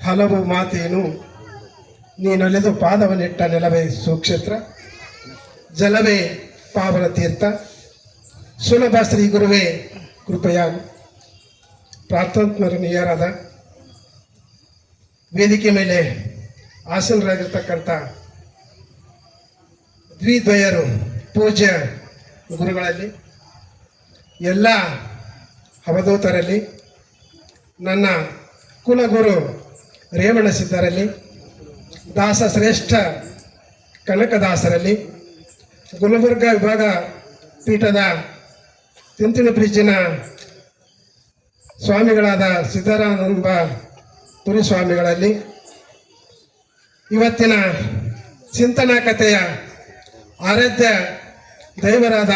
ಹಲವು ಮಾತೇನು ನೀನೊಲೆದು ಪಾದವನ್ನಿಟ್ಟ ನೆಲವೇ ಸುಕ್ಷೇತ್ರ, ಜಲವೇ ಪಾವನ ತೀರ್ಥ, ಸುಲಭ ಶ್ರೀ ಗುರುವೇ ಕೃಪೆಯ ಪ್ರಾರ್ಥನಾರ್ಹರಾದ ವೇದಿಕೆ ಮೇಲೆ ಆಸೀನರಾಗಿರ್ತಕ್ಕಂಥ ದ್ವಿದ್ವಯರು, ಪೂಜ್ಯ ಗುರುಗಳಲ್ಲಿ, ಎಲ್ಲ ಅವಧೂತರಲ್ಲಿ, ನನ್ನ ಕುಲಗುರು ರೇವಣ ಸಿದ್ಧರಲ್ಲಿ, ದಾಸ ಶ್ರೇಷ್ಠ ಕನಕದಾಸರಲ್ಲಿ, ಗುಲ್ಬರ್ಗ ವಿಭಾಗ ಪೀಠದ ತಿಂತಿಣಿ ಬ್ರಿಡ್ಜಿನ ಸ್ವಾಮಿಗಳಾದ ಸಿದ್ದರಾನಂದ ಪುರಿ ಸ್ವಾಮಿಗಳಲ್ಲಿ, ಇವತ್ತಿನ ಚಿಂತನಾ ಕಥೆಯ ಆರಾಧ್ಯ ದೈವರಾದ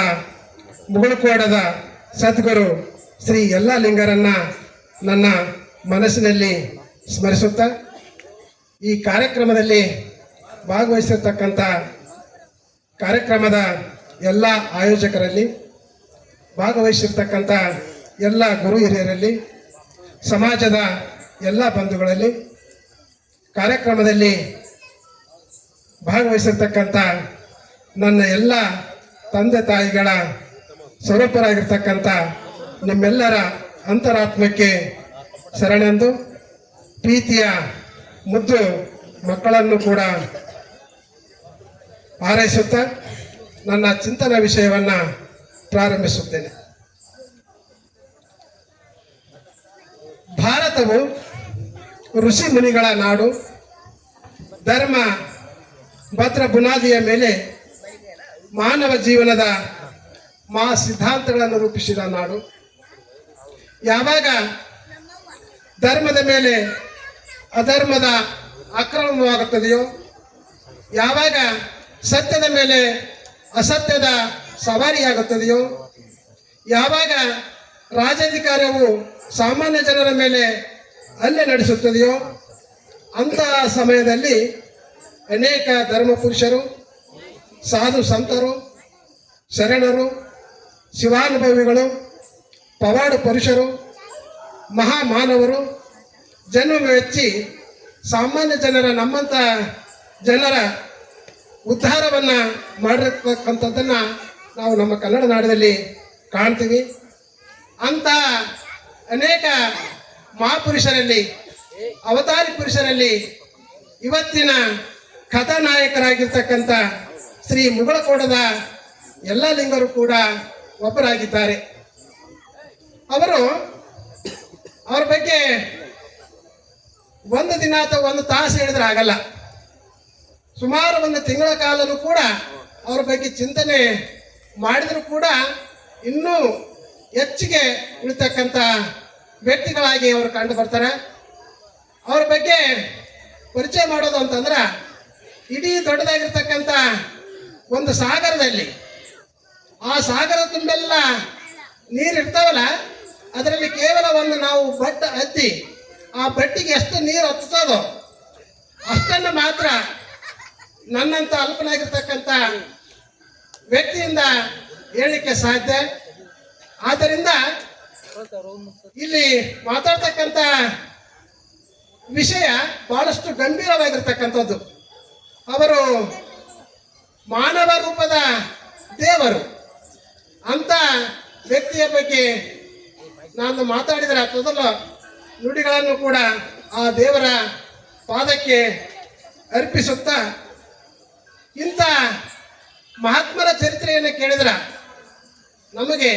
ಮುಗಳಕೋಡದ ಸದ್ಗುರು ಶ್ರೀ ಯಲ್ಲಾಲಿಂಗರನ್ನ ನನ್ನ ಮನಸ್ಸಿನಲ್ಲಿ ಸ್ಮರಿಸುತ್ತಾ, ಈ ಕಾರ್ಯಕ್ರಮದಲ್ಲಿ ಭಾಗವಹಿಸಿರ್ತಕ್ಕಂಥ ಕಾರ್ಯಕ್ರಮದ ಎಲ್ಲ ಆಯೋಜಕರಲ್ಲಿ, ಭಾಗವಹಿಸಿರ್ತಕ್ಕಂಥ ಎಲ್ಲ ಗುರು ಹಿರಿಯರಲ್ಲಿ, ಸಮಾಜದ ಎಲ್ಲ ಬಂಧುಗಳಲ್ಲಿ, ಕಾರ್ಯಕ್ರಮದಲ್ಲಿ ಭಾಗವಹಿಸಿರ್ತಕ್ಕಂಥ ನನ್ನ ಎಲ್ಲ ತಂದೆ ತಾಯಿಗಳ ಸ್ವರೂಪರಾಗಿರ್ತಕ್ಕಂಥ ನಿಮ್ಮೆಲ್ಲರ ಅಂತರಾತ್ಮಕ್ಕೆ ಶರಣೆಂದು ಪ್ರೀತಿಯ ಮುದ್ದು ಮಕ್ಕಳನ್ನು ಕೂಡ ಹಾರೈಸುತ್ತಾ ನನ್ನ ಚಿಂತನಾ ವಿಷಯವನ್ನು ಪ್ರಾರಂಭಿಸುತ್ತೇನೆ. ಭಾರತವು ಋಷಿ ಮುನಿಗಳ ನಾಡು, ಧರ್ಮ ಭದ್ರ ಬುನಾದಿಯ ಮೇಲೆ ಮಾನವ ಜೀವನದ ಮಹಾ ಸಿದ್ಧಾಂತಗಳನ್ನು ರೂಪಿಸಿದ ನಾಡು. ಯಾವಾಗ ಧರ್ಮದ ಮೇಲೆ ಅಧರ್ಮದ ಆಕ್ರಮಣವಾಗುತ್ತದೆಯೋ, ಯಾವಾಗ ಸತ್ಯದ ಮೇಲೆ ಅಸತ್ಯದ ಸವಾರಿಯಾಗುತ್ತದೆಯೋ, ಯಾವಾಗ ರಾಜಾಧಿಕಾರವು ಸಾಮಾನ್ಯ ಜನರ ಮೇಲೆ ಹಲ್ಲೆ ನಡೆಸುತ್ತದೆಯೋ, ಅಂತಹ ಸಮಯದಲ್ಲಿ ಅನೇಕ ಧರ್ಮ ಪುರುಷರು, ಸಾಧು ಸಂತರು, ಶರಣರು, ಶಿವಾನುಭವಿಗಳು, ಪವಾಡ ಪುರುಷರು, ಮಹಾಮಾನವರು ಜನ್ಮ ವೆಚ್ಚಿ ಸಾಮಾನ್ಯ ಜನರ, ನಮ್ಮಂಥ ಜನರ ಉದ್ಧಾರವನ್ನು ಮಾಡಿರ್ತಕ್ಕಂಥದ್ದನ್ನು ನಾವು ನಮ್ಮ ಕನ್ನಡ ನಾಡಿನಲ್ಲಿ ಕಾಣ್ತೀವಿ. ಅಂತಹ ಅನೇಕ ಮಹಾಪುರುಷರಲ್ಲಿ, ಅವತಾರಿ ಪುರುಷರಲ್ಲಿ ಇವತ್ತಿನ ಕಥಾನಾಯಕರಾಗಿರ್ತಕ್ಕಂಥ ಶ್ರೀ ಮುಗಳಕೋಡದ ಯಲ್ಲಾಲಿಂಗರು ಕೂಡ ಒಬ್ಬರಾಗಿದ್ದಾರೆ. ಅವರ ಬಗ್ಗೆ ಒಂದು ದಿನ ಅಥವಾ ಒಂದು ತಾಸು ಹೇಳಿದ್ರೆ ಆಗಲ್ಲ. ಸುಮಾರು ಒಂದು ತಿಂಗಳ ಕಾಲನೂ ಕೂಡ ಅವರ ಬಗ್ಗೆ ಚಿಂತನೆ ಮಾಡಿದರೂ ಕೂಡ ಇನ್ನೂ ಹೆಚ್ಚಿಗೆ ಉಳಿತಕ್ಕಂಥ ವ್ಯಕ್ತಿಗಳಾಗಿ ಅವರು ಕಂಡು ಬರ್ತಾರೆ. ಅವ್ರ ಬಗ್ಗೆ ಪರಿಚಯ ಮಾಡೋದು ಅಂತಂದ್ರೆ, ಇಡೀ ದೊಡ್ಡದಾಗಿರ್ತಕ್ಕಂಥ ಒಂದು ಸಾಗರದಲ್ಲಿ, ಆ ಸಾಗರ ತುಂಬೆಲ್ಲ ನೀರು ಇರ್ತಾವಲ್ಲ, ಅದರಲ್ಲಿ ಕೇವಲ ಒಂದು ನಾವು ಬಟ್ ಹತ್ತಿ ಆ ಬಟ್ಟಿಗೆ ಎಷ್ಟು ನೀರು ಹತ್ತದೋ ಅಷ್ಟನ್ನು ಮಾತ್ರ ನನ್ನಂತ ಅಲ್ಪನಾಗಿರ್ತಕ್ಕಂಥ ವ್ಯಕ್ತಿಯಿಂದ ಹೇಳಲಿಕ್ಕೆ ಸಾಧ್ಯ. ಆದ್ದರಿಂದ ಇಲ್ಲಿ ಮಾತಾಡ್ತಕ್ಕಂಥ ವಿಷಯ ಬಹಳಷ್ಟು ಗಂಭೀರವಾಗಿರ್ತಕ್ಕಂಥದ್ದು. ಅವರು ಮಾನವ ರೂಪದ ದೇವರು ಅಂತ ವ್ಯಕ್ತಿಯ ಬಗ್ಗೆ ನಾನು ಮಾತಾಡಿದರೆ ಮೊದಲ ನುಡಿಗಳನ್ನು ಕೂಡ ಆ ದೇವರ ಪಾದಕ್ಕೆ ಅರ್ಪಿಸುತ್ತಾ, ಇಂಥ ಮಹಾತ್ಮರ ಚರಿತ್ರೆಯನ್ನು ಕೇಳಿದ್ರೆ ನಮಗೆ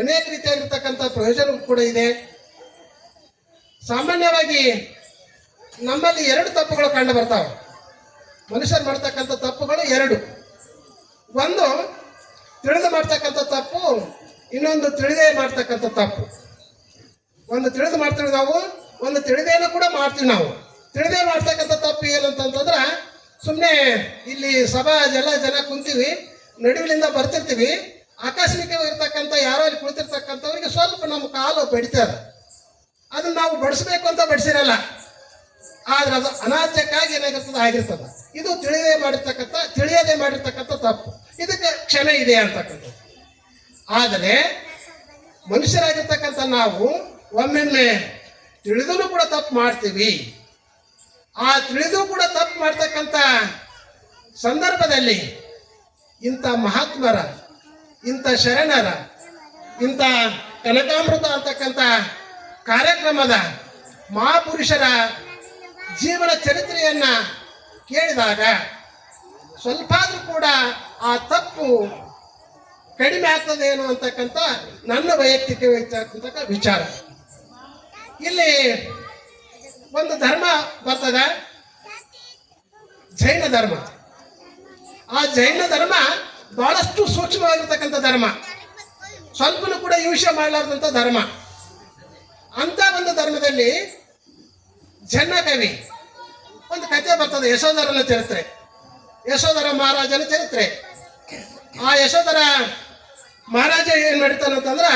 ಅನೇಕ ರೀತಿಯಾಗಿರ್ತಕ್ಕಂಥ ಪ್ರಯೋಜನ ಕೂಡ ಇದೆ. ಸಾಮಾನ್ಯವಾಗಿ ನಮ್ಮಲ್ಲಿ ಎರಡು ತಪ್ಪುಗಳು ಕಂಡು ಬರ್ತಾವೆ. ಮನುಷ್ಯರು ಮಾಡ್ತಕ್ಕಂಥ ತಪ್ಪುಗಳು ಎರಡು. ಒಂದು ತಿಳಿದು ಮಾಡ್ತಕ್ಕಂಥ ತಪ್ಪು, ಇನ್ನೊಂದು ತಿಳಿದೇ ಮಾಡ್ತಕ್ಕಂಥ ತಪ್ಪು. ಒಂದು ತಿಳಿದು ಮಾಡ್ತೀವಿ ನಾವು, ಒಂದು ತಿಳಿದೇನು ಕೂಡ ಮಾಡ್ತೀವಿ ನಾವು. ತಿಳಿದೇ ಮಾಡ್ತಕ್ಕಂಥ ತಪ್ಪು ಏನಂತಂದ್ರೆ, ಸುಮ್ಮನೆ ಇಲ್ಲಿ ಸಭಾ ಜನ ಕುಂತೀವಿ, ನಡುವಿನಿಂದ ಬರ್ತಿರ್ತೀವಿ, ಆಕಸ್ಮಿಕವಾಗಿರ್ತಕ್ಕಂಥ ಯಾರೋ ಅಲ್ಲಿ ಕುಳಿತಿರ್ತಕ್ಕಂಥವ್ರಿಗೆ ಸ್ವಲ್ಪ ನಮ್ಮ ಕಾಲು ಬೆಡಿತಾರೆ. ಅದನ್ನ ನಾವು ಬಡಿಸ್ಬೇಕು ಅಂತ ಬಡಿಸಿರಲ್ಲ, ಆದ್ರೆ ಅದು ಅನಾಥಕ್ಕಾಗಿ ಏನಾಗಿರ್ತದೆ ಆಗಿರ್ತದೆ. ಇದು ತಿಳಿಯದೇ ಮಾಡಿರ್ತಕ್ಕಂಥ ತಪ್ಪು. ಇದಕ್ಕೆ ಕ್ಷಮೆ ಇದೆ ಅಂತಕ್ಕಂಥದ್ದು. ಆದರೆ ಮನುಷ್ಯರಾಗಿರ್ತಕ್ಕಂಥ ನಾವು ಒಮ್ಮೆಮ್ಮೆ ತಿಳಿದೂ ಕೂಡ ತಪ್ಪು ಮಾಡ್ತೀವಿ. ಆ ತಿಳಿದು ಕೂಡ ತಪ್ಪು ಮಾಡ್ತಕ್ಕಂಥ ಸಂದರ್ಭದಲ್ಲಿ ಇಂಥ ಮಹಾತ್ಮರ, ಇಂಥ ಶರಣರ, ಇಂಥ ಕನಕಾಮೃತ ಅಂತಕ್ಕಂಥ ಕಾರ್ಯಕ್ರಮದ ಮಹಾಪುರುಷರ ಜೀವನ ಚರಿತ್ರೆಯನ್ನ ಕೇಳಿದಾಗ ಸ್ವಲ್ಪ ಆದ್ರೂ ಕೂಡ ಆ ತಪ್ಪು ಕಡಿಮೆ ಆಗ್ತದೆ ಏನು ಅಂತಕ್ಕಂಥ ನನ್ನ ವೈಯಕ್ತಿಕ ವಿಚಾರ. ಇಲ್ಲಿ ಒಂದು ಧರ್ಮ ಬರ್ತದೆ, ಜೈನ ಧರ್ಮ. ಆ ಜೈನ ಧರ್ಮ ಬಹಳಷ್ಟು ಸೂಕ್ಷ್ಮವಾಗಿರ್ತಕ್ಕಂಥ ಧರ್ಮ, ಸ್ವಲ್ಪನೂ ಕೂಡ ಯೂಷ ಮಾಡಲಾರ್ದಂಥ ಧರ್ಮ. ಅಂತ ಒಂದು ಧರ್ಮದಲ್ಲಿ ಜನ್ನಕವಿ ಒಂದು ಕಥೆ ಬರ್ತದೆ, ಯಶೋಧರನ ಚರಿತ್ರೆ, ಯಶೋಧರ ಮಹಾರಾಜನ ಚರಿತ್ರೆ. ಆ ಯಶೋಧರ ಮಹಾರಾಜ ಏನ್ ಮಾಡ್ತಾನಂತಂದ್ರ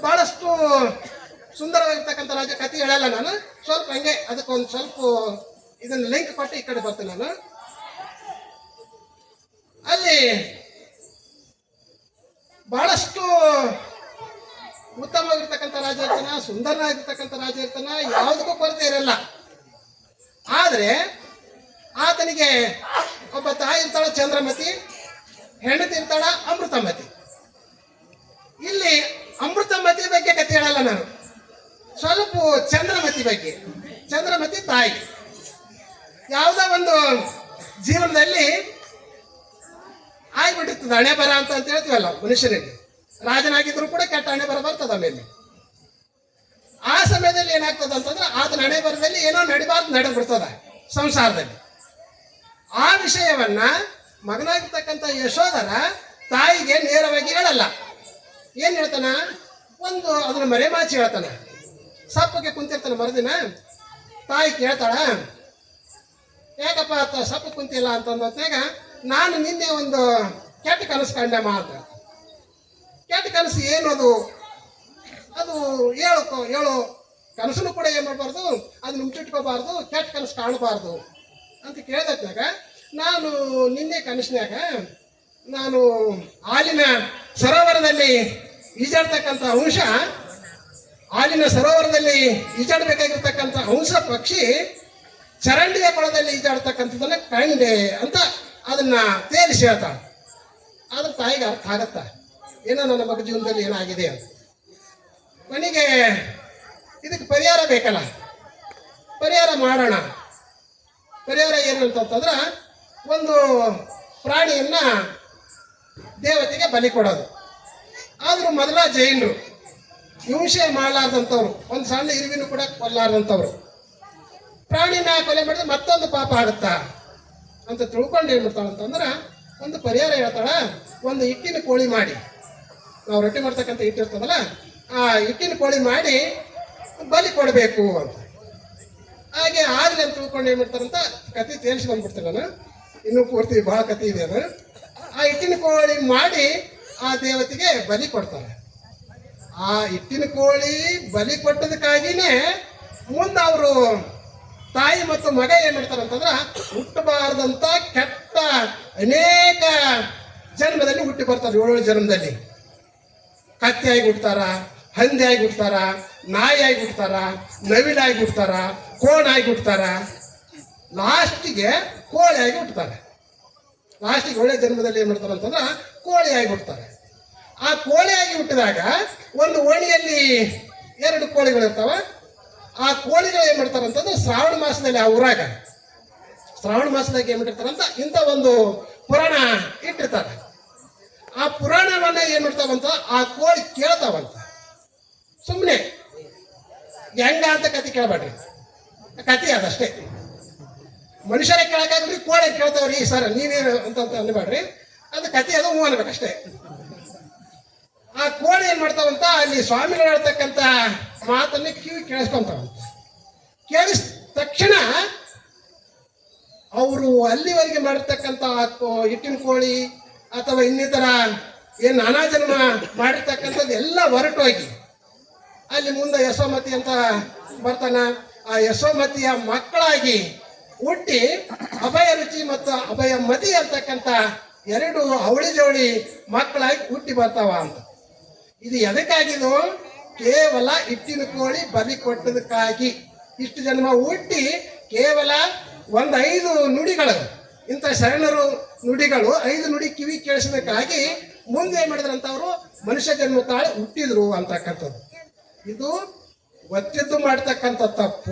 ಬಹಳಷ್ಟು ಸುಂದರವಾಗಿರ್ತಕ್ಕಂಥ ರಾಜ. ಕಥೆ ಹೇಳಲ್ಲ ನಾನು, ಸ್ವಲ್ಪ ಹಂಗೆ ಅದಕ್ಕೊಂದು ಸ್ವಲ್ಪ ಇದನ್ನ ಲಿಂಕ್ ಕೊಟ್ಟು ಈ ಕಡೆ ಬರ್ತೇನೆ ನಾನು. ಅಲ್ಲಿ ಬಹಳಷ್ಟು ಉತ್ತಮವಾಗಿರ್ತಕ್ಕಂಥ ರಾಜ ಇರ್ತಾನ, ಸುಂದರನಾಗಿರ್ತಕ್ಕಂಥ ರಾಜ ಇರ್ತಾನ, ಯಾವುದಕ್ಕೂ ಕೊರತೆ ಇರಲ್ಲ. ಆದ್ರೆ ಆತನಿಗೆ ಒಬ್ಬ ತಾಯಿ ಇರ್ತಾಳ ಚಂದ್ರಮತಿ, ಹೆಂಡತಿ ಇರ್ತಾಳ ಅಮೃತಮತಿ. ಇಲ್ಲಿ ಅಮೃತಮತಿ ಬಗ್ಗೆ ಕಥೆ ಹೇಳಲ್ಲ ನಾನು, ಸ್ವಲ್ಪ ಚಂದ್ರಮತಿ ಬಗ್ಗೆ. ಚಂದ್ರಮತಿ ತಾಯಿ ಯಾವುದೋ ಒಂದು ಜೀವನದಲ್ಲಿ ಆಗ್ಬಿಟ್ಟಿರ್ತದೆ, ಹಣೆ ಬರ ಅಂತ ಹೇಳ್ತೀವಲ್ಲ ಮನುಷ್ಯನಿಗೆ. ರಾಜನಾಗಿದ್ರು ಕೂಡ ಕೆಟ್ಟ ಹಣೆ ಬರ ಬರ್ತದ ಆಮೇಲೆ. ಆ ಸಮಯದಲ್ಲಿ ಏನಾಗ್ತದ ಅಂತಂದ್ರೆ ಆತನ ಹಣೆ ಬರದಲ್ಲಿ ಏನೋ ನಡಿಬಾರ್ದು ನಡೆದ್ಬಿಡ್ತದ ಸಂಸಾರದಲ್ಲಿ. ಆ ವಿಷಯವನ್ನ ಮಗನಾಗಿರ್ತಕ್ಕಂಥ ಯಶೋಧರ ತಾಯಿಗೆ ನೇರವಾಗಿ ಹೇಳಲ್ಲ. ಏನ್ ಹೇಳ್ತಾನ, ಒಂದು ಅದನ್ನ ಮರೆಮಾಚಿ ಹೇಳ್ತಾನ. ಸಪ್ಪಗೆ ಕುಂತಿರ್ತಾನ ಮರುದಿನ. ತಾಯಿ ಕೇಳ್ತಾಳ, ಯಾಕಪ್ಪ ಸಪ್ಪ ಕುಂತಿಲ್ಲ ಅಂತಂದಾಗ, ನಾನು ನಿನ್ನೆ ಒಂದು ಕೆಟ್ಟ ಕನಸು ಕಂಡಮ್ಮ ಅಂತ. ಕೆಟ್ಟ ಕನಸು ಏನದು? ಅದು ಹೇಳು ಕನಸನ್ನು ಕೂಡ ಏನ್ ಮಾಡಬಾರ್ದು, ಅದನ್ನ ಮುಚ್ಚಿಟ್ಕೋಬಾರ್ದು, ಕೆಟ್ಟ ಕನಸು ಕಾಣಬಾರ್ದು ಅಂತ ಕೇಳಿದಾಗ, ನಾನು ನಿನ್ನೆ ಕನಸಿನಾಗ ನಾನು ಹಾಲಿನ ಸರೋವರದಲ್ಲಿ ಈಜಾಡ್ತಕ್ಕಂಥ ಅಂಶ, ಹಾಲಿನ ಸರೋವರದಲ್ಲಿ ಈಜಾಡಬೇಕಾಗಿರ್ತಕ್ಕಂಥ ಹಂಸ ಪಕ್ಷಿ ಚರಂಡಿಯ ಕೊಳದಲ್ಲಿ ಈಜಾಡ್ತಕ್ಕಂಥದ್ದನ್ನ ಕಂಡೆ ಅಂತ ಅದನ್ನ ತೇಲಿಸಿ ಹೇಳ್ತಾಳೆ. ಆದ್ರೆ ತಾಯಿಗೆ ಅರ್ಥ ಆಗತ್ತ, ಏನೋ ನನ್ನ ಮಗ ಜೀವನದಲ್ಲಿ ಏನಾಗಿದೆ ಅಂತ. ನನಗೆ ಇದಕ್ಕೆ ಪರಿಹಾರ ಬೇಕಲ್ಲ, ಪರಿಹಾರ ಮಾಡೋಣ. ಪರಿಹಾರ ಏನು ಅಂತಂದ್ರೆ, ಒಂದು ಪ್ರಾಣಿಯನ್ನ ದೇವತೆಗೆ ಬಲಿ ಕೊಡೋದು. ಆದ್ರೂ ಮೊದಲ ಜೈನರು ಹಿಂಸೆ ಮಾಡಲಾರ್ದಂಥವ್ರು, ಒಂದು ಸಣ್ಣ ಇರುವಿನೂ ಕೂಡ ಕೊಲ್ಲಾರ್ದಂಥವ್ರು. ಪ್ರಾಣಿನ ಕೊಲೆ ಮಾಡಿದ್ರೆ ಮತ್ತೊಂದು ಪಾಪ ಆಗುತ್ತಾ ಅಂತ ತಿಳ್ಕೊಂಡು ಏನ್ ಮಾಡ್ತಾಳ ಅಂತಂದ್ರೆ, ಒಂದು ಪರಿಹಾರ ಹೇಳ್ತಾಳ. ಒಂದು ಹಿಟ್ಟಿನ ಕೋಳಿ ಮಾಡಿ, ನಾವು ರೊಟ್ಟಿ ಮಾಡ್ತಕ್ಕಂಥ ಹಿಟ್ಟು ಇರ್ತದಲ್ಲ, ಆ ಹಿಟ್ಟಿನ ಕೋಳಿ ಮಾಡಿ ಬಲಿ ಕೊಡಬೇಕು ಅಂತ. ಹಾಗೆ ಆಗ್ಲಿ ಅಂತ ತಿಳ್ಕೊಂಡು ಏನ್ ಮಾಡ್ತಾರಂತ ಕತೆ ತೇಲ್ಸಿ ಬಂದ್ಬಿಡ್ತೇನೆ ನಾನು. ಇನ್ನೂ ಪೂರ್ತಿ ಬಹಳ ಕತೆ ಇದೆ ಅದು. ಆ ಹಿಟ್ಟಿನ ಕೋಳಿ ಮಾಡಿ ಆ ದೇವತೆಗೆ ಬಲಿ ಕೊಡ್ತಾರೆ. ಆ ಹಿಟ್ಟಿನ ಕೋಳಿ ಬಲಿ ಕೊಟ್ಟದಕ್ಕಾಗಿನೇ ಮುಂದೆ ಅವರು ತಾಯಿ ಮತ್ತು ಮಗ ಏನ್ ಮಾಡ್ತಾರ ಅಂತಂದ್ರ, ಹುಟ್ಟಬಾರ್ದಂತ ಕೆಟ್ಟ ಅನೇಕ ಜನ್ಮದಲ್ಲಿ ಹುಟ್ಟಿ ಬರ್ತಾರೆ. 7 ಜನ್ಮದಲ್ಲಿ ಕತ್ತಿಯಾಗಿ ಹುಡ್ತಾರ, ಹಂದಿಯಾಗಿ ಹುಡ್ತಾರ, ನಾಯಿಯಾಗಿ ಹುಡ್ತಾರ, ನವಿಲಾಗಿ ಹುಡ್ತಾರ, ಕೋಣಾಗಿ ಹುಡ್ತಾರ, ಲಾಸ್ಟಿಗೆ ಕೋಳಿಯಾಗಿ ಹುಡ್ತಾರೆ. ಲಾಸ್ಟಿಗೆ 7 ಜನ್ಮದಲ್ಲಿ ಏನ್ ಮಾಡ್ತಾರ ಅಂತಂದ್ರ ಕೋಳಿಯಾಗಿ ಹುಡ್ತಾರೆ. ಆ ಕೋಳಿಯಾಗಿ ಹುಟ್ಟಿದಾಗ ಒಂದು ಓಣಿಯಲ್ಲಿ 2 ಕೋಳಿಗಳಿರ್ತಾವ. ಆ ಕೋಳಿಗಳು ಏನ್ ಮಾಡ್ತಾರ ಅಂತಂದ್ರೆ, ಶ್ರಾವಣ ಮಾಸದಲ್ಲಿ ಆ ಊರಾಗ ಶ್ರಾವಣ ಮಾಸದಾಗ ಏನ್ ಮಾಡಿರ್ತಾರಂತ ಇಂಥ ಒಂದು ಪುರಾಣ ಇಟ್ಟಿರ್ತಾರೆ. ಆ ಪುರಾಣವನ್ನ ಏನ್ ಮಾಡ್ತಾವಂತ ಆ ಕೋಳಿ ಕೇಳ್ತಾವಂತ. ಸುಮ್ಮನೆ ಹೆಂಗ ಅಂತ ಕತೆ ಕೇಳಬೇಡ್ರಿ, ಕತೆ ಅದಷ್ಟೇ. ಮನುಷ್ಯರ ಕೇಳಕ್ಕಾಗ್ರಿ, ಕೋಳಿ ಕೇಳ್ತಾವ್ರಿ ಸರ್ ನೀವೇನು ಅಂತ ಅನ್ಬೇಡ್ರಿ, ಅದು ಕತೆ ಅದು ಹೂ ಅನ್ಬೇಕಷ್ಟೇ. ಆ ಕೋಳಿ ಏನ್ ಮಾಡ್ತಾವಂತ ಅಲ್ಲಿ ಸ್ವಾಮಿಗಳು ಹೇಳ್ತಕ್ಕಂಥ ಮಾತನ್ನ ಕಿವಿ ಕೇಳಿಸ್ಕೊಂತಾವಂತ. ಕೇಳಿದ ತಕ್ಷಣ ಅವರು ಅಲ್ಲಿವರೆಗೆ ಮಾಡಿರ್ತಕ್ಕಂಥ ಹಿಟ್ಟಿನ ಕೋಳಿ ಅಥವಾ ಇನ್ನಿತರ ಏನ್ ನಾನಾ ಜನ್ಮ ಮಾಡಿರ್ತಕ್ಕಂಥದ್ದು ಎಲ್ಲ ಹೊರಟೋಗಿ ಅಲ್ಲಿ ಮುಂದೆ ಯಶೋಮತಿ ಅಂತ ಬರ್ತಾನ. ಆ ಯಶೋಮತಿಯ ಮಕ್ಕಳಾಗಿ ಹುಟ್ಟಿ ಅಭಯ ರುಚಿ ಮತ್ತು ಅಭಯ ಮತಿ ಅಂತಕ್ಕಂಥ 2 ಅವಳಿ ಜವಳಿ ಮಕ್ಕಳಾಗಿ ಹುಟ್ಟಿ ಬರ್ತಾವ ಅಂತ. ಇದು ಎದಕ್ಕಾಗಿದು? ಕೇವಲ ಹಿಟ್ಟಿನ ಕೋಳಿ ಬಲಿ ಕೊಟ್ಟದಕ್ಕಾಗಿ. ಇಷ್ಟು ಜನ್ಮ ಹುಟ್ಟಿ ಕೇವಲ ಒಂದು 5 ನುಡಿಗಳು, ಇಂಥ ಶರಣರು ನುಡಿಗಳು 5 ನುಡಿ ಕಿವಿ ಕೇಳಿಸಬೇಕಾಗಿ ಮುಂದೆ ಏನ್ ಮಾಡಿದ್ರಂತ ಅವರು ಮನುಷ್ಯ ಜನ್ಮ ತಾಳಿ ಹುಟ್ಟಿದ್ರು ಅಂತಕ್ಕಂಥದ್ದು. ಇದು ಗೊತ್ತಿದ್ದು ಮಾಡ್ತಕ್ಕಂಥ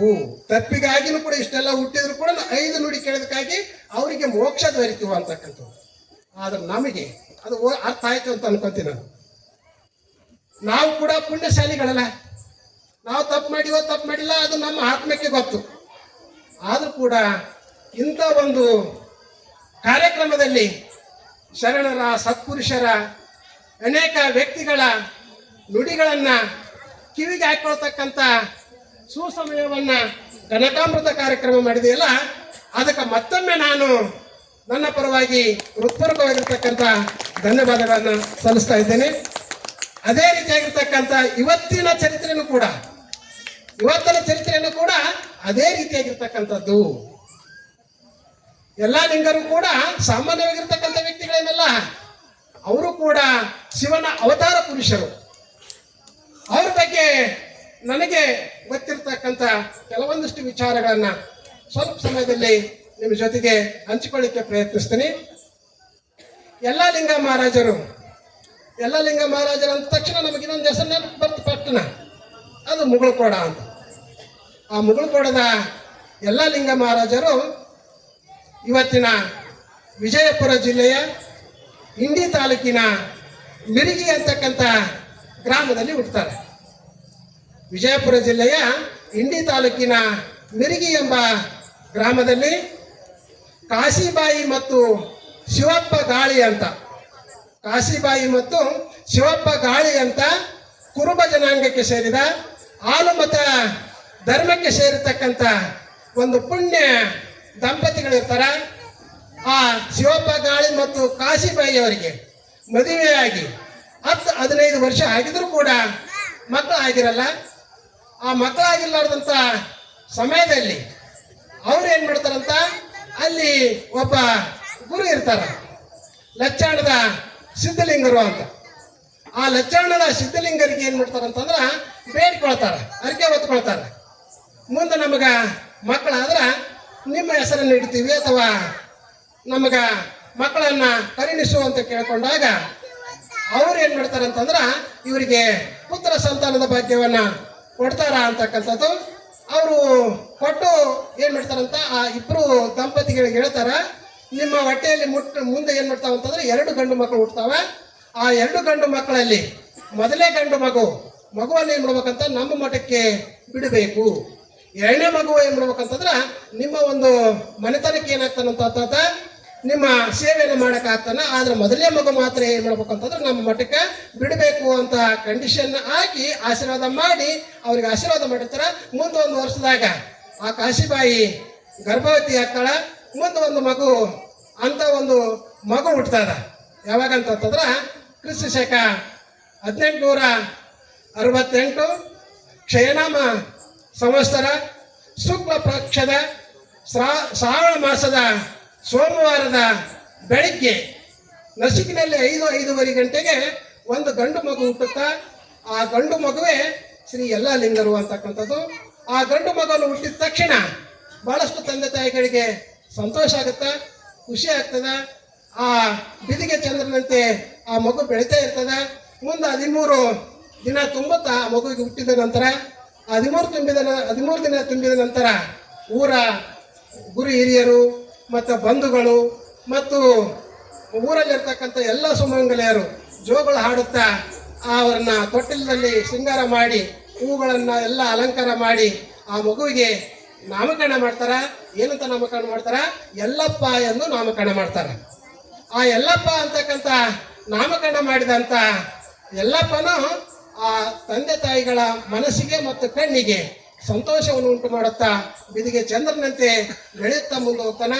ತಪ್ಪಿಗಾಗಿನೂ ಕೂಡ ಇಷ್ಟೆಲ್ಲ ಹುಟ್ಟಿದ್ರು ಕೂಡ 5 ನುಡಿ ಕೇಳೋದಕ್ಕಾಗಿ ಅವರಿಗೆ ಮೋಕ್ಷ ದೊರೀತು ಅಂತಕ್ಕಂಥದ್ದು. ಆದ್ರೆ ನಮಗೆ ಅದು ಅರ್ಥ ಆಯ್ತು ಅಂತ ಅನ್ಕೊಂತೀನಿ ನಾನು. ನಾವು ಕೂಡ ಪುಣ್ಯಶಾಲಿಗಳಲ್ಲ, ನಾವು ತಪ್ಪು ಮಾಡಿವೋ ತಪ್ಪು ಮಾಡಿಲ್ಲ ಅದು ನಮ್ಮ ಆತ್ಮಕ್ಕೆ ಗೊತ್ತು. ಆದರೂ ಕೂಡ ಇಂಥ ಒಂದು ಕಾರ್ಯಕ್ರಮದಲ್ಲಿ ಶರಣರ ಸತ್ಪುರುಷರ ಅನೇಕ ವ್ಯಕ್ತಿಗಳ ನುಡಿಗಳನ್ನು ಕಿವಿಗೆ ಹಾಕೊಳ್ತಕ್ಕಂಥ ಸುಸಮಯವನ್ನು ಕನಕಾಮೃತ ಕಾರ್ಯಕ್ರಮ ಮಾಡಿದೆಯಲ್ಲ, ಅದಕ್ಕೆ ಮತ್ತೊಮ್ಮೆ ನಾನು ನನ್ನ ಪರವಾಗಿ ಹೃತ್ಪೂರ್ವಕವಾಗಿರ್ತಕ್ಕಂಥ ಧನ್ಯವಾದಗಳನ್ನು ಸಲ್ಲಿಸ್ತಾ ಇದ್ದೇನೆ. ಅದೇ ರೀತಿಯಾಗಿರ್ತಕ್ಕಂಥ ಇವತ್ತಿನ ಚರಿತ್ರೆಯನ್ನು ಕೂಡ ಅದೇ ರೀತಿಯಾಗಿರ್ತಕ್ಕಂಥದ್ದು. ಎಲ್ಲ ಲಿಂಗರು ಕೂಡ ಸಾಮಾನ್ಯವಾಗಿರ್ತಕ್ಕಂಥ ವ್ಯಕ್ತಿಗಳೇನಲ್ಲ, ಅವರು ಕೂಡ ಶಿವನ ಅವತಾರ ಪುರುಷರು. ಅವ್ರ ಬಗ್ಗೆ ನನಗೆ ಗೊತ್ತಿರ್ತಕ್ಕಂಥ ಕೆಲವೊಂದಿಷ್ಟು ವಿಚಾರಗಳನ್ನು ಸ್ವಲ್ಪ ಸಮಯದಲ್ಲಿ ನಿಮ್ಮ ಜೊತೆಗೆ ಹಂಚಿಕೊಳ್ಳಿಕ್ಕೆ ಪ್ರಯತ್ನಿಸ್ತೀನಿ. ಯಲ್ಲಾಲಿಂಗ ಮಹಾರಾಜರು ಅಂದ ತಕ್ಷಣ ನಮಗೆ ಇನ್ನೊಂದು ಹೆಸರು ನೆನಪು ಬರ್ತು ಪಟ್ಟಣ, ಅದು ಮುಗುಳುಕೋಡ ಅಂತ. ಆ ಮುಗುಳುಕೋಡದ ಯಲ್ಲಾಲಿಂಗ ಮಹಾರಾಜರು ಇವತ್ತಿನ ವಿಜಯಪುರ ಜಿಲ್ಲೆಯ ಇಂಡಿ ತಾಲೂಕಿನ ಮಿರಿಗಿ ಅಂತಕ್ಕಂಥ ಗ್ರಾಮದಲ್ಲಿ ಹುಟ್ಟುತ್ತಾರೆ. ವಿಜಯಪುರ ಜಿಲ್ಲೆಯ ಇಂಡಿ ತಾಲೂಕಿನ ಮಿರಿಗಿ ಎಂಬ ಗ್ರಾಮದಲ್ಲಿ ಕಾಶಿಬಾಯಿ ಮತ್ತು ಶಿವಪ್ಪ ಗಾಳಿ ಅಂತ ಕುರುಬ ಜನಾಂಗಕ್ಕೆ ಸೇರಿದ ಆಲುಮತ ಧರ್ಮಕ್ಕೆ ಸೇರಿರ್ತಕ್ಕಂಥ ಒಂದು ಪುಣ್ಯ ದಂಪತಿಗಳಿರ್ತಾರೆ. ಆ ಶಿವಪ್ಪ ಗಾಳಿ ಮತ್ತು ಕಾಶಿಬಾಯಿ ಅವರಿಗೆ ಮದುವೆಯಾಗಿ 10-15 ವರ್ಷ ಆಗಿದ್ರೂ ಕೂಡ ಮಕ್ಕಳು ಆಗಿರಲ್ಲ. ಆ ಮಕ್ಕಳಾಗಿರ್ಲಾರ್ದಂಥ ಸಮಯದಲ್ಲಿ ಅವ್ರು ಏನು ಮಾಡ್ತಾರಂತ, ಅಲ್ಲಿ ಒಬ್ಬ ಗುರು ಇರ್ತಾರ, ಲಚ್ಚಾಣದ ಸಿದ್ಧಲಿಂಗರು ಅಂತ. ಆ ಲಚ್ಚಾಣದ ಸಿದ್ಧಲಿಂಗರಿಗೆ ಏನು ಮಾಡ್ತಾರಂತಂದ್ರೆ ಬೇಡ್ಕೊಳ್ತಾರೆ, ಅರಿಕೆ ಹೊತ್ಕೊಳ್ತಾರೆ. ಮುಂದೆ ನಮಗೆ ಮಕ್ಕಳಾದ್ರೆ ನಿಮ್ಮ ಹೆಸರನ್ನು ಇಡ್ತೀವಿ ಅಥವಾ ನಮಗೆ ಮಕ್ಕಳನ್ನು ಕರುಣಿಸು ಅಂತ ಕೇಳ್ಕೊಂಡಾಗ ಅವ್ರು ಏನು ಮಾಡ್ತಾರಂತಂದ್ರೆ ಇವರಿಗೆ ಪುತ್ರ ಸಂತಾನದ ಭಾಗ್ಯವನ್ನು ಕೊಡ್ತಾರ ಅಂತಕ್ಕಂಥದ್ದು. ಅವರು ಕೊಟ್ಟು ಏನು ಮಾಡ್ತಾರಂತ ಆ ಇಬ್ಬರು ದಂಪತಿಗಳಿಗೆ ಹೇಳ್ತಾರ, ನಿಮ್ಮ ಹೊಟ್ಟೆಯಲ್ಲಿ ಮುಂದೆ ಏನು ಮಾಡ್ತಾವ ಅಂತಂದ್ರೆ 2 ಗಂಡು ಮಕ್ಕಳು ಹುಡ್ತಾವೆ. ಆ 2 ಗಂಡು ಮಕ್ಕಳಲ್ಲಿ ಮೊದಲೇ ಗಂಡು ಮಗುವನ್ನು ಏನು ಮಾಡ್ಬೇಕಂತ ನಮ್ಮ ಮಠಕ್ಕೆ ಬಿಡಬೇಕು. 2ನೇ ಮಗು ಏನು ಮಾಡ್ಬೇಕಂತಂದ್ರೆ ನಿಮ್ಮ ಒಂದು ಮನೆತನಕ್ಕೆ ಏನಾಗ್ತಾನಂತ ನಿಮ್ಮ ಸೇವೆಯನ್ನು ಮಾಡೋಕ್ಕಾಗ್ತಾನೆ. ಆದ್ರೆ ಮೊದಲನೇ ಮಗು ಮಾತ್ರ ಏನು ಮಾಡ್ಬೇಕಂತಂದ್ರೆ ನಮ್ಮ ಮಠಕ್ಕೆ ಬಿಡಬೇಕು ಅಂತ ಕಂಡೀಷನ್ ಹಾಕಿ ಆಶೀರ್ವಾದ ಮಾಡಿ ಅವ್ರಿಗೆ ಆಶೀರ್ವಾದ ಮಾಡಿರ್ತಾರೆ. ಮುಂದೆ 1 ವರ್ಷದಾಗ ಆ ಕಾಶಿಬಾಯಿ ಗರ್ಭವತಿ ಆಗ್ತಾಳ. ಮುಂದೆ ಒಂದು ಮಗು ಹುಟ್ಟುತ್ತದ. ಯಾವಾಗಂತಂದ್ರೆ ಕ್ರಿಸ್ತ ಶಕ 1868 ಕ್ಷಯನಾಮ ಸಂವತ್ಸರ ಶುಕ್ಲ ಪಕ್ಷದ ಶ್ರಾವಣ ಮಾಸದ ಸೋಮವಾರದ ಬೆಳಿಗ್ಗೆ ನಸುಕಿನಲ್ಲಿ 5-5:30 ಗಂಟೆಗೆ ಒಂದು ಗಂಡು ಮಗು ಹುಟ್ಟುತ್ತಾ. ಆ ಗಂಡು ಮಗುವೇ ಶ್ರೀ ಯಲ್ಲಾಲಿಂಗರು ಅಂತಕ್ಕಂಥದ್ದು. ಆ ಗಂಡು ಮಗುವನ್ನು ಹುಟ್ಟಿದ ತಕ್ಷಣ ಬಹಳಷ್ಟು ತಂದೆ ತಾಯಿಗಳಿಗೆ ಸಂತೋಷ ಆಗುತ್ತಾ, ಖುಷಿ ಆಗ್ತದ. ಆ ಬಿದಿಗೆ ಚಂದ್ರನಂತೆ ಆ ಮಗು ಬೆಳೀತಾ ಇರ್ತದ. ಮುಂದೆ 13 ದಿನ ತುಂಬುತ್ತಾ ಆ ಮಗುವಿಗೆ ಹುಟ್ಟಿದ ನಂತರ 13 ದಿನ ತುಂಬಿದ ನಂತರ ಊರ ಗುರು ಹಿರಿಯರು ಮತ್ತು ಬಂಧುಗಳು ಮತ್ತು ಊರಲ್ಲಿರ್ತಕ್ಕಂಥ ಎಲ್ಲ ಸುಮಂಗಲೆಯರು ಜೋಗಳು ಹಾಡುತ್ತಾ ಅವರನ್ನ ತೊಟ್ಟಿಲದಲ್ಲಿ ಶೃಂಗಾರ ಮಾಡಿ ಹೂಗಳನ್ನು ಎಲ್ಲ ಅಲಂಕಾರ ಮಾಡಿ ಆ ಮಗುವಿಗೆ ನಾಮಕರಣ ಮಾಡ್ತಾರ. ಏನಂತ ನಾಮಕರಣ ಮಾಡ್ತಾರ? ಯಲ್ಲಪ್ಪ ಎಂದು ನಾಮಕರಣ ಮಾಡ್ತಾರೆ. ಆ ಯಲ್ಲಪ್ಪ ಅಂತಕ್ಕಂಥ ನಾಮಕರಣ ಮಾಡಿದಂಥ ಯಲ್ಲಪ್ಪನು ಆ ತಂದೆ ತಾಯಿಗಳ ಮನಸ್ಸಿಗೆ ಮತ್ತು ಕಣ್ಣಿಗೆ ಸಂತೋಷವನ್ನು ಉಂಟು ಮಾಡುತ್ತಾ ಬಿದಿಗೆ ಚಂದ್ರನಂತೆ ಬೆಳೆಯುತ್ತಾ ಮುಂದೆ ಹೋಗ್ತಾನೆ.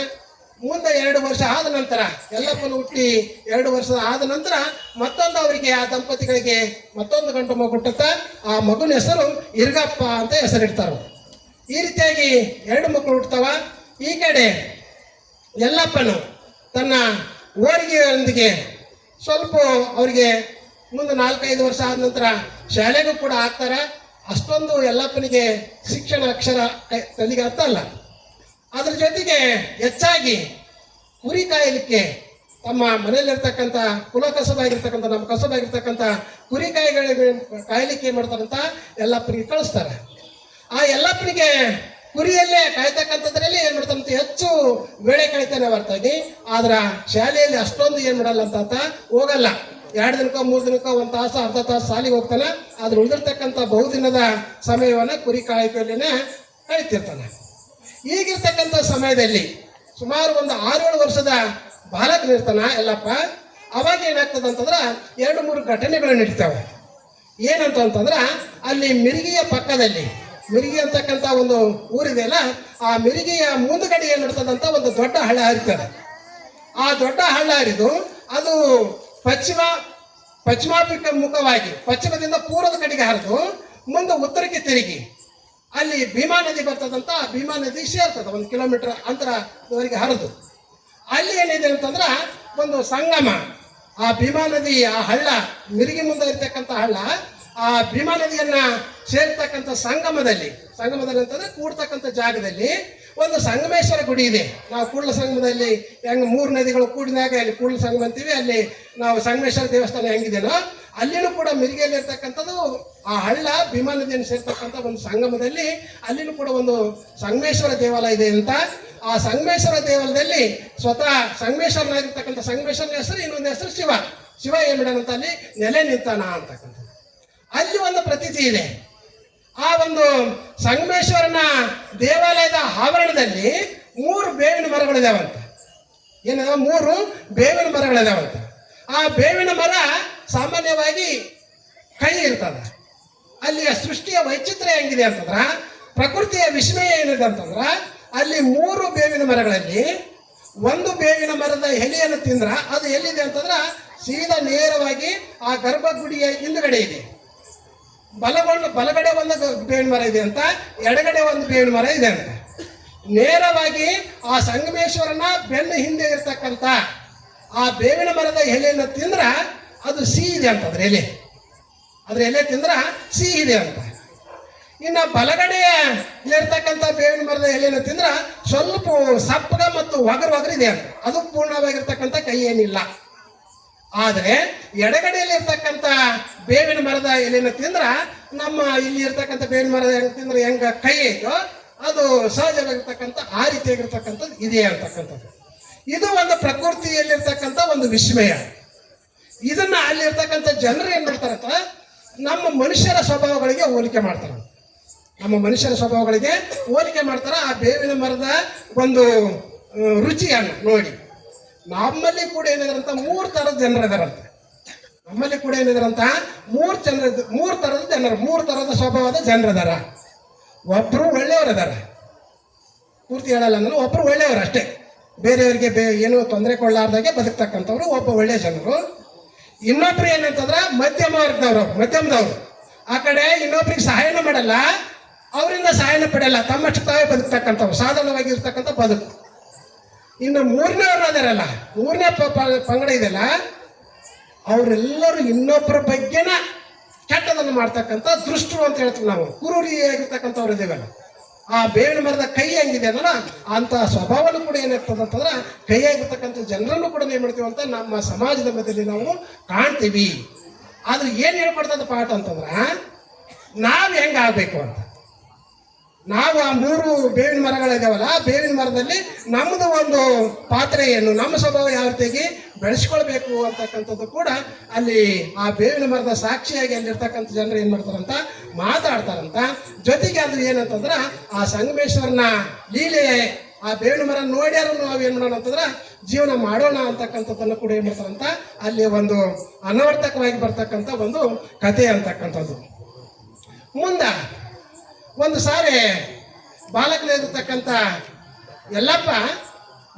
ಮುಂದೆ 2 ವರ್ಷ ಆದ ನಂತರ ಯಲ್ಲಪ್ಪನ ಹುಟ್ಟಿ 2 ವರ್ಷ ಆದ ನಂತರ ಮತ್ತೊಂದು ಅವರಿಗೆ ಆ ದಂಪತಿಗಳಿಗೆ ಮತ್ತೊಂದು ಗಂಡು ಮಗು ಹುಟ್ಟುತ್ತಾ. ಆ ಮಗುನ ಹೆಸರು ಇರ್ಗಪ್ಪ ಅಂತ ಹೆಸರಿಡ್ತಾರೆ. ಈ ರೀತಿಯಾಗಿ 2 ಮಕ್ಕಳು ಹುಟ್ಟುತ್ತವ. ಈ ಕಡೆ ಯಲ್ಲಪ್ಪನು ತನ್ನ ಓರಿಗೆಯೊಂದಿಗೆ ಸ್ವಲ್ಪ ಅವರಿಗೆ ಮುಂದೆ 4-5 ವರ್ಷ ಆದ ನಂತರ ಶಾಲೆಗೂ ಕೂಡ ಹಾಕ್ತಾರೆ. ಅಷ್ಟೊಂದು ಯಲ್ಲಪ್ಪನಿಗೆ ಶಿಕ್ಷಣ ಅಕ್ಷರ ತಲೆಗೆ ಅರ್ಥ ಅಲ್ಲ. ಅದ್ರ ಜೊತೆಗೆ ಹೆಚ್ಚಾಗಿ ಕುರಿ ಕಾಯಲಿಕ್ಕೆ ತಮ್ಮ ಮನೆಯಲ್ಲಿರ್ತಕ್ಕಂಥ ಕುಲ ಕಸಬಾಗಿರ್ತಕ್ಕಂಥ ನಮ್ಮ ಕಸಬಾಗಿರ್ತಕ್ಕಂಥ ಕುರಿ ಕಾಯಲಿಕ್ಕೆ ಏನ್ ಮಾಡ್ತಾರಂತ ಯಲ್ಲಪ್ಪನಿಗೆ ಕಳಿಸ್ತಾರೆ. ಆ ಯಲ್ಲಪ್ಪನಿಗೆ ಕುರಿಯಲ್ಲೇ ಕಾಯ್ತಕ್ಕಂಥದ್ರಲ್ಲಿ ಏನ್ ಮಾಡ್ತಾರಂತ ಹೆಚ್ಚು ವೇಳೆ ಕಳಿತಾನೆ ಹೊರತಾಗಿ ಆದ್ರ ಶಾಲೆಯಲ್ಲಿ ಅಷ್ಟೊಂದು ಏನ್ ಮಾಡಲ್ಲ ಅಂತ ಹೋಗಲ್ಲ. 2 ದಿನಕ್ಕೋ 3 ದಿನಕ್ಕೋ 1 ತಾಸು ಅರ್ಧ ತಾಸು ಸಾಲಿಗೆ ಹೋಗ್ತಾನೆ. ಆದ್ರೆ ಉಳಿದಿರ್ತಕ್ಕಂಥ ಬಹುದಿನದ ಸಮಯವನ್ನ ಕುರಿ ಕಾಯ್ಕೊಳ್ಳೇನೆ ಕಳಿತಿರ್ತಾನೆ. ಈಗಿರ್ತಕ್ಕಂಥ ಸಮಯದಲ್ಲಿ ಸುಮಾರು ಒಂದು 6-7 ವರ್ಷದ ಬಾಲಕನಿರ್ತಾನ ಯಲ್ಲಪ್ಪ. ಅವಾಗ ಏನಾಗ್ತದೆ ಅಂತಂದ್ರ 2-3 ಘಟನೆಗಳು ನಡೀತಾವೆ. ಏನಂತಂದ್ರ ಅಲ್ಲಿ ಮಿರಿಗಿಯ ಪಕ್ಕದಲ್ಲಿ ಮಿರಿಗಿ ಅಂತಕ್ಕಂಥ ಒಂದು ಊರಿದೆಯಲ್ಲ, ಆ ಮಿರಿಗಿಯ ಮುಂದುಗಡೆ ಏನ್ ನಡ್ತದಂತ ಒಂದು ದೊಡ್ಡ ಹಳ್ಳ ಹರಿತದೆ. ಆ ದೊಡ್ಡ ಹಳ್ಳ ಹರಿದು ಅದು ಪಶ್ಚಿಮಾಭಿಮುಖವಾಗಿ ಪಶ್ಚಿಮದಿಂದ ಪೂರ್ವದ ಕಡೆಗೆ ಹರಿದು ಮುಂದೆ ಉತ್ತರಕ್ಕೆ ತಿರುಗಿ ಅಲ್ಲಿ ಭೀಮಾ ನದಿ ಬರ್ತದಂತ. ಆ ಭೀಮಾ ನದಿ ಸೇರ್ತದೆ 1 ಕಿಲೋಮೀಟರ್ ಅಂತರದವರೆಗೆ ಹರಿದು. ಅಲ್ಲಿ ಏನಿದೆ ಅಂತಂದ್ರ ಒಂದು ಸಂಗಮ. ಆ ಭೀಮಾ ನದಿ ಆ ಹಳ್ಳ ಮಿರಿಗಿ ಮುಂದೆ ಇರ್ತಕ್ಕಂಥ ಹಳ್ಳ ಆ ಭೀಮಾ ನದಿಯನ್ನ ಸೇರ್ತಕ್ಕಂಥ ಸಂಗಮದಲ್ಲಿ ಅಂತಂದ್ರೆ ಕೂಡ್ತಕ್ಕಂಥ ಜಾಗದಲ್ಲಿ ಒಂದು ಸಂಗಮೇಶ್ವರ ಗುಡಿ ಇದೆ. ನಾವು ಕೂಡಲ ಸಂಗಮದಲ್ಲಿ ಹೆಂಗ್ 3 ನದಿಗಳು ಕೂಡಿದಾಗ ಅಲ್ಲಿ ಕೂಡಲ ಸಂಗಮ ಅಂತೀವಿ, ಅಲ್ಲಿ ನಾವು ಸಂಗಮೇಶ್ವರ ದೇವಸ್ಥಾನ ಹೆಂಗಿದೇನೋ ಅಲ್ಲಿನೂ ಕೂಡ ಮಿರಿಗೆಯಲ್ಲಿ ಇರ್ತಕ್ಕಂಥದ್ದು ಆ ಹಳ್ಳ ಭೀಮಾ ನದಿಯನ್ನು ಸೇರ್ತಕ್ಕಂಥ ಒಂದು ಸಂಗಮದಲ್ಲಿ ಅಲ್ಲಿನೂ ಕೂಡ ಒಂದು ಸಂಗಮೇಶ್ವರ ದೇವಾಲಯ ಇದೆ ಅಂತ. ಆ ಸಂಗಮೇಶ್ವರ ದೇವಾಲಯದಲ್ಲಿ ಸ್ವತಃ ಸಂಗಮೇಶ್ವರನಾಗಿರ್ತಕ್ಕಂಥ ಸಂಗಮೇಶ್ವರನ ಹೆಸರು, ಇನ್ನೊಂದು ಹೆಸರು ಶಿವ ಏನ್ ಬಿಡೋಣಂತ ಅಲ್ಲಿ ನೆಲೆ ನಿಂತಾನ ಅಂತಕ್ಕಂಥ ಅಲ್ಲಿ ಒಂದು ಪ್ರತೀತಿ ಇದೆ. ಆ ಒಂದು ಸಂಗಮೇಶ್ವರನ ದೇವಾಲಯದ ಆವರಣದಲ್ಲಿ 3 ಬೇವಿನ ಮರಗಳಿದಾವಂತ. ಏನದ 3 ಬೇವಿನ ಮರಗಳಿದಾವಂತ. ಆ ಬೇವಿನ ಮರ ಸಾಮಾನ್ಯವಾಗಿ ಕೈ ಇರ್ತದ. ಅಲ್ಲಿಯ ಸೃಷ್ಟಿಯ ವೈಚಿತ್ರ್ಯ ಹೆಂಗಿದೆ ಅಂತಂದ್ರ, ಪ್ರಕೃತಿಯ ವಿಸ್ಮಯ ಏನಿದೆ ಅಂತಂದ್ರ, ಅಲ್ಲಿ 3 ಬೇವಿನ ಮರಗಳಲ್ಲಿ ಒಂದು ಬೇವಿನ ಮರದ ಎಲೆಯನ್ನು ತಿಂದ್ರ ಅದು ಎಲ್ಲಿದೆ ಅಂತಂದ್ರ ಸೀದಾ ನೇರವಾಗಿ ಆ ಗರ್ಭಗುಡಿಯ ಹಿಂದುಗಡೆ ಇದೆ. ಬಲಗಡೆ ಒಂದು ಬೇವಿನ ಮರ ಇದೆ ಅಂತ, ಎಡಗಡೆ ಒಂದು ಬೇವಿನ ಮರ ಇದೆ ಅಂತ. ನೇರವಾಗಿ ಆ ಸಂಗಮೇಶ್ವರನ ಬೆನ್ನ ಹಿಂದೆ ಇರ್ತಕ್ಕಂಥ ಆ ಬೇವಿನ ಮರದ ಎಲೆಯನ್ನು ತಿಂದ್ರ ಅದು ಸಿಹಿ ಇದೆ ಅಂತ. ಅದ್ರ ಎಲೆ ತಿಂದ್ರ ಸಿಹಿ ಇದೆ ಅಂತ. ಇನ್ನು ಬಲಗಡೆಯ ಇರ್ತಕ್ಕಂಥ ಬೇವಿನ ಮರದ ಎಲೆಯನ್ನು ತಿಂದ್ರ ಸ್ವಲ್ಪ ಸಪ್ಪಗ ಮತ್ತು ಒಗರಿದೆ ಅಂತ. ಅದು ಪೂರ್ಣವಾಗಿರ್ತಕ್ಕಂಥ ಕೈ ಏನಿಲ್ಲ. ಆದ್ರೆ ಎಡಗಡೆಯಲ್ಲಿ ಇರ್ತಕ್ಕಂಥ ಬೇವಿನ ಮರದ ಎಲೆಯನ್ನು ತಿಂದ್ರ ನಮ್ಮ ಇಲ್ಲಿ ಇರ್ತಕ್ಕಂಥ ಬೇವಿನ ಮರದ ತಿಂದ್ರೆ ಹೆಂಗ ಕೈ ಐತೋ ಅದು ಸಹಜವಾಗಿರ್ತಕ್ಕಂಥ ಆ ರೀತಿಯಾಗಿರ್ತಕ್ಕಂಥದ್ದು ಇದೆ ಅಂತಕ್ಕಂಥದ್ದು. ಇದು ಒಂದು ಪ್ರಕೃತಿಯಲ್ಲಿರ್ತಕ್ಕಂಥ ಒಂದು ವಿಸ್ಮಯ. ಇದನ್ನ ಅಲ್ಲಿರ್ತಕ್ಕಂಥ ಜನರು ಏನ್ ಮಾಡ್ತಾರಂತ ನಮ್ಮ ಮನುಷ್ಯರ ಸ್ವಭಾವಗಳಿಗೆ ಹೋಲಿಕೆ ಮಾಡ್ತಾರ. ಆ ಬೇವಿನ ಮರದ ಒಂದು ರುಚಿಯನ್ನು ನೋಡಿ. ನಮ್ಮಲ್ಲಿ ಕೂಡ ಏನಿದಾರಂತ 3 ಥರದ ಜನರು ಇದಾರಂತೆ. 3 ಥರದ ಸ್ವಭಾವದ ಜನರಿದಾರ. ಒಬ್ರು ಒಳ್ಳೆಯವರಿದಾರ, ಪೂರ್ತಿ ಹೇಳಲ್ಲ ನಾನು, ಒಬ್ರು ಒಳ್ಳೆಯವರು ಅಷ್ಟೇ, ಬೇರೆಯವರಿಗೆ ಏನು ತೊಂದರೆ ಕೊಳ್ಳಾರ್ದಾಗೆ ಬದುಕ್ತಕ್ಕಂಥವ್ರು ಒಬ್ಬ ಒಳ್ಳೆಯ ಜನರು. ಇನ್ನೊಬ್ರು ಏನಂತಂದ್ರ ಮಧ್ಯಮದವ್ರು. ಆ ಕಡೆ ಇನ್ನೊಬ್ರಿಗೆ ಸಹಾಯನ ಮಾಡಲ್ಲ, ಅವರಿಂದ ಸಹಾಯನ ಪಡೆಯಲ್ಲ, ತಮ್ಮಷ್ಟು ತಾವೇ ಬದುಕ್ತಕ್ಕಂಥವ್ರು, ಸಾಧಾರಣವಾಗಿರ್ತಕ್ಕಂಥ ಬದುಕು. ಇನ್ನು 3ನೇವ್ರು ಅದಾರಲ್ಲ, 3ನೇ ಪಂಗಡ ಇದೆಯಲ್ಲ, ಅವರೆಲ್ಲರೂ ಇನ್ನೊಬ್ಬರ ಬಗ್ಗೆನ ಕೆಟ್ಟದನ್ನು ಮಾಡ್ತಕ್ಕಂಥ ದೃಷ್ಟರು ಅಂತ ಹೇಳ್ತೀವಿ ನಾವು, ಕುರೂರಿಯಾಗಿರ್ತಕ್ಕಂಥವ್ರು ಇದೇವಲ್ಲ. ಆ ಬೇವಿನ ಮರದ ಕೈ ಹೆಂಗಿದೆ ಅಲ್ಲ ಅಂತ ಸ್ವಭಾವನೂ ಕೂಡ ಏನಾಗ್ತದೆ ಅಂತಂದ್ರೆ ಕೈಯಾಗಿರ್ತಕ್ಕಂಥ ಜನರನ್ನು ಕೂಡ ಏನ್ ಮಾಡ್ತೀವಿ ಅಂತ ನಮ್ಮ ಸಮಾಜದ ಮಧ್ಯದಲ್ಲಿ ನಾವು ಕಾಣ್ತೀವಿ. ಆದ್ರೆ ಏನ್ ಹೇಳ್ಕೊಡ್ತದ ಪಾಠ ಅಂತಂದ್ರ ನಾವ್ ಹೆಂಗ ಆಗ್ಬೇಕು ಅಂತ. ನಾವು ಆ 3 ಬೇವಿನ ಮರಗಳಿದಾವಲ್ಲ, ಬೇವಿನ ಮರದಲ್ಲಿ ನಮ್ದು ಒಂದು ಪಾತ್ರ ಏನು, ನಮ್ಮ ಸ್ವಭಾವ ಯಾವ ರೀತಿಯಾಗಿ ಬೆಳೆಸ್ಕೊಳ್ಬೇಕು ಅಂತಕ್ಕಂಥದ್ದು ಕೂಡ ಅಲ್ಲಿ ಆ ಬೇವಿನ ಮರದ ಸಾಕ್ಷಿಯಾಗಿ ಅಲ್ಲಿರ್ತಕ್ಕಂಥ ಜನರು ಏನ್ ಮಾಡ್ತಾರಂತ ಮಾತಾಡ್ತಾರಂತ. ಜೊತೆಗೆ ಅದು ಏನಂತಂದ್ರ ಆ ಸಂಗಮೇಶ್ವರನ ಲೀಲೆ, ಆ ಬೇವಿನ ಮರ ನೋಡ್ಯಾರು ನಾವು ಏನ್ ಮಾಡೋಣ ಅಂತಂದ್ರ ಜೀವನ ಮಾಡೋಣ ಅಂತಕ್ಕಂಥದ್ದನ್ನು ಕೂಡ ಏನ್ ಮಾಡ್ತಾರಂತ ಅಲ್ಲಿ ಒಂದು ಅನವರ್ತಕವಾಗಿ ಬರ್ತಕ್ಕಂಥ ಒಂದು ಕಥೆ ಅಂತಕ್ಕಂಥದ್ದು. ಮುಂದ ಒಂದು ಸಾರಿ ಬಾಲಕನಾಗಿರ್ತಕ್ಕಂಥ ಯಲ್ಲಪ್ಪ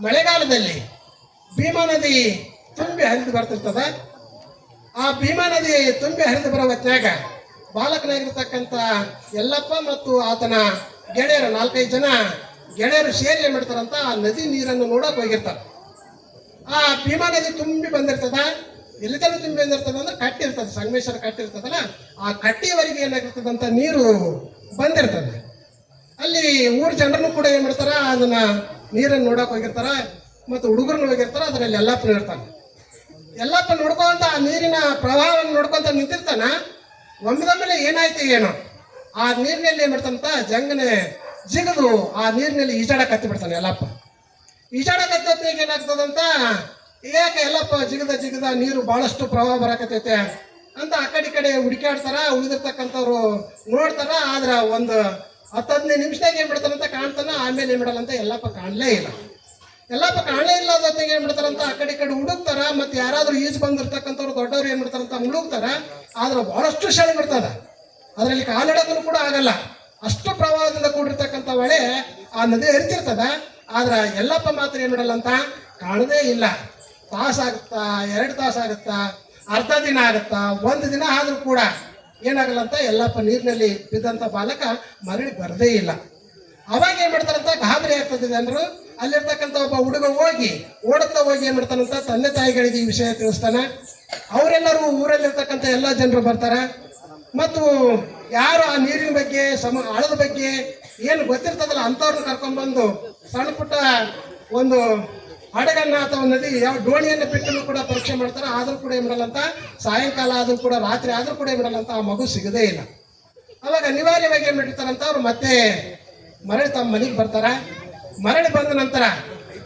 ಮಳೆಗಾಲದಲ್ಲಿ ಭೀಮಾ ನದಿ ತುಂಬಿ ಹರಿದು ಬರ್ತಿರ್ತದ. ಆ ಭೀಮಾ ನದಿ ತುಂಬಿ ಹರಿದು ಬರೋ ಹೊತ್ನ್ಯಾಗ ಬಾಲಕನಾಗಿರ್ತಕ್ಕಂಥ ಯಲ್ಲಪ್ಪ ಮತ್ತು ಆತನ ಗೆಳೆಯರು 4-5 ಜನ ಗೆಳೆಯರು ಸೇರಿ ಏನ್ ಮಾಡ್ತಾರಂತ ಆ ನದಿ ನೀರನ್ನು ನೋಡಕ್ ಹೋಗಿರ್ತಾರೆ. ಆ ಭೀಮಾ ನದಿ ತುಂಬಿ ಬಂದಿರ್ತದ. ಎಲ್ಲಿ ತನಕ ತುಂಬಿ ಬಂದಿರ್ತದ ಅಂದ್ರೆ ಕಟ್ಟಿರ್ತದೆ, ಸಂಗಮೇಶ್ವರ ಕಟ್ಟಿರ್ತದಲ್ಲ, ಆ ಕಟ್ಟಿಯವರೆಗೆ ಏನಾಗಿರ್ತದಂತ ನೀರು ಬಂದಿರ್ತದೆ. ಅಲ್ಲಿ ಊರ ಜನರನ್ನು ಕೂಡ ಏನ್ ಮಾಡ್ತಾರ, ಅದನ್ನ ನೀರನ್ನು ನೋಡಕ್ ಹೋಗಿರ್ತಾರ, ಮತ್ತು ಹುಡುಗರನ್ನು ಹೋಗಿರ್ತಾರ. ಅದರಲ್ಲಿ ಯಲ್ಲಪ್ಪನ ಇರ್ತಾನೆ. ಯಲ್ಲಪ್ಪ ನೋಡ್ಕೊಂತ ಆ ನೀರಿನ ಪ್ರವಾಹವನ್ನು ನೋಡ್ಕೊಂತ ನಿಂತಿರ್ತಾನ. ಒಮ್ಮೆದೊಮ್ಮೆಲೆ ಏನಾಯ್ತು ಏನೋ, ಆ ನೀರಿನಲ್ಲಿ ಏನ್ ಮಾಡ್ತಾನಂತ ಜಂಗನೆ ಜಿಗದು ಆ ನೀರಿನಲ್ಲಿ ಈಜಾಡಕ್ ಹತ್ತಿ ಬಿಡ್ತಾನೆ ಯಲ್ಲಪ್ಪ. ಈಜಾಡಕ್ ಹತ್ತೋತ್ನಾಗ ಏನಾಗ್ತದಂತ, ಯಾಕೆ ಯಲ್ಲಪ್ಪ ಜಿಗದ ನೀರು ಬಹಳಷ್ಟು ಪ್ರವಾಹ ಬರಾಕತ್ತೈತೆ ಅಂತ ಆ ಕಡೆ ಹುಡುಕಾಡ್ತಾರ. ಉಳಿದಿರ್ತಕ್ಕಂಥವ್ರು ನೋಡ್ತಾರ. ಆದ್ರ ಒಂದು 10-15 ನಿಮಿಷದಾಗ ಏನ್ ಬಿಡ್ತಾರಂತ ಕಾಣ್ತಾನ. ಆಮೇಲೆ ಏನ್ ಬಿಡಲ್ಲಂತ ಯಲ್ಲಪ್ಪ ಕಾಣಲೇ ಇಲ್ಲ. ಯಲ್ಲಪ್ಪ ಕಾಣಲೇ ಇಲ್ಲ ಜೊತೆಗೆ ಏನ್ ಬಿಡ್ತಾರಂತ ಆ ಕಡೆ ಹುಡುಕ್ತಾರ. ಮತ್ತೆ ಯಾರಾದ್ರೂ ಈಜು ಬಂದಿರ್ತಕ್ಕಂಥವ್ರು ದೊಡ್ಡವ್ರು ಏನ್ ಬಿಡ್ತಾರಂತ ಹುಡುಕ್ತಾರ. ಆದ್ರೆ ಬಹಳಷ್ಟು ಶೆಳೆ ಬಿಡ್ತದ. ಅದರಲ್ಲಿ ಕಾಲಿಡೋದನ್ನು ಕೂಡ ಆಗಲ್ಲ. ಅಷ್ಟು ಪ್ರವಾಹದಿಂದ ಕೂಡಿರ್ತಕ್ಕಂಥ ಹೊಳೆ ಆ ನದಿ ಹರಿತಿರ್ತದ. ಆದ್ರ ಯಲ್ಲಪ್ಪ ಮಾತ್ರ ಏನ್ ಬಿಡಲ್ಲ ಅಂತ ಕಾಣದೇ ಇಲ್ಲ. ತಾಸಾಗುತ್ತಾ, 2 ತಾಸಾಗುತ್ತಾ, ಅರ್ಧ ದಿನ ಆಗುತ್ತಾ, 1 ದಿನ ಆದ್ರೂ ಕೂಡ ಏನಾಗಲ್ಲ ಅಂತ ಯಲ್ಲಪ್ಪ ನೀರಿನಲ್ಲಿ ಬಿದ್ದಂತ ಬಾಲಕ ಮರಳಿ ಬರದೇ ಇಲ್ಲ. ಅವಾಗ ಏನ್ ಮಾಡ್ತಾರಂತ ಗಾಬರಿ ಆಗ್ತದೆ ಜನರು. ಅಲ್ಲಿರ್ತಕ್ಕಂಥ ಒಬ್ಬ ಹುಡುಗ ಓಡುತ್ತಾ ಹೋಗಿ ಏನ್ ಮಾಡ್ತಾನಂತ ತಂದೆ ತಾಯಿಗಳಿಗೆ ಈ ವಿಷಯ ತಿಳಿಸ್ತಾನೆ. ಅವರೆಲ್ಲರೂ ಊರಲ್ಲಿರ್ತಕ್ಕಂಥ ಎಲ್ಲ ಜನರು ಬರ್ತಾರೆ. ಮತ್ತು ಯಾರು ಆ ನೀರಿನ ಬಗ್ಗೆ ಆಳದ ಬಗ್ಗೆ ಏನು ಗೊತ್ತಿರ್ತದಲ್ಲ ಅಂಥವ್ರನ್ನ ಕರ್ಕೊಂಡ್ಬಂದು ಸಣ್ಣ ಪುಟ್ಟ ಒಂದು ಹಡಗನ್ನ ಅಥವಾ ನದಿ ಯಾವ ಡೋಣಿಯನ್ನು ಬಿಟ್ಟು ಕೂಡ ಪರೀಕ್ಷೆ ಮಾಡ್ತಾರೆ. ಆದ್ರೂ ಕೂಡ ಏನ್ ಬಿಡಲ್ಲ ಅಂತ, ಸಾಯಂಕಾಲ ಆದ್ರೂ ಕೂಡ, ರಾತ್ರಿ ಆದ್ರೂ ಕೂಡ ಏನ್ ಬಿಡಲ್ಲ ಅಂತ ಆ ಮಗು ಸಿಗದೇ ಇಲ್ಲ. ಅವಾಗ ಅನಿವಾರ್ಯವಾಗಿ ಏನ್ ಮಾಡಿರ್ತಾರಂತ ಅವ್ರು ಮತ್ತೆ ಮರಳಿ ತಮ್ಮ ಮನೆಗೆ ಬರ್ತಾರ. ಮರಳಿ ಬಂದ ನಂತರ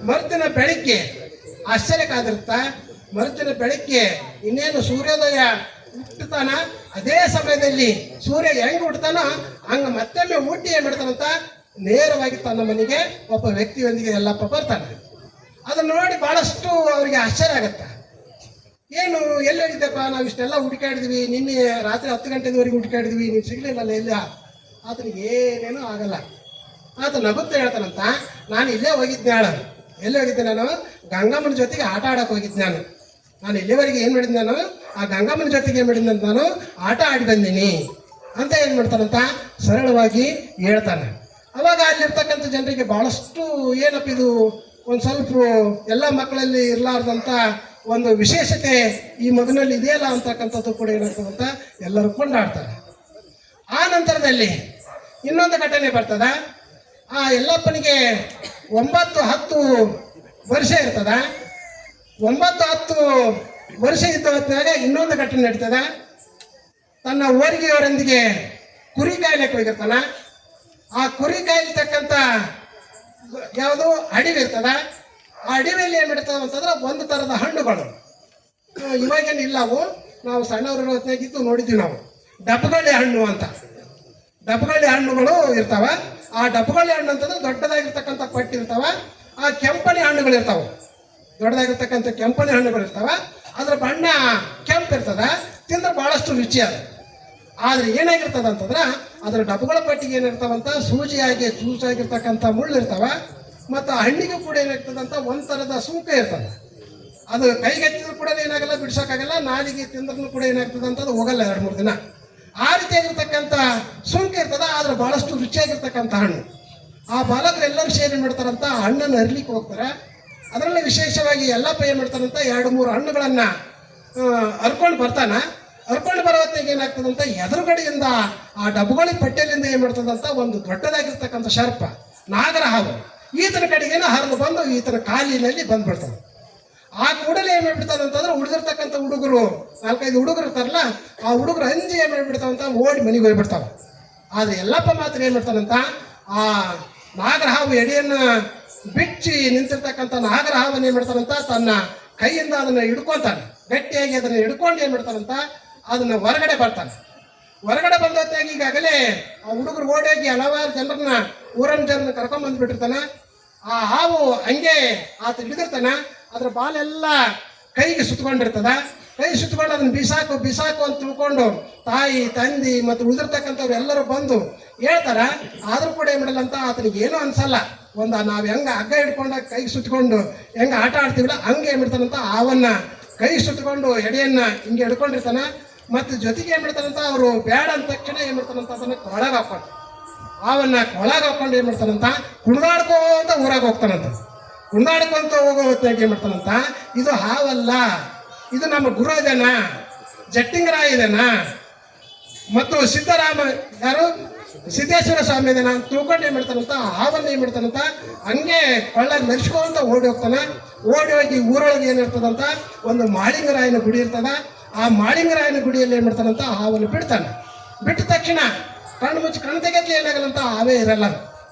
ಮರುದಿನ ಬೆಳಿಗ್ಗೆ ಆಶ್ಚರ್ಯಕ್ಕಾದಿರುತ್ತ. ಮರುದಿನ ಬೆಳಿಗ್ಗೆ ಇನ್ನೇನು ಸೂರ್ಯೋದಯ ಹುಟ್ಟುತ್ತಾನ. ಅದೇ ಸಮಯದಲ್ಲಿ ಸೂರ್ಯ ಹೆಂಗ್ ಹುಟ್ಟತಾನೋ ಹಂಗ ಮತ್ತೊಮ್ಮೆ ಹುಟ್ಟಿ ಏನ್ ಮಾಡ್ತಾನಂತ ನೇರವಾಗಿ ತನ್ನ ಮನೆಗೆ ಒಬ್ಬ ವ್ಯಕ್ತಿಯೊಂದಿಗೆ ಯಲ್ಲಪ್ಪ ಬರ್ತಾನೆ. ಅದನ್ನ ನೋಡಿ ಬಹಳಷ್ಟು ಅವರಿಗೆ ಆಶ್ಚರ್ಯ ಆಗತ್ತ. ಏನು ಎಲ್ಲಿ ಹೋಗಿದ್ದಪ್ಪ, ನಾವು ಇಷ್ಟೆಲ್ಲ ಹುಡುಕಾಡಿದ್ವಿ, ನಿನ್ನೆ ರಾತ್ರಿ 10 ಗಂಟೆವರೆಗೆ ಹುಡುಕಾಡಿದ್ವಿ, ನೀವು ಸಿಗ್ಲಿಲ್ಲಲ್ಲ ಇಲ್ಲ. ಆತನಿಗೆ ಏನೇನೂ ಆಗಲ್ಲ. ಆತ ನಗುತ್ತಾ ಹೇಳ್ತಾನಂತ, ನಾನು ಇಲ್ಲೇ ಹೋಗಿದ್ದೆ. ಎಲ್ಲಿ ಹೋಗಿದ್ದೆ? ನಾನು ಗಂಗಮ್ಮನ ಜೊತೆಗೆ ಆಟ ಆಡಕ್ಕೆ ಹೋಗಿದ್ದೆ. ನಾನು ಇಲ್ಲಿವರೆಗೆ ಏನ್ ಮಾಡಿದ್, ನಾನು ಆ ಗಂಗಮ್ಮನ ಜೊತೆಗೆ ಏನ್ ಮಾಡಿದ್ನಂತ ನಾನು ಆಟ ಆಡಿ ಬಂದೀನಿ ಅಂತ ಏನ್ ಮಾಡ್ತಾನಂತ ಸರಳವಾಗಿ ಹೇಳ್ತಾನೆ. ಅವಾಗ ಅಲ್ಲಿರ್ತಕ್ಕಂಥ ಜನರಿಗೆ ಬಹಳಷ್ಟು ಏನಪ್ಪ ಇದು ಒಂದು ಸ್ವಲ್ಪ ಎಲ್ಲ ಮಕ್ಕಳಲ್ಲಿ ಇರಲಾರ್ದಂಥ ಒಂದು ವಿಶೇಷತೆ ಈ ಮಗನಲ್ಲಿ ಇದೆಯಲ್ಲ ಅಂತಕ್ಕಂಥದ್ದು ಕೂಡ ಏನಾಗ್ತದಂತ ಎಲ್ಲರೂ ಕೊಂಡಾಡ್ತಾರೆ. ಆ ನಂತರದಲ್ಲಿ ಇನ್ನೊಂದು ಘಟನೆ ಬರ್ತದ. ಆ ಯಲ್ಲಪ್ಪನಿಗೆ 9-10 ವರ್ಷ ಇರ್ತದ. 9-10 ವರ್ಷ ಇದ್ದ ಹೊತ್ತಿನಾಗ ಇನ್ನೊಂದು ಘಟನೆ ನಡೀತದ. ತನ್ನ ಓರಿಗೆಯವರೊಂದಿಗೆ ಕುರಿ ಕಾಯ್ಲಿಕ್ಕೆ ಹೋಗಿರ್ತಾನ. ಆ ಕುರಿ ಕಾಯ್ಲಿರ್ತಕ್ಕಂಥ ಯಾವುದು ಅಡವಿ ಇರ್ತದ. ಆ ಅಡವಿಯಲ್ಲಿ ಏನ್ ಬಿಡ್ತದ ಅಂತಂದ್ರೆ ಒಂದು ತರದ ಹಣ್ಣುಗಳು, ಇವಾಗೇನು ಇಲ್ಲ, ಅವು ನಾವು ಸಣ್ಣವರು ಹೊತ್ತಿನಾಗಿದ್ದು ನೋಡಿದ್ವಿ ನಾವು. ಡಬ್ಬಗಳ್ಳಿ ಹಣ್ಣು ಅಂತ, ಡಬ್ಬಗಳ್ಳಿ ಹಣ್ಣುಗಳು ಇರ್ತಾವ. ಆ ಡಬ್ಬಗಳ್ಳಿ ಹಣ್ಣು ಅಂತಂದ್ರೆ ದೊಡ್ಡದಾಗಿರ್ತಕ್ಕಂಥ ಪಟ್ಟಿ ಇರ್ತಾವ. ಆ ಕೆಂಪಣಿ ಹಣ್ಣುಗಳು ಇರ್ತಾವ, ದೊಡ್ಡದಾಗಿರ್ತಕ್ಕಂಥ ಕೆಂಪಣಿ ಹಣ್ಣುಗಳು ಇರ್ತಾವ. ಅದ್ರ ಬಣ್ಣ ಕೆಂಪು ಇರ್ತದ, ತಿಂದ್ರೆ ಬಹಳಷ್ಟು ರುಚಿ ಅದ. ಆದ್ರೆ ಏನಾಗಿರ್ತದ ಅಂತಂದ್ರೆ ಅದ್ರ ಡಬ್ಬಗಳ ಪಟ್ಟಿಗೆ ಏನಿರ್ತಾವಂತ ಸೂಜಿಯಾಗಿ ಚೂಸಾಗಿರ್ತಕ್ಕಂಥ ಮುಳ್ಳು ಇರ್ತಾವ. ಮತ್ತು ಹಣ್ಣಿಗೂ ಕೂಡ ಏನಾಗ್ತದಂತ ಒಂದ್ ತರದ ಸುಂಕ ಇರ್ತದ. ಅದು ಕೈಗೆ ಹಚ್ಚಿದ್ರು ಕೂಡ ಏನಾಗಲ್ಲ, ಬಿಡ್ಸೋಕ್ಕಾಗಲ್ಲ. ನಾಲಿಗೆ ತಿಂದ್ರೂ ಕೂಡ ಏನಾಗ್ತದಂತ ಅದು ಹೋಗಲ್ಲ 2-3 ದಿನ. ಆ ರೀತಿಯಾಗಿರ್ತಕ್ಕಂಥ ಸುಂಕ ಇರ್ತದ. ಆದ್ರೆ ಬಹಳಷ್ಟು ರುಚಿಯಾಗಿರ್ತಕ್ಕಂಥ ಹಣ್ಣು. ಆ ಬಾಲಕರು ಎಲ್ಲರೂ ಸೇರಿ ಮಾಡ್ತಾರಂತ ಹಣ್ಣನ್ನು ಹರಿಲಿಕ್ಕೆ ಹೋಗ್ತಾರೆ. ಅದರಲ್ಲಿ ವಿಶೇಷವಾಗಿ ಯಲ್ಲಪ್ಪ ಏನ್ ಮಾಡ್ತಾರಂತ 2-3 ಹಣ್ಣುಗಳನ್ನ ಹರ್ಕೊಂಡು ಬರ್ತಾನ. ಹರ್ಕೊಂಡು ಬರೋ ಹೊತ್ತಿಗೆ ಏನಾಗ್ತದಂತ ಎದುರುಗಡೆಯಿಂದ ಆ ಡಬ್ಬುಗಳ ಪಟ್ಟೆಲಿಂದ ಏನ್ ಮಾಡ್ತದಂತ ಒಂದು ದೊಡ್ಡದಾಗಿರ್ತಕ್ಕಂಥ ಸರ್ಪ, ನಾಗರ ಹಾವು ಈತನ ಕಡೆಗೇನ ಹರಿದು ಬಂದು ಈತನ ಕಾಲಿನಲ್ಲಿ ಬಂದ್ಬಿಡ್ತಾನೆ. ಆ ಕೂಡಲೇ ಏನ್ ಮಾಡ್ಬಿಡ್ತಾರಂತಂದ್ರೆ ಉಳಿದಿರ್ತಕ್ಕಂಥ ಹುಡುಗರು 4-5 ಹುಡುಗರು ಇರ್ತಾರಲ್ಲ, ಆ ಹುಡುಗರು ಅಂಜಿ ಏನ್ ಮಾಡ್ಬಿಡ್ತಾವಂತ ಓಡಿ ಮನೆಗೆ ಹೋಗ್ಬಿಡ್ತಾವ. ಆದ್ರೆ ಯಲ್ಲಪ್ಪ ಮಾತ್ರ ಏನ್ ಮಾಡ್ತಾನಂತ ಆ ನಾಗರ ಹಾವು ಎಡೆಯನ್ನ ಬಿಚ್ಚಿ ನಿಂತಿರ್ತಕ್ಕಂಥ ನಾಗರ ಹಾವನ್ನ ಏನ್ ಮಾಡ್ತಾನಂತ ತನ್ನ ಕೈಯಿಂದ ಅದನ್ನ ಹಿಡ್ಕೊಂತಾನೆ. ಗಟ್ಟಿಯಾಗಿ ಅದನ್ನ ಹಿಡ್ಕೊಂಡು ಏನ್ ಮಾಡ್ತಾನಂತ ಅದನ್ನ ಹೊರಗಡೆ ಬರ್ತಾನೆ. ಹೊರಗಡೆ ಬಂದ ಹೊತ್ತಾಗಿ ಈಗಾಗಲೇ ಆ ಹುಡುಗರು ಓಡೋಗಿ ಹಲವಾರು ಜನರನ್ನ ಊರನ್ನ ಜನರನ್ನ ಕರ್ಕೊಂಡ್ ಬಂದ್ಬಿಟ್ಟಿರ್ತಾನ. ಆ ಹಾವು ಹಂಗೆ ಆತ ಹಿಡಿದಿರ್ತಾನ. ಅದ್ರ ಬಾಲೆಲ್ಲ ಕೈಗೆ ಸುತ್ತಕೊಂಡಿರ್ತದ. ಕೈ ಸುತ್ತಕೊಂಡು ಅದನ್ನ ಬಿಸಾಕು ಅಂತ ತಿಳ್ಕೊಂಡು ತಾಯಿ ತಂದಿ ಮತ್ತು ಉಳಿದಿರ್ತಕ್ಕಂಥವ್ರು ಎಲ್ಲರೂ ಬಂದು ಹೇಳ್ತಾರ. ಆದ್ರೂ ಕೂಡ ಏನ್ ಮಾಡಲ್ಲ ಅಂತ ಆತನಿಗೆ ಏನೂ ಅನ್ಸಲ್ಲ. ನಾವ್ ಹೆಂಗ ಹಗ್ಗ ಹಿಡ್ಕೊಂಡಾಗ ಕೈ ಸುತ್ತಕೊಂಡು ಹೆಂಗ ಆಟ ಆಡ್ತೀವಿಲ್ಲ ಹಂಗೆ ಏನ್ ಮಾಡ್ತಾನಂತ ಅವನ್ನ ಕೈ ಸುತ್ತಕೊಂಡು ಎಡೆಯನ್ನ ಹಿಂಗೆ ಹಿಡ್ಕೊಂಡಿರ್ತಾನ. ಮತ್ತೆ ಜೊತೆಗೆ ಏನ್ ಮಾಡ್ತಾನಂತ ಅವರು ಬೇಡ ಅಂದ ತಕ್ಷಣ ಏನ್ ಮಾಡ್ತಾನಂತ ಅದನ್ನ ಕೊಳಗ ಹಾಕೊಂಡು ಅವನ್ನ ಕೊಳಗ ಹಾಕೊಂಡು ಏನ್ ಮಾಡ್ತಾನಂತ ಕುಣಿದಾಡ್ಕೊಂತ ಊರಾಗ ಹೋಗ್ತಾನಂತ. ಕುಣಿದಾಡ್ಕೊಂತ ಹೋಗೋ ಹೊತ್ತಿನಾಗ ಏನ್ ಮಾಡ್ತಾನಂತ ಇದು ಹಾವಲ್ಲ, ಇದು ನಮ್ಮ ಗುರುಜನ ಜಟ್ಟಿಂಗರಾಯ ಇದನ ಮತ್ತು ಸಿದ್ದರಾಮ ಯಾರು ಸಿದ್ದೇಶ್ವರ ಸ್ವಾಮಿ ಇದನ್ನ ತಿಳ್ಕೊಂಡು ಏನ್ ಮಾಡ್ತಾನಂತ ಹಾವನ್ನ ಏನ್ ಮಾಡ್ತಾನಂತ ಹಂಗೆ ಕೊಳ್ಳಾಗಿ ಮೆರ್ಸ್ಕೊಂತ ಓಡಿ ಹೋಗ್ತಾನ. ಓಡಿ ಹೋಗಿ ಊರೊಳಗೆ ಏನಿರ್ತದಂತ ಒಂದು ಮಾಳಿಂಗರಾಯನ ಗುಡಿ ಇರ್ತದ. ಆ ಮಾಳಿಂಗರಾಯನ ಗುಡಿಯಲ್ಲಿ ಏನ್ ಮಾಡ್ತಾನಂತ ಹಾವನ್ನು ಬಿಡ್ತಾನೆ. ಬಿಟ್ಟ ತಕ್ಷಣ ಕಣ್ಣು ಮುಚ್ಚಿ ಕಣ್ಣು ತೆಗೆದ್ಲಿ ಏನಾಗಲ್ಲಂತ ಹಾವೇ ಇರಲ್ಲ.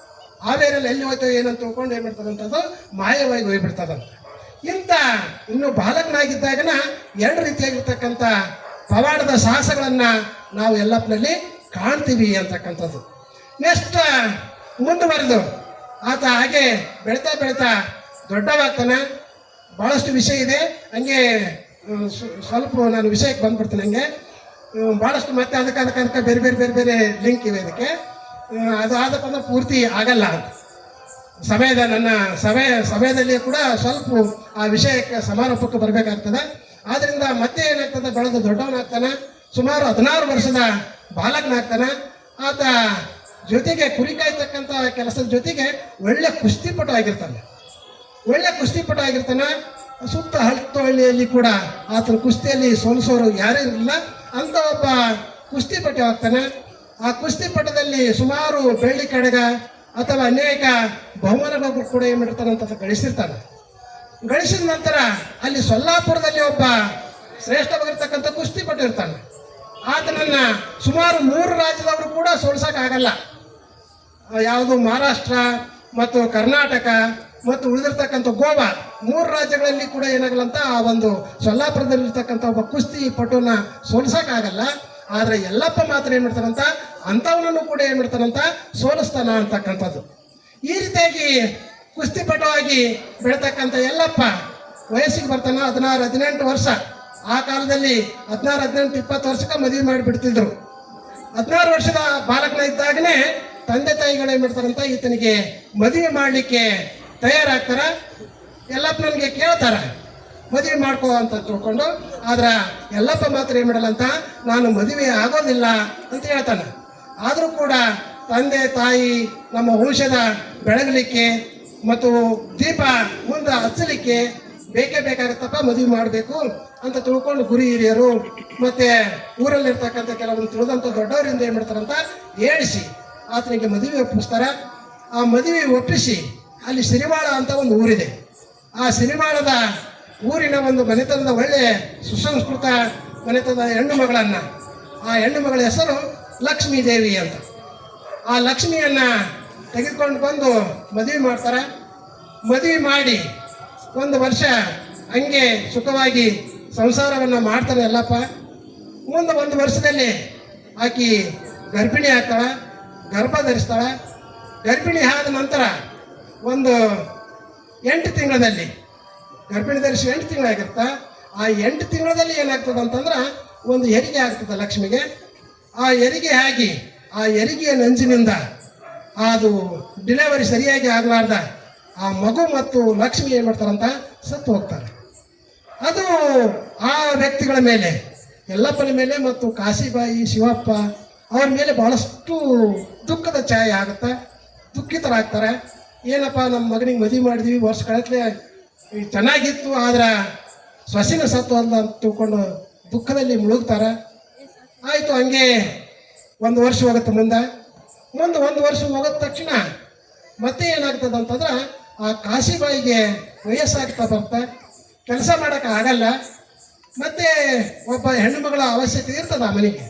ಹಾವೇ ಇರಲ್ಲ, ಎಲ್ಲಿ ಹೋಯ್ತು ಏನಂತ ತಿಳ್ಕೊಂಡು ಏನ್ ಮಾಡ್ತದಂತದ್ದು ಮಾಯವಾಗಿ ಹೋಗ್ಬಿಡ್ತದಂತ. ಇಂಥ ಇನ್ನು ಬಾಲಕನಾಗಿದ್ದಾಗನ ಎರಡು ರೀತಿಯಾಗಿರ್ತಕ್ಕಂಥ ಪವಾಡದ ಸಾಹಸಗಳನ್ನ ನಾವು ಯಲ್ಲಪ್ಪನಲ್ಲಿ ಕಾಣ್ತೀವಿ ಅಂತಕ್ಕಂಥದ್ದು. ನೆಕ್ಸ್ಟ್ ಮುಂದುವರೆದು ಆತ ಹಾಗೆ ಬೆಳೀತಾ ಬೆಳೀತಾ ದೊಡ್ಡವಾಗ್ತಾನೆ. ಭಾಳಷ್ಟು ವಿಷಯ ಇದೆ, ಹಂಗೆ ಸ್ವಲ್ಪ ನಾನು ವಿಷಯಕ್ಕೆ ಬಂದ್ಬಿಡ್ತೀನಿ. ಹಂಗೆ ಭಾಳಷ್ಟು ಮತ್ತೆ ಅದಕ್ಕೆ ಬೇರೆ ಬೇರೆ ಬೇರೆ ಬೇರೆ ಲಿಂಕ್ ಇವೆ ಅದಕ್ಕೆ. ಅದು ಆದಪ್ಪ ಅಂದ್ರೆ ಪೂರ್ತಿ ಆಗಲ್ಲ ಅಂತ ನನ್ನ ಸಮಯದಲ್ಲಿ ಕೂಡ ಸ್ವಲ್ಪ ಆ ವಿಷಯಕ್ಕೆ ಸಮಾರೋಪಕ್ಕೆ ಬರಬೇಕಾಗ್ತದೆ. ಆದ್ದರಿಂದ ಮತ್ತೆ ಏನಾಗ್ತದೆ, ಬೆಳೆದು ದೊಡ್ಡವನಾಗ್ತಾನೆ. ಸುಮಾರು 16 ವರ್ಷದ ಬಾಲಕನಾಗ್ತಾನೆ. ಆತ ಜೊತೆಗೆ ಕುರಿ ಕಾಯ್ತಕ್ಕಂಥ ಕೆಲಸದ ಜೊತೆಗೆ ಒಳ್ಳೆ ಕುಸ್ತಿಪಟು ಆಗಿರ್ತಾನೆ. ಸುತ್ತ ಹಳ್ಳಿಯಲ್ಲಿ ಕೂಡ ಆತನ ಕುಸ್ತಿಯಲ್ಲಿ ಸೋಲಿಸೋರು ಯಾರೂ ಇರಲಿಲ್ಲ ಅಂತ ಒಬ್ಬ ಕುಸ್ತಿಪಟು ಆಗ್ತಾನೆ. ಆ ಕುಸ್ತಿಪಟದಲ್ಲಿ ಸುಮಾರು ಬೆಳ್ಳಿ ಕಡಗ ಅಥವಾ ಅನೇಕ ಬಹುಮಾನಗಳು ಕೂಡ ಏನು ಮಾಡಿರ್ತಾನಂತ ಗಳಿಸಿರ್ತಾನೆ. ಗಳಿಸಿದ ನಂತರ ಅಲ್ಲಿ ಸೊಲ್ಲಾಪುರದಲ್ಲಿ ಒಬ್ಬ ಶ್ರೇಷ್ಠವಾಗಿರ್ತಕ್ಕಂಥ ಕುಸ್ತಿಪಟು ಇರ್ತಾನೆ. ಆತನನ್ನ ಸುಮಾರು 3 ರಾಜ್ಯದವರು ಕೂಡ ಸೋಲ್ಸೋಕ್ಕಾಗಲ್ಲ. ಯಾವುದು ಮಹಾರಾಷ್ಟ್ರ ಮತ್ತು ಕರ್ನಾಟಕ ಮತ್ತು ಉಳಿದಿರ್ತಕ್ಕಂಥ ಗೋವಾ 3 ರಾಜ್ಯಗಳಲ್ಲಿ ಕೂಡ ಏನಾಗಲ್ಲ ಅಂತ ಆ ಒಂದು ಸೊಲ್ಲಾಪುರದಲ್ಲಿರ್ತಕ್ಕಂಥ ಒಬ್ಬ ಕುಸ್ತಿ ಪಟುನ ಸೋಲ್ಸೋಕ್ಕಾಗಲ್ಲ. ಆದರೆ ಯಲ್ಲಪ್ಪ ಮಾತ್ರ ಏನು ಮಾಡ್ತಾರಂತ ಅಂಥವನನ್ನು ಕೂಡ ಏನು ಮಾಡ್ತಾರಂತ ಸೋಲಿಸ್ತಾನ ಅಂತಕ್ಕಂಥದ್ದು. ಈ ರೀತಿಯಾಗಿ ಕುಸ್ತಿಪಟುವಾಗಿ ಬೆಳತಕ್ಕಂಥ ಯಲ್ಲಪ್ಪ ವಯಸ್ಸಿಗೆ ಬರ್ತಾನ. 16-18 ವರ್ಷ. ಆ ಕಾಲದಲ್ಲಿ 16-18-20 ವರ್ಷಕ್ಕೆ ಮದುವೆ ಮಾಡಿಬಿಡ್ತಿದ್ರು. 16 ವರ್ಷದ ಬಾಲಕನ ಇದ್ದಾಗನೇ ತಂದೆ ತಾಯಿಗಳು ಏನು ಮಾಡ್ತಾರಂತ ಈತನಿಗೆ ಮದುವೆ ಮಾಡಲಿಕ್ಕೆ ತಯಾರಾಗ್ತಾರ. ಯಲ್ಲಪ್ಪ ನನಗೆ ಕೇಳ್ತಾರ ಮದುವೆ ಮಾಡ್ಕೋ ಅಂತ ತಿಳ್ಕೊಂಡು. ಆದ್ರೆ ಯಲ್ಲಪ್ಪ ಮಾತ್ರ ಏನು ಮಾಡಲ್ಲ ಅಂತ ನಾನು ಮದುವೆ ಆಗೋದಿಲ್ಲ ಅಂತ ಹೇಳ್ತಾನೆ. ಆದರೂ ಕೂಡ ತಂದೆ ತಾಯಿ ನಮ್ಮ ವಂಶದ ಬೆಳಗಲಿಕ್ಕೆ ಮತ್ತು ದೀಪ ಮುಂದೆ ಹಚ್ಚಲಿಕ್ಕೆ ಬೇಕೇ ಬೇಕಾಗುತ್ತಪ್ಪ, ಮದುವೆ ಮಾಡಬೇಕು ಅಂತ ತಿಳ್ಕೊಂಡು ಗುರಿ ಹಿರಿಯರು ಮತ್ತು ಊರಲ್ಲಿರ್ತಕ್ಕಂಥ ಕೆಲವೊಂದು ತಿಳಿದಂಥ ದೊಡ್ಡವರಿಂದ ಏನು ಮಾಡ್ತಾರಂತ ಹೇಳಿಸಿ ಆತನಿಗೆ ಮದುವೆ ಒಪ್ಪಿಸ್ತಾರೆ. ಆ ಮದುವೆ ಒಪ್ಪಿಸಿ ಅಲ್ಲಿ ಸಿರಿವಾಳ ಅಂತ ಒಂದು ಊರಿದೆ. ಆ ಸಿರಿವಾಳದ ಊರಿನ ಒಂದು ಮನೆತನದ ಒಳ್ಳೆಯ ಸುಸಂಸ್ಕೃತ ಮನೆತನದ ಹೆಣ್ಣು ಮಗಳನ್ನು, ಆ ಹೆಣ್ಣು ಮಗಳ ಹೆಸರು ಲಕ್ಷ್ಮೀದೇವಿ ಅಂತ. ಆ ಲಕ್ಷ್ಮಿಯನ್ನು ತೆಗೆದುಕೊಂಡು ಬಂದು ಮದುವೆ ಮಾಡ್ತಾರೆ. ಮದುವೆ ಮಾಡಿ 1 ವರ್ಷ ಹಂಗೆ ಸುಖವಾಗಿ ಸಂಸಾರವನ್ನು ಮಾಡ್ತಾರೆ ಯಲ್ಲಪ್ಪ. ಮುಂದೆ 1 ವರ್ಷದಲ್ಲಿ ಆಕಿ ಗರ್ಭಿಣಿ ಆಗ್ತಾಳೆ, ಗರ್ಭ ಧರಿಸ್ತಾಳೆ. ಗರ್ಭಿಣಿ ಆದ ನಂತರ ಒಂದು 8 ತಿಂಗಳಲ್ಲಿ ಗರ್ಭಿಣಿ ಧರಿಸಿ 8 ತಿಂಗಳಾಗಿರ್ತಾ. ಆ 8 ತಿಂಗಳಲ್ಲಿ ಏನಾಗ್ತದೆ ಅಂತಂದ್ರೆ ಒಂದು ಹೆರಿಗೆ ಆಗ್ತದೆ ಲಕ್ಷ್ಮಿಗೆ. ಆ ಹೆರಿಗೆ ಆಗಿ ಆ ಹೆರಿಗೆಯ ನಂಜಿನಿಂದ ಅದು ಡಿಲೆವರಿ ಸರಿಯಾಗಿ ಆಗಲಾರ್ದ ಆ ಮಗು ಮತ್ತು ಲಕ್ಷ್ಮಿ ಏನು ಮಾಡ್ತಾರಂತ ಸತ್ತು ಹೋಗ್ತಾರೆ. ಅದು ಆ ವ್ಯಕ್ತಿಗಳ ಮೇಲೆ, ಯಲ್ಲಪ್ಪನ ಮೇಲೆ ಮತ್ತು ಕಾಶಿಬಾಯಿ ಶಿವಪ್ಪ ಅವ್ರ ಮೇಲೆ ಭಾಳಷ್ಟು ದುಃಖದ ಛಾಯೆ ಆಗುತ್ತೆ. ದುಃಖಿತರಾಗ್ತಾರೆ. ಏನಪ್ಪ ನಮ್ಮ ಮಗನಿಗೆ ಮದುವೆ ಮಾಡಿದ್ವಿ, ವರ್ಷ ಕಳೆತಲೇ ಚೆನ್ನಾಗಿತ್ತು, ಆದ್ರೆ ಸೊಸಿನ ಸತ್ತು ಅಲ್ಲ ಅಂತ ತಿಳ್ಕೊಂಡು ದುಃಖದಲ್ಲಿ ಮುಳುಗ್ತಾರೆ. ಆಯಿತು, ಹಂಗೆ 1 ವರ್ಷ ಹೋಗುತ್ತೆ. ಮುಂದೆ 1 ವರ್ಷ ಹೋಗೋದ ತಕ್ಷಣ ಮತ್ತೆ ಏನಾಗ್ತದೆ ಅಂತಂದ್ರೆ ಆ ಕಾಶಿಬಾಯಿಗೆ ವಯಸ್ಸಾಗ್ತಾ ಬರ್ತಾ ಕೆಲಸ ಮಾಡೋಕೆ ಆಗಲ್ಲ. ಮತ್ತೆ ಒಬ್ಬ ಹೆಣ್ಣು ಮಗಳ ಅವಶ್ಯಕತೆ ಇರ್ತದೆ ಆ ಮನೆಗೆ.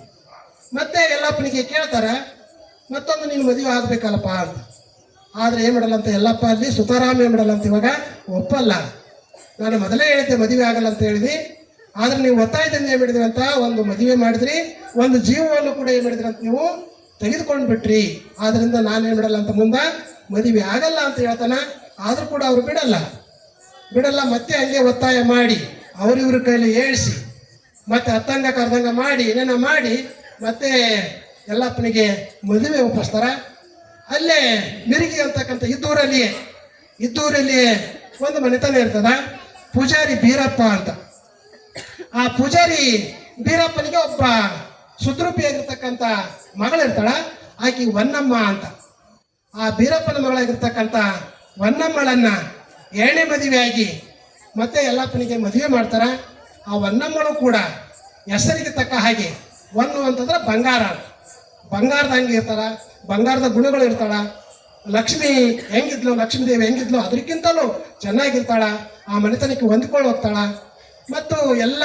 ಮತ್ತೆ ಯಲ್ಲಪ್ಪನಿಗೆ ಕೇಳ್ತಾರೆ ಮತ್ತೊಂದು ನೀನು ಮದುವೆ ಆಗಬೇಕಲ್ಲಪ್ಪ ಅಂತ. ಆದರೆ ಏನು ಮಾಡಲ್ಲ ಅಂತ ಯಲ್ಲಪ್ಪ ಅಲ್ಲಿ ಸುತಾರಾಮ ಏನು ಮಾಡಲ್ಲ ಅಂತ ಇವಾಗ ಒಪ್ಪಲ್ಲ. ನಾನು ಮೊದಲೇ ಹೇಳಿದ್ದೆ ಮದುವೆ ಆಗಲ್ಲ ಅಂತ ಹೇಳಿದ್ವಿ, ಆದರೆ ನೀವು ಒತ್ತಾಯದಿಂದ ಏನು ಮಾಡಿದ್ರಿ ಅಂತ ಒಂದು ಮದುವೆ ಮಾಡಿದ್ರಿ, ಒಂದು ಜೀವವನ್ನು ಕೂಡ ಏನು ಮಾಡಿದ್ರಿ ಅಂತ ನೀವು ತೆಗೆದುಕೊಂಡು ಬಿಟ್ರಿ. ಆದ್ದರಿಂದ ನಾನೇನು ಬಿಡಲ್ಲ ಅಂತ ಮುಂದೆ ಮದುವೆ ಆಗಲ್ಲ ಅಂತ ಹೇಳ್ತಾನೆ. ಆದರೂ ಕೂಡ ಅವರು ಬಿಡಲ್ಲ. ಮತ್ತೆ ಹಂಗೆ ಒತ್ತಾಯ ಮಾಡಿ ಅವರಿವ್ರ ಕೈಲಿ ಏಳಿಸಿ ಮತ್ತೆ ಹತ್ತಂಗ ಕರ್ದಂಗ ಮಾಡಿ ಏನೇನೋ ಮಾಡಿ ಮತ್ತೆ ಯಲ್ಲಪ್ಪನಿಗೆ ಮದುವೆ ಒಪ್ಪಿಸ್ತಾರೆ. ಅಲ್ಲೇ ಮಿರಿಗಿ ಅಂತಕ್ಕಂಥ ಇದ್ದೂರಲ್ಲಿ ಒಂದು ಮನೆತನ ಇರ್ತದ, ಪೂಜಾರಿ ಬೀರಪ್ಪ ಅಂತ. ಆ ಪೂಜಾರಿ ಬೀರಪ್ಪನಿಗೆ ಒಬ್ಬ ಸುದ್ರೂಪಿಯಾಗಿರ್ತಕ್ಕಂಥ ಮಗಳಿರ್ತಾಳ, ಆಕಿ ಹೊನ್ನಮ್ಮ ಅಂತ. ಆ ಬೀರಪ್ಪನ ಮಗಳಾಗಿರ್ತಕ್ಕಂಥ ಹೊನ್ನಮ್ಮಳನ್ನ 2ನೇ ಮದುವೆಯಾಗಿ ಮತ್ತೆ ಯಲ್ಲಪ್ಪನಿಗೆ ಮದುವೆ ಮಾಡ್ತಾರೆ. ಆ ಹೊನ್ನಮ್ಮಳು ಕೂಡ ಹೆಸರಿಗೆ ತಕ್ಕ ಹಾಗೆ ಹೊನ್ನು ಅಂತಂದ್ರೆ ಬಂಗಾರ, ಬಂಗಾರದ ಹಂಗೆ ಇರ್ತಾರ. ಬಂಗಾರದ ಗುಣಗಳು ಇರ್ತಾಳ. ಲಕ್ಷ್ಮಿ ಹೆಂಗಿದ್ಲು, ಲಕ್ಷ್ಮೀ ದೇವಿ ಹೆಂಗಿದ್ಲು ಅದಕ್ಕಿಂತಲೂ ಚೆನ್ನಾಗಿರ್ತಾಳ. ಆ ಮನೆತನಕ್ಕೆ ಹೊಂದ್ಕೊಂಡು ಹೋಗ್ತಾಳ. ಮತ್ತು ಎಲ್ಲ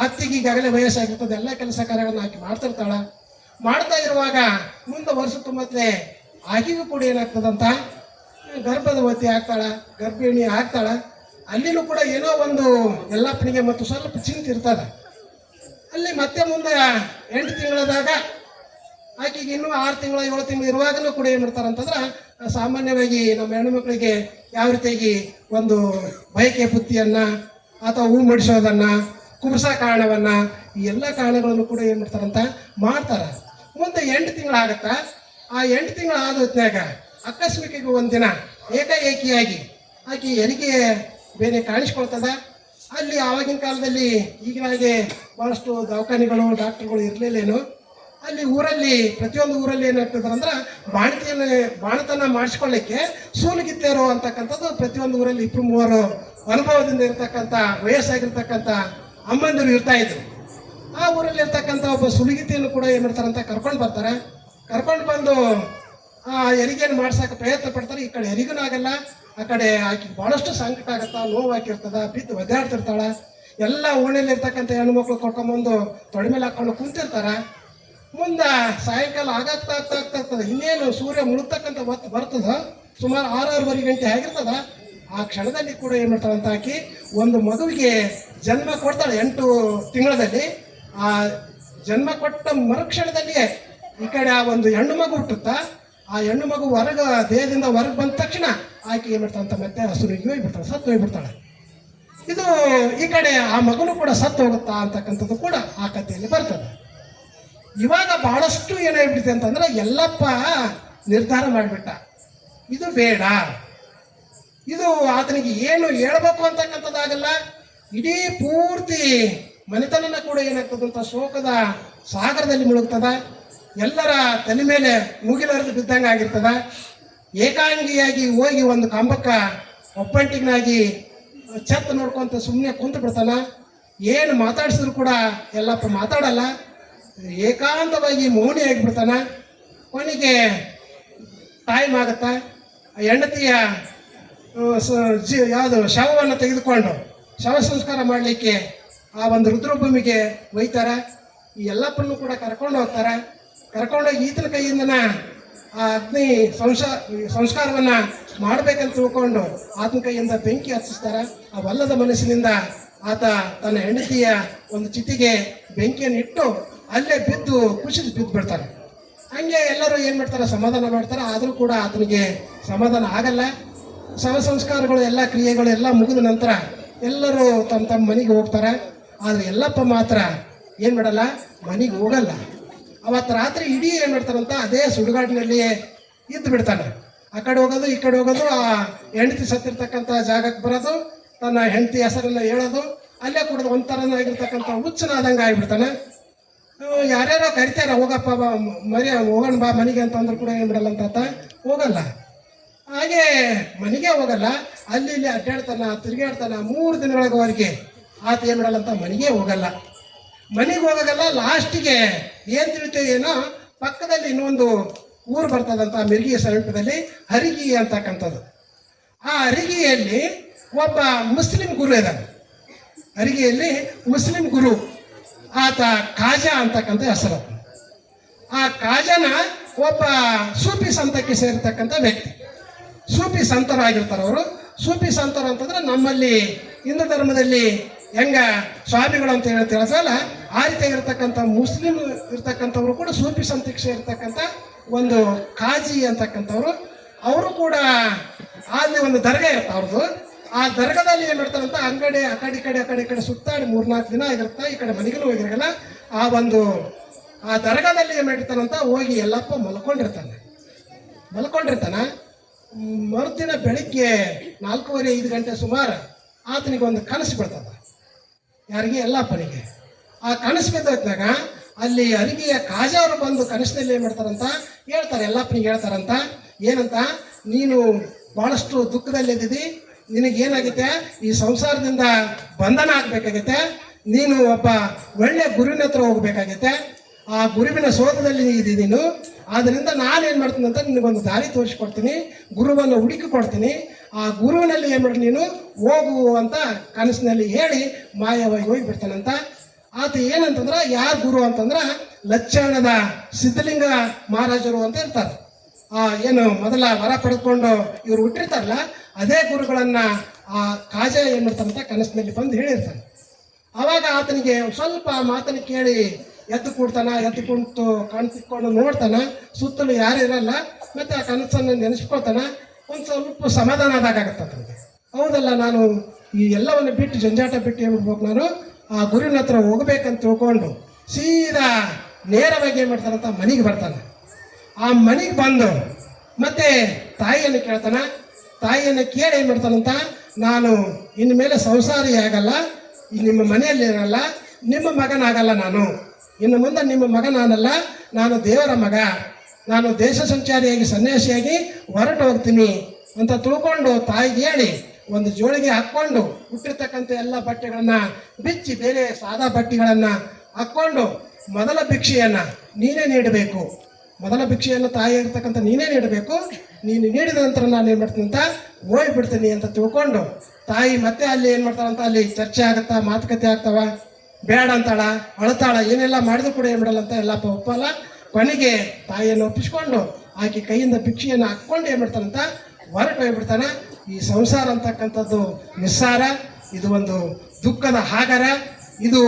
ಅತ್ತಿಗೆ ಈಗಾಗಲೇ ವಯಸ್ಸಾಗಿರ್ತದೆ, ಎಲ್ಲ ಕೆಲಸ ಕಾರ್ಯಗಳನ್ನು ಆಕೆ ಮಾಡ್ತಿರ್ತಾಳ. ಮಾಡ್ತಾ ಇರುವಾಗ ಮುಂದೆ ವರ್ಷ ತುಂಬತ್ತಲೆ ಆಕೆಗೂ ಕೂಡ ಏನಾಗ್ತದಂತ ಗರ್ಭವತಿ ಆಗ್ತಾಳ, ಗರ್ಭಿಣಿ ಆಗ್ತಾಳ. ಅಲ್ಲಿನೂ ಕೂಡ ಏನೋ ಒಂದು ಎಲ್ಲಪ್ಪನಿಗೆ ಮತ್ತು ಸ್ವಲ್ಪ ಚಿಂತೆ ಇರ್ತದ. ಅಲ್ಲಿ ಮತ್ತೆ ಮುಂದೆ 8 ತಿಂಗಳದಾಗ ಆಕೆಗೆ ಇನ್ನೂ 6 ತಿಂಗಳು 7 ತಿಂಗಳು ಇರುವಾಗಲೂ ಕೂಡ ಏನು ಮಾಡ್ತಾರಂತಂದ್ರೆ ಸಾಮಾನ್ಯವಾಗಿ ನಮ್ಮ ಹೆಣ್ಣುಮಕ್ಕಳಿಗೆ ಯಾವ ರೀತಿಯಾಗಿ ಒಂದು ಬಯಕೆ ಬುತ್ತಿಯನ್ನು ಅಥವಾ ಹೂ ಮುಡಿಸೋದನ್ನು, ಕುಬ್ಸ ಕಾರಣವನ್ನ, ಈ ಎಲ್ಲ ಕಾರಣಗಳನ್ನು ಕೂಡ ಏನು ಮಾಡ್ತಾರಂತ ಮಾಡ್ತಾರೆ. ಮುಂದೆ 8 ತಿಂಗಳಾಗತ್ತಾ. ಆ 8 ತಿಂಗಳು ಆದ ಹೊತ್ನ್ಯಾಗ ಆಕಸ್ಮಿಕ ಒಂದಿನ ಏಕಾಏಕಿಯಾಗಿ ಆಕೆ ಹೆರಿಗೆ ಬೇರೆ ಕಾಣಿಸ್ಕೊಳ್ತದ. ಅಲ್ಲಿ ಆವಾಗಿನ ಕಾಲದಲ್ಲಿ ಈಗಿನಾಗೆ ಭಾಳಷ್ಟು ದವಾಖಾನೆಗಳು ಡಾಕ್ಟರ್ಗಳು ಇರಲಿಲ್ಲೇನು. ಅಲ್ಲಿ ಊರಲ್ಲಿ ಪ್ರತಿಯೊಂದು ಊರಲ್ಲಿ ಏನಾಗ್ತದಂದ್ರೆ ಬಾಣತನ ಮಾಡಿಸ್ಕೊಳ್ಳಿಕ್ಕೆ ಸೂಲಗಿತ್ತೇರು ಅಂತಕ್ಕಂಥದ್ದು ಪ್ರತಿಯೊಂದು ಊರಲ್ಲಿ 2-3 ಅನುಭವದಿಂದ ಇರ್ತಕ್ಕಂಥ ವಯಸ್ಸಾಗಿರ್ತಕ್ಕಂಥ ಅಮ್ಮಂದಿರು ಇರ್ತಾ ಇದ್ರು. ಆ ಊರಲ್ಲಿ ಇರ್ತಕ್ಕಂಥ ಒಬ್ಬ ಸುಲಿಗಿತಿಯನ್ನು ಕೂಡ ಏನು ಮಾಡ್ತಾರಂತ ಕರ್ಕೊಂಡು ಬರ್ತಾರೆ. ಕರ್ಕೊಂಡು ಬಂದು ಆ ಹೆರಿಗೆಯನ್ನು ಮಾಡ್ಸೋಕೆ ಪ್ರಯತ್ನ ಪಡ್ತಾರೆ. ಈ ಕಡೆ ಹೆರಿಗೂ ಆಗಲ್ಲ, ಆ ಕಡೆ ಆಕೆ ಭಾಳಷ್ಟು ಸಂಕಟ ಆಗತ್ತ, ನೋವಾಗಿರ್ತದ, ಬಿದ್ದು ಒದ್ದಾಡ್ತಿರ್ತಾಳೆ. ಎಲ್ಲ ಓಣೆಯಲ್ಲಿ ಇರ್ತಕ್ಕಂಥ ಹೆಣ್ಮಕ್ಳು ಕರ್ಕೊಂಬಂದು ತೊಡೆ ಮೇಲೆ ಹಾಕೊಂಡು ಕುಂತಿರ್ತಾರೆ. ಮುಂದೆ ಸಾಯಂಕಾಲ ಆಗ್ತದೆ. ಇನ್ನೇನು ಸೂರ್ಯ ಮುಳುಗ್ತಕ್ಕಂಥ ಹೊತ್ತು ಬರ್ತದ, ಸುಮಾರು 6-6:30 ಗಂಟೆ ಆಗಿರ್ತದ. ಆ ಕ್ಷಣದಲ್ಲಿ ಕೂಡ ಏನು ಮಾಡ್ತಾಳಂತ ಆಕಿ ಒಂದು ಮಗುವಿಗೆ ಜನ್ಮ ಕೊಡ್ತಾಳೆ 8 ತಿಂಗಳಲ್ಲಿ. ಆ ಜನ್ಮ ಕೊಟ್ಟ ಮರುಕ್ಷಣದಲ್ಲಿಯೇ ಈ ಕಡೆ ಆ ಒಂದು ಹೆಣ್ಣು ಮಗು ಹುಟ್ಟುತ್ತಾ. ಆ ಹೆಣ್ಣು ಮಗು ದೇಹದಿಂದ ಹೊರಗೆ ಬಂದ ತಕ್ಷಣ ಆಕೆ ಏನು ಮಾಡ್ತಾಳಂತ ಮತ್ತೆ ಹಸುರಿಗೆ ಹೋಗ್ಬಿಡ್ತಾಳೆ, ಸತ್ತು ಹೋಗ್ಬಿಡ್ತಾಳೆ. ಇದು ಈ ಕಡೆ ಆ ಮಗುನು ಕೂಡ ಸತ್ತು ಹೋಗುತ್ತಾ ಅಂತಕ್ಕಂಥದ್ದು ಕೂಡ ಆ ಕಥೆಯಲ್ಲಿ ಬರ್ತದೆ. ಇವಾಗ ಬಹಳಷ್ಟು ಏನಾಗ್ಬಿಟ್ಟಿದೆ ಅಂತಂದ್ರೆ ಎಲ್ಲಪ್ಪ ನಿರ್ಧಾರ ಮಾಡಿಬಿಟ್ಟ, ಇದು ಬೇಡ, ಇದು ಆತನಿಗೆ ಏನು ಹೇಳ್ಬೇಕು ಅಂತಕ್ಕಂಥದ್ದಾಗಲ್ಲ. ಇಡೀ ಪೂರ್ತಿ ಮನೆತನನ ಕೂಡ ಏನಾಗ್ತದಂತ ಶೋಕದ ಸಾಗರದಲ್ಲಿ ಮುಳುಗ್ತದ. ಎಲ್ಲರ ತಲೆ ಮೇಲೆ ಮುಗಿಲರಿದು ಬಿದ್ದಂಗೆ ಆಗಿರ್ತದ. ಏಕಾಂಗಿಯಾಗಿ ಹೋಗಿ ಒಂದು ಕಂಬಕ್ಕೆ ಒಬ್ಬಂಟಿಗನಾಗಿ ಛತ್ ನೋಡ್ಕೊಂತ ಸುಮ್ಮನೆ ಕುಂತು ಬಿಡ್ತಾನ. ಏನು ಮಾತಾಡಿಸಿದ್ರು ಕೂಡ ಎಲ್ಲಪ್ಪ ಮಾತಾಡಲ್ಲ, ಏಕಾಂತವಾಗಿ ಮೌನಿ ಆಗಿಬಿಡ್ತಾನ. ಕೊನೆಗೆ ಟೈಮ್ ಆಗುತ್ತಾ. ಹೆಂಡತಿಯ ಯಾವುದು ಶವವನ್ನು ತೆಗೆದುಕೊಂಡು ಶವ ಸಂಸ್ಕಾರ ಮಾಡಲಿಕ್ಕೆ ಆ ಒಂದು ರುದ್ರಭೂಮಿಗೆ ಒಯ್ತಾರೆ. ಈ ಎಲ್ಲಪ್ಪನ್ನು ಕೂಡ ಕರ್ಕೊಂಡು ಹೋಗ್ತಾರೆ. ಕರ್ಕೊಂಡೋಗಿ ಈತನ ಕೈಯಿಂದನ ಆ ಅಗ್ನಿ ಸಂಸ್ಕಾರವನ್ನು ಮಾಡಬೇಕಂತ ತಿಳ್ಕೊಂಡು ಆತನ ಕೈಯಿಂದ ಬೆಂಕಿ ಹಚ್ಚಿಸ್ತಾರೆ. ಆ ವಲ್ಲದ ಮನಸ್ಸಿನಿಂದ ಆತ ತನ್ನ ಹೆಂಡತಿಯ ಒಂದು ಚಿತಿಗೆ ಬೆಂಕಿಯನ್ನು ಇಟ್ಟು ಅಲ್ಲೇ ಬಿದ್ದು ಕುಸಿದು ಬಿದ್ದು ಬಿಡ್ತಾರೆ. ಹಂಗೆ ಎಲ್ಲರೂ ಏನು ಮಾಡ್ತಾರೆ, ಸಮಾಧಾನ ಮಾಡ್ತಾರೆ. ಆದರೂ ಕೂಡ ಆತನಿಗೆ ಸಮಾಧಾನ ಆಗಲ್ಲ. ಶವ ಸಂಸ್ಕಾರಗಳು ಎಲ್ಲ ಕ್ರಿಯೆಗಳು ಎಲ್ಲ ಮುಗಿದ ನಂತರ ಎಲ್ಲರೂ ತಮ್ಮ ತಮ್ಮ ಮನೆಗೆ ಹೋಗ್ತಾರೆ. ಆದರೆ ಎಲ್ಲಪ್ಪ ಮಾತ್ರ ಏನು ಮಾಡಲ್ಲ, ಮನೆಗೆ ಹೋಗಲ್ಲ. ಅವತ್ತು ರಾತ್ರಿ ಇಡೀ ಏನು ಮಾಡ್ತಾರಂತ ಅದೇ ಸುಡುಗಾಡಿನಲ್ಲಿಯೇ ಇದ್ದು ಬಿಡ್ತಾನೆ. ಆ ಕಡೆ ಹೋಗೋದು ಈ ಕಡೆ ಹೋಗೋದು, ಆ ಹೆಂಡತಿ ಸತ್ತಿರ್ತಕ್ಕಂಥ ಜಾಗಕ್ಕೆ ಬರೋದು, ತನ್ನ ಹೆಂಡತಿ ಹೆಸರನ್ನು ಹೇಳೋದು, ಅಲ್ಲೇ ಕುಡಿದು ಒಂಥರನಾಗಿರ್ತಕ್ಕಂಥ ಹುಚ್ಚನಾದಂಗೆ ಆಗಿಬಿಡ್ತಾನೆ. ಯಾರ್ಯಾರೋ ಕರಿತಾರೆ, ಹೋಗಪ್ಪ ಬಾ ಹೋಗೋಣ ಬಾ ಮನೆಗೆ ಅಂತಂದ್ರೆ ಕೂಡ ಏನು ಬಿಡಲ್ಲ ಅಂತ ಹೋಗಲ್ಲ. ಹಾಗೆ ಮನೆಗೆ ಹೋಗಲ್ಲ, ಅಲ್ಲಿ ಇಲ್ಲಿ ಅಡ್ಡಾಡ್ತಾನ, ತಿರುಗಾಡ್ತಾನ. 3 ದಿನಗಳವರೆಗೆ ಆತ ಏನು ಬಿಡಲ್ಲ ಅಂತ ಮನೆಗೆ ಹೋಗಲ್ಲ. ಮನೆಗೆ ಹೋಗಲ್ಲ. ಲಾಸ್ಟಿಗೆ ಏನು ತಿಳಿತೇವೆ ಏನೋ, ಪಕ್ಕದಲ್ಲಿ ಇನ್ನೊಂದು ಊರು ಬರ್ತದಂತ ಮಿರ್ಗಿ ಸಮೀಪದಲ್ಲಿ, ಹರಿಗಿ ಅಂತಕ್ಕಂಥದ್ದು. ಆ ಹರಿಗಿಯಲ್ಲಿ ಒಬ್ಬ ಮುಸ್ಲಿಂ ಗುರು ಇದ್ದಾನೆ. ಹರಿಗಿಯಲ್ಲಿ ಮುಸ್ಲಿಂ ಗುರು, ಆತ ಖಾಜಾ ಅಂತಕ್ಕಂಥ ಹೆಸರು. ಆ ಖಾಜಾನ ಒಬ್ಬ ಸೂಫಿ ಸಂತಕ್ಕೆ ಸೇರಿರ್ತಕ್ಕಂಥ ವ್ಯಕ್ತಿ. ಸೂಫಿ ಸಂತರಾಗಿರ್ತಾರೆ ಅವರು. ಸೂಫಿ ಸಂತರು ಅಂತಂದ್ರೆ ನಮ್ಮಲ್ಲಿ ಹಿಂದೂ ಧರ್ಮದಲ್ಲಿ ಹೆಂಗ ಸ್ವಾಮಿಗಳು ಅಂತ ಹೇಳಿ ತಿಳಿಸಲ್ಲ, ಆ ರೀತಿಯಾಗಿರ್ತಕ್ಕಂಥ ಮುಸ್ಲಿಂ ಇರ್ತಕ್ಕಂಥವ್ರು ಕೂಡ ಸೂಫಿ ಸಂತಕ್ಕೆ ಸೇರಿರ್ತಕ್ಕಂಥ ಒಂದು ಖಾಜಿ ಅಂತಕ್ಕಂಥವ್ರು. ಅವರು ಕೂಡ ಅಲ್ಲಿ ಒಂದು ದರ್ಗಾ ಇರುತ್ತೆ ಅವ್ರದ್ದು. ಆ ದರ್ಗಾದಲ್ಲಿ ಏನು ಮಾಡ್ತಾರಂತ ಅಂಗಡಿ ಆ ಕಡೆ ಸುತ್ತಾಡಿ 3-4 ದಿನ ಆಗಿರುತ್ತೆ. ಈ ಕಡೆ ಮನೆಗೂ ಹೋಗಿರಲ್ಲ. ಆ ದರ್ಗಾದಲ್ಲಿ ಏನು ಮಾಡಿರ್ತಾನಂತ ಹೋಗಿ ಎಲ್ಲಪ್ಪ ಮಲ್ಕೊಂಡಿರ್ತಾನ. ಮರುದಿನ ಬೆಳಿಗ್ಗೆ 4:30-5 ಗಂಟೆ ಸುಮಾರು ಆತನಿಗೆ ಒಂದು ಕನಸು ಬೀಳ್ತದ. ಯಾರಿಗೆ? ಎಲ್ಲಪ್ಪನಿಗೆ. ಆ ಕನಸು ಬಿದ್ದೋತ್ನಾಗ ಅಲ್ಲಿ ಅರಿಗೆಯ ಖಾಜಾ ಅವರು ಬಂದು ಕನಸಿನಲ್ಲಿ ಏನು ಮಾಡ್ತಾರಂತ ಹೇಳ್ತಾರೆ, ಎಲ್ಲಪ್ಪನಿಗೆ ಹೇಳ್ತಾರಂತ. ಏನಂತ, ನೀನು ಭಾಳಷ್ಟು ದುಃಖದಲ್ಲಿದ್ದಿದ್ದಿ, ನಿನಗೇನಾಗೈತೆ, ಈ ಸಂಸಾರದಿಂದ ಬಂಧನ ಆಗಬೇಕಾಗೈತೆ, ನೀನು ಒಬ್ಬ ಒಳ್ಳೆ ಗುರುವಿನ ಹತ್ರ ಹೋಗ್ಬೇಕಾಗೈತೆ. ಆ ಗುರುವಿನ ಶೋಧದಲ್ಲಿ ಇದ್ದೀನಿ ನೀನು. ಆದ್ದರಿಂದ ನಾನೇನು ಮಾಡ್ತೀನಿ ಅಂತ ನಿನಗೊಂದು ದಾರಿ ತೋರಿಸ್ಕೊಡ್ತೀನಿ, ಗುರುವನ್ನು ಹುಡುಕಿ ಕೊಡ್ತೀನಿ. ಆ ಗುರುವಿನಲ್ಲಿ ಏನು ಮಾಡಿ ನೀನು ಹೋಗು ಅಂತ ಕನಸಿನಲ್ಲಿ ಹೇಳಿ ಮಾಯವಾಗಿ ಹೋಗಿ ಬಿಡ್ತಾನಂತ. ಆತ ಏನಂತಂದ್ರೆ ಯಾರು ಗುರು ಅಂತಂದ್ರೆ ಲಚ್ಚಾಣದ ಸಿದ್ಧಲಿಂಗ ಮಹಾರಾಜರು ಅಂತ ಇರ್ತಾರೆ. ಏನು ಮೊದಲ ವರ ಪಡೆದುಕೊಂಡು ಇವರು ಹುಟ್ಟಿರ್ತಾರಲ್ಲ ಅದೇ ಗುರುಗಳನ್ನ ಆ ಕಾಜ ಏನು ಮಾಡ್ತಾನಂತ ಕನಸಿನಲ್ಲಿ ಬಂದು ಹೇಳಿರ್ತಾನೆ. ಆವಾಗ ಆತನಿಗೆ ಸ್ವಲ್ಪ ಮಾತನ್ನು ಕೇಳಿ ಎದ್ದು ಕೂಡ್ತಾನ. ಎದ್ದು ಕುಂತು ಕಣ್ತಿಕೊಂಡು ನೋಡ್ತಾನ, ಸುತ್ತಲೂ ಯಾರು ಇರಲ್ಲ. ಮತ್ತೆ ಆ ಕನಸನ್ನು ನೆನೆಸ್ಕೊಳ್ತಾನ. ಒಂದು ಸ್ವಲ್ಪ ಸಮಾಧಾನ ಆದಾಗತ್ತೆ ಆತನಿಗೆ. ಹೌದಲ್ಲ, ನಾನು ಈ ಎಲ್ಲವನ್ನು ಬಿಟ್ಟು ಜಂಜಾಟ ಬಿಟ್ಟು ಹೇಳ್ಬಿಡ್ಬೇಕು, ನಾನು ಆ ಗುರುವಿನ ಹತ್ರ ಹೋಗ್ಬೇಕಂತ ತಿಳ್ಕೊಂಡು ಸೀದಾ ನೇರವಾಗಿ ಏನು ಮಾಡ್ತಾನಂತ ಮನೆಗೆ ಬರ್ತಾನೆ. ಆ ಮನೆಗೆ ಬಂದು ಮತ್ತೆ ತಾಯಿಯನ್ನು ಕೇಳ್ತಾನ. ತಾಯಿಯನ್ನು ಕೇಳಿ ಏನು ಮಾಡ್ತಾನಂತ, ನಾನು ಇನ್ನು ಮೇಲೆ ಸಂಸಾರಿ ಆಗಲ್ಲ, ನಿಮ್ಮ ಮನೆಯಲ್ಲಿ ಇರಲ್ಲ, ನಿಮ್ಮ ಮಗನಾಗಲ್ಲ, ನಾನು ಇನ್ನು ಮುಂದೆ ನಿಮ್ಮ ಮಗ ನಾನಲ್ಲ, ನಾನು ದೇವರ ಮಗ, ನಾನು ದೇಶ ಸಂಚಾರಿಯಾಗಿ ಸನ್ಯಾಸಿಯಾಗಿ ಹೊರಟು ಹೋಗ್ತೀನಿ ಅಂತ ತಿಳ್ಕೊಂಡು ತಾಯಿಗೆ ಹೇಳಿ ಒಂದು ಜೋಳಿಗೆ ಹಾಕ್ಕೊಂಡು ಹುಟ್ಟಿರ್ತಕ್ಕಂಥ ಎಲ್ಲ ಬಟ್ಟೆಗಳನ್ನು ಬಿಚ್ಚಿ ಬೇರೆ ಸಾದಾ ಬಟ್ಟೆಗಳನ್ನು ಹಾಕ್ಕೊಂಡು ಮೊದಲ ಭಿಕ್ಷೆಯನ್ನು ನೀನೇ ನೀಡಬೇಕು, ಮೊದಲ ಭಿಕ್ಷೆಯನ್ನು ತಾಯಿ ಇರ್ತಕ್ಕಂಥ ನೀನೇ ನೀಡಬೇಕು, ನೀನು ನೀಡಿದ ನಂತರ ನಾನು ಏನು ಮಾಡ್ತೀನಿ ಅಂತ ಹೋಗ್ಬಿಡ್ತೀನಿ ಅಂತ ತಿಳ್ಕೊಂಡು ತಾಯಿ ಮತ್ತೆ ಅಲ್ಲಿ ಏನು ಮಾಡ್ತಾಳಂತ ಅಲ್ಲಿ ಚರ್ಚೆ ಆಗುತ್ತಾ, ಮಾತುಕತೆ ಆಗ್ತಾವ, ಬೇಡ ಅಂತಾಳ, ಅಳತಾಳ, ಏನೆಲ್ಲ ಮಾಡಿದ್ರು ಕೂಡ ಏನು ಬಿಡಲ್ಲ ಅಂತ ಎಲ್ಲಪ್ಪ ಒಪ್ಪಲ್ಲ. ಕೊನೆಗೆ ತಾಯಿಯನ್ನು ಒಪ್ಪಿಸ್ಕೊಂಡು ಆಕೆ ಕೈಯಿಂದ ಭಿಕ್ಷೆಯನ್ನು ಹಾಕ್ಕೊಂಡು ಏನು ಮಾಡ್ತಾನಂತ ಹೊರಟು ಹೋಗ್ಬಿಡ್ತಾನೆ. ಈ ಸಂಸಾರ ಅಂತಕ್ಕಂಥದ್ದು ನಿಸ್ಸಾರ, ಇದು ಒಂದು ದುಃಖದ ಹಾಗರ, ಇದು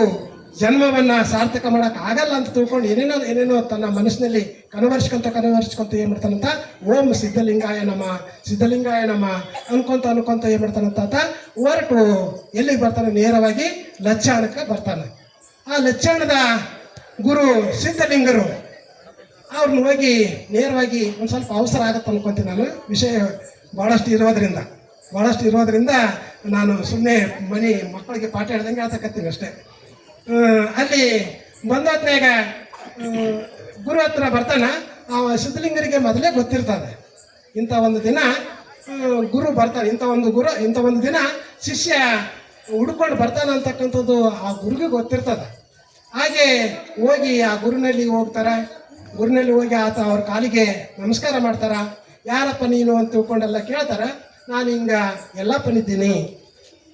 ಜನ್ಮವನ್ನು ಸಾರ್ಥಕ ಮಾಡೋಕೆ ಆಗಲ್ಲ ಅಂತ ತಿಳ್ಕೊಂಡು ಏನೇನೋ ತನ್ನ ಮನಸ್ಸಿನಲ್ಲಿ ಕನವರ್ಸ್ಕೊಂತ ಏನು ಮಾಡ್ತಾನಂತ ಓಂ ಸಿದ್ಧಲಿಂಗಾಯ ನಮ ಸಿದ್ಧಲಿಂಗಾಯ ನಮ ಅನ್ಕೊಂತ ಏನು ಮಾಡ್ತಾನಂತ ಆತ ಹೊರಟು ಎಲ್ಲಿಗೆ ಬರ್ತಾನೆ, ನೇರವಾಗಿ ಲಚ್ಚಾಣಕ್ಕೆ ಬರ್ತಾನೆ. ಆ ಲಚ್ಚಾಣದ ಗುರು ಸಿದ್ಧಲಿಂಗರು ಅವ್ರನ್ನ ಹೋಗಿ ನೇರವಾಗಿ ಒಂದು ಸ್ವಲ್ಪ ಅವಸರ ಆಗತ್ತೆ ಅನ್ಕೊಂತೀನಿ ನಾನು, ವಿಷಯ ಭಾಳಷ್ಟು ಇರೋದ್ರಿಂದ ನಾನು ಸುಮ್ಮನೆ ಮಕ್ಕಳಿಗೆ ಪಾಠ ಹೇಳ್ದಂಗೆ ಹೇಳ್ತಕ್ಕತ್ತೀನಿ ಅಷ್ಟೇ. ಅಲ್ಲಿ ಬಂದಾತ್ನಾಗ ಗುರು ಹತ್ರ ಬರ್ತಾನ. ಆ ಸಿದ್ಧಲಿಂಗರಿಗೆ ಮೊದಲೇ ಗೊತ್ತಿರ್ತದೆ ಇಂಥ ಒಂದು ದಿನ ಗುರು ಬರ್ತಾನೆ, ಇಂಥ ಒಂದು ದಿನ ಶಿಷ್ಯ ಹುಡ್ಕೊಂಡು ಬರ್ತಾನೆ ಅಂತಕ್ಕಂಥದ್ದು ಆ ಗುರುಗೆ ಗೊತ್ತಿರ್ತದೆ. ಹಾಗೆ ಹೋಗಿ ಆ ಗುರುನಲ್ಲಿ ಹೋಗಿ ಆತ ಅವ್ರ ಕಾಲಿಗೆ ನಮಸ್ಕಾರ ಮಾಡ್ತಾರ. ಯಾರಪ್ಪ ನೀನು ಅಂತ ತಿಳ್ಕೊಂಡೆಲ್ಲ ಕೇಳ್ತಾರ. ನಾನು ಹಿಂಗೆ ಎಲ್ಲಪ್ಪನಿದ್ದೀನಿ,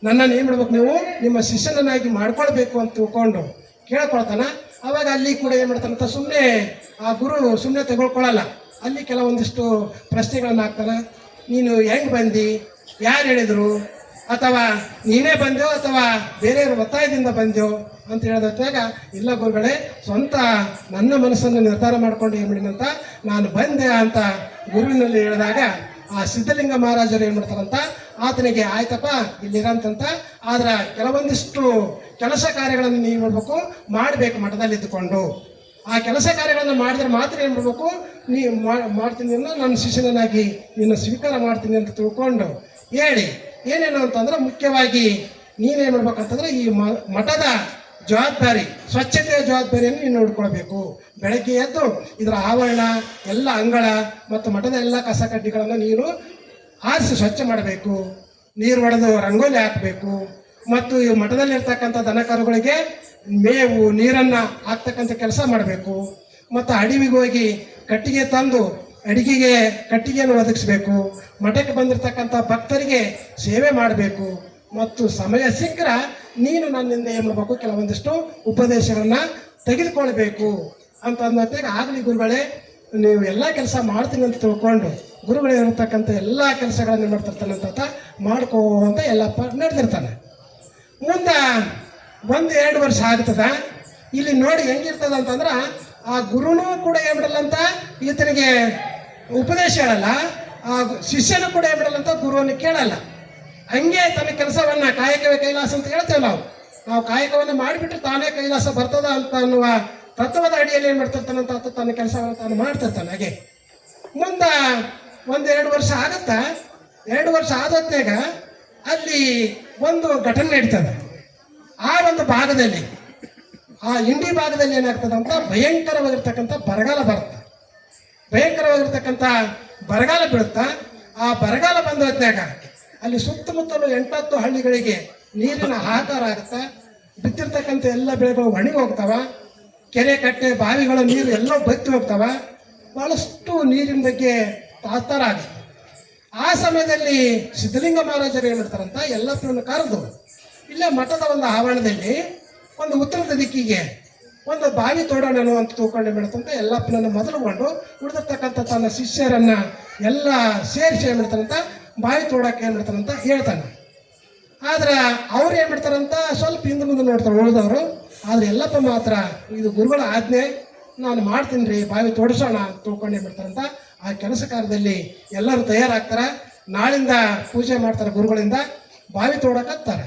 ನನ್ನನ್ನು ಏನು ಮಾಡ್ಬೇಕು, ನೀವು ನಿಮ್ಮ ಶಿಷ್ಯನನ್ನಾಗಿ ಮಾಡ್ಕೊಳ್ಬೇಕು ಅಂತ ತಿಳ್ಕೊಂಡು ಕೇಳ್ಕೊಳ್ತಾನ. ಅವಾಗ ಅಲ್ಲಿ ಕೂಡ ಏನು ಮಾಡ್ತಾನಂತ ಸುಮ್ಮನೆ ಆ ಗುರು ಸುಮ್ಮನೆ ತಗೊಳ್ಕೊಳ್ಳಲ್ಲ. ಅಲ್ಲಿ ಕೆಲವೊಂದಿಷ್ಟು ಪ್ರಶ್ನೆಗಳನ್ನು ಹಾಕ್ತಾನೆ. ನೀನು ಹೆಂಗೆ ಬಂದು, ಯಾರು ಹೇಳಿದರು, ಅಥವಾ ನೀನೇ ಬಂದೆವು ಅಥವಾ ಬೇರೆಯವ್ರ ಒತ್ತಾಯದಿಂದ ಬಂದೆವು ಅಂತ ಹೇಳಿದಾಗ, ಇಲ್ಲ ಗುರುಗಳೇ, ಸ್ವಂತ ನನ್ನ ಮನಸ್ಸನ್ನು ನಿರ್ಧಾರ ಮಾಡ್ಕೊಂಡು ಏನು ಮಾಡಿದಂತ ನಾನು ಬಂದೆ ಅಂತ ಗುರುವಿನಲ್ಲಿ ಹೇಳಿದಾಗ ಆ ಸಿದ್ಧಲಿಂಗ ಮಹಾರಾಜರು ಏನು ಮಾಡ್ತಾರಂತ ಆತನಿಗೆ ಆಯ್ತಪ್ಪ ಇಲ್ಲಿರಂತಂತ, ಆದ್ರೆ ಕೆಲವೊಂದಿಷ್ಟು ಕೆಲಸ ಕಾರ್ಯಗಳನ್ನು ನೀವು ಮಾಡಬೇಕು, ಮಾಡಬೇಕು ಮಠದಲ್ಲಿ ಇದ್ದುಕೊಂಡು. ಆ ಕೆಲಸ ಕಾರ್ಯಗಳನ್ನು ಮಾಡಿದ್ರೆ ಮಾತ್ರ ಏನು ಮಾಡಬೇಕು, ನೀವು ಮಾಡ್ತೀನಿ ಅನ್ನೋ ನನ್ನ ಶಿಷ್ಯನಾಗಿ ನಿನ್ನ ಸ್ವೀಕಾರ ಮಾಡ್ತೀನಿ ಅಂತ ತಿಳ್ಕೊಂಡು ಹೇಳಿ ಏನೇನು ಅಂತಂದ್ರೆ ಮುಖ್ಯವಾಗಿ ನೀನೇನು ಮಾಡ್ಬೇಕಂತಂದ್ರೆ ಈ ಮಠದ ಜವಾಬ್ದಾರಿ, ಸ್ವಚ್ಛತೆಯ ಜವಾಬ್ದಾರಿಯನ್ನು ನೀನು ನೋಡ್ಕೊಳ್ಬೇಕು. ಬೆಳಗ್ಗೆ ಎದ್ದು ಇದರ ಆವರಣ ಎಲ್ಲ ಅಂಗಳ ಮತ್ತು ಮಠದ ಎಲ್ಲ ಕಸ ಕಡ್ಡಿಗಳನ್ನು ನೀನು ಆರಿಸಿ ಸ್ವಚ್ಛ ಮಾಡಬೇಕು, ನೀರು ಹೊಡೆದು ರಂಗೋಲಿ ಹಾಕಬೇಕು, ಮತ್ತು ಈ ಮಠದಲ್ಲಿರ್ತಕ್ಕಂಥ ದನಕರುಗಳಿಗೆ ಮೇವು ನೀರನ್ನು ಹಾಕ್ತಕ್ಕಂಥ ಕೆಲಸ ಮಾಡಬೇಕು, ಮತ್ತು ಅಡವಿಗೆ ಹೋಗಿ ಕಟ್ಟಿಗೆ ತಂದು ಅಡಿಗೆಗೆ ಕಟ್ಟಿಗೆಯನ್ನು ಒದಗಿಸ್ಬೇಕು, ಮಠಕ್ಕೆ ಬಂದಿರತಕ್ಕಂಥ ಭಕ್ತರಿಗೆ ಸೇವೆ ಮಾಡಬೇಕು, ಮತ್ತು ಸಮಯ ಸಿಕ್ಕರೆ ನೀನು ನನ್ನಿಂದ ಏನು ಮಾಡಬೇಕು, ಕೆಲವೊಂದಿಷ್ಟು ಉಪದೇಶಗಳನ್ನು ತೆಗೆದುಕೊಳ್ಬೇಕು ಅಂತ ಅಂದಾಗ, ಆಗಲಿ ಗುರುಗಳೇ ನೀವು ಎಲ್ಲ ಕೆಲಸ ಮಾಡ್ತೀನಿ ಅಂತ ತಿಳ್ಕೊಂಡು ಗುರುಗಳಿರತಕ್ಕಂಥ ಎಲ್ಲ ಕೆಲಸಗಳನ್ನು ಮಾಡ್ತಿರ್ತಾನೆ ಅಂತ ಮಾಡ್ಕೋ ಅಂತ ಎಲ್ಲಪ್ಪ ನಡೆದಿರ್ತಾನೆ. ಮುಂದೆ 1-2 ವರ್ಷ ಆಗ್ತದ. ಇಲ್ಲಿ ನೋಡಿ ಹೆಂಗಿರ್ತದ ಅಂತಂದ್ರೆ ಆ ಗುರುನೂ ಕೂಡ ಏನು ಬಿಡಲ್ಲ ಅಂತ ಈತನಿಗೆ ಉಪದೇಶ ಹೇಳಲ್ಲ, ಆ ಶಿಷ್ಯನೂ ಕೂಡ ಏನು ಬಿಡಲ್ಲ ಅಂತ ಗುರುವನ್ನು ಕೇಳಲ್ಲ. ಹಂಗೆ ತನ್ನ ಕೆಲಸವನ್ನು ಕಾಯಕವೇ ಕೈಲಾಸ ಅಂತ ಹೇಳ್ತೇವೆ ನಾವು ಕಾಯಕವನ್ನು ಮಾಡಿಬಿಟ್ರೆ ತಾನೇ ಕೈಲಾಸ ಬರ್ತದ ಅಂತ ಅನ್ನುವ ತತ್ವದ ಅಡಿಯಲ್ಲಿ ಏನು ಮಾಡ್ತಿರ್ತಾನಂತ ತನ್ನ ಕೆಲಸವನ್ನು ತಾನು ಮಾಡ್ತಿರ್ತಾನೆ. ಹಾಗೆ ಮುಂದೆ 1-2 ವರ್ಷ ಆಗತ್ತಾ. 2 ವರ್ಷ ಆದತ್ನಾಗ ಅಲ್ಲಿ ಒಂದು ಘಟನೆ ನಡೀತದೆ. ಆ ಒಂದು ಭಾಗದಲ್ಲಿ, ಆ ಇಂಡಿ ಭಾಗದಲ್ಲಿ ಏನಾಗ್ತದೆ ಅಂತ ಭಯಂಕರವಾಗಿರ್ತಕ್ಕಂಥ ಬರಗಾಲ ಬರುತ್ತೆ. ಭಯಂಕರವಾಗಿರ್ತಕ್ಕಂಥ ಬರಗಾಲ ಬೀಳುತ್ತಾ. ಆ ಬರಗಾಲ ಬಂದ ಹೊತ್ನಾಗ ಅಲ್ಲಿ ಸುತ್ತಮುತ್ತಲು 8-10 ಹಳ್ಳಿಗಳಿಗೆ ನೀರಿನ ಹಾಹಾಕಾರ ಆಗುತ್ತೆ. ಬಿತ್ತಿರ್ತಕ್ಕಂಥ ಎಲ್ಲ ಬೆಳೆಗಳು ಒಣಗಿ ಹೋಗ್ತಾವ. ಕೆರೆ ಕಟ್ಟೆ ಬಾವಿಗಳ ನೀರು ಎಲ್ಲ ಬತ್ತಿ ಹೋಗ್ತಾವ. ಭಾಳಷ್ಟು ನೀರಿನ ಬಗ್ಗೆ ತಾತ್ಸಾರ ಆಗುತ್ತೆ. ಆ ಸಮಯದಲ್ಲಿ ಸಿದ್ಧಲಿಂಗ ಮಹಾರಾಜರು ಏನು ಮಾಡ್ತಾರಂತ ಯಲ್ಲಪ್ಪನನ್ನು ಕರೆದು ಇಲ್ಲೇ ಮಠದ ಒಂದು ಆವರಣದಲ್ಲಿ ಒಂದು ಉತ್ತರದ ದಿಕ್ಕಿಗೆ ಒಂದು ಬಾವಿ ತೋಡೋಣನು ಅಂತ ತಿಳ್ಕೊಂಡು ಬಿಡುತ್ತಂತ ಯಲ್ಲಪ್ಪನನ್ನು ಮೊದಲುಗೊಂಡು ಉಳಿದಿರ್ತಕ್ಕಂಥ ತನ್ನ ಶಿಷ್ಯರನ್ನ ಎಲ್ಲ ಸೇರಿಸಿ ಏನು ಮಾಡ್ತಾರಂತ ಬಾವಿ ತೋಡಕ್ಕೆ ಏನು ಮಾಡ್ತಾರಂತ ಹೇಳ್ತಾನೆ. ಆದ್ರೆ ಅವ್ರು ಏನು ಮಾಡ್ತಾರಂತ ಸ್ವಲ್ಪ ಹಿಂದೆ ಮುಂದೆ ನೋಡ್ತಾರೆ ಉಳಿದವರು. ಆದ್ರೆ ಯಲ್ಲಪ್ಪ ಮಾತ್ರ ಇದು ಗುರುಗಳ ಆಜ್ಞೆ, ನಾನು ಮಾಡ್ತೀನಿ ರೀ, ಬಾವಿ ತೋಡಿಸೋಣ ಅಂತ ತಿಳ್ಕೊಂಡು ಏನು ಮಾಡ್ತಾರಂತ ಆ ಕೆಲಸ ಕಾರ್ಯದಲ್ಲಿ ಎಲ್ಲರೂ ತಯಾರಾಗ್ತಾರೆ. ನಾಳಿಂದ ಪೂಜೆ ಮಾಡ್ತಾರೆ ಗುರುಗಳಿಂದ, ಬಾವಿ ತೋಡಕತ್ತಾರೆ.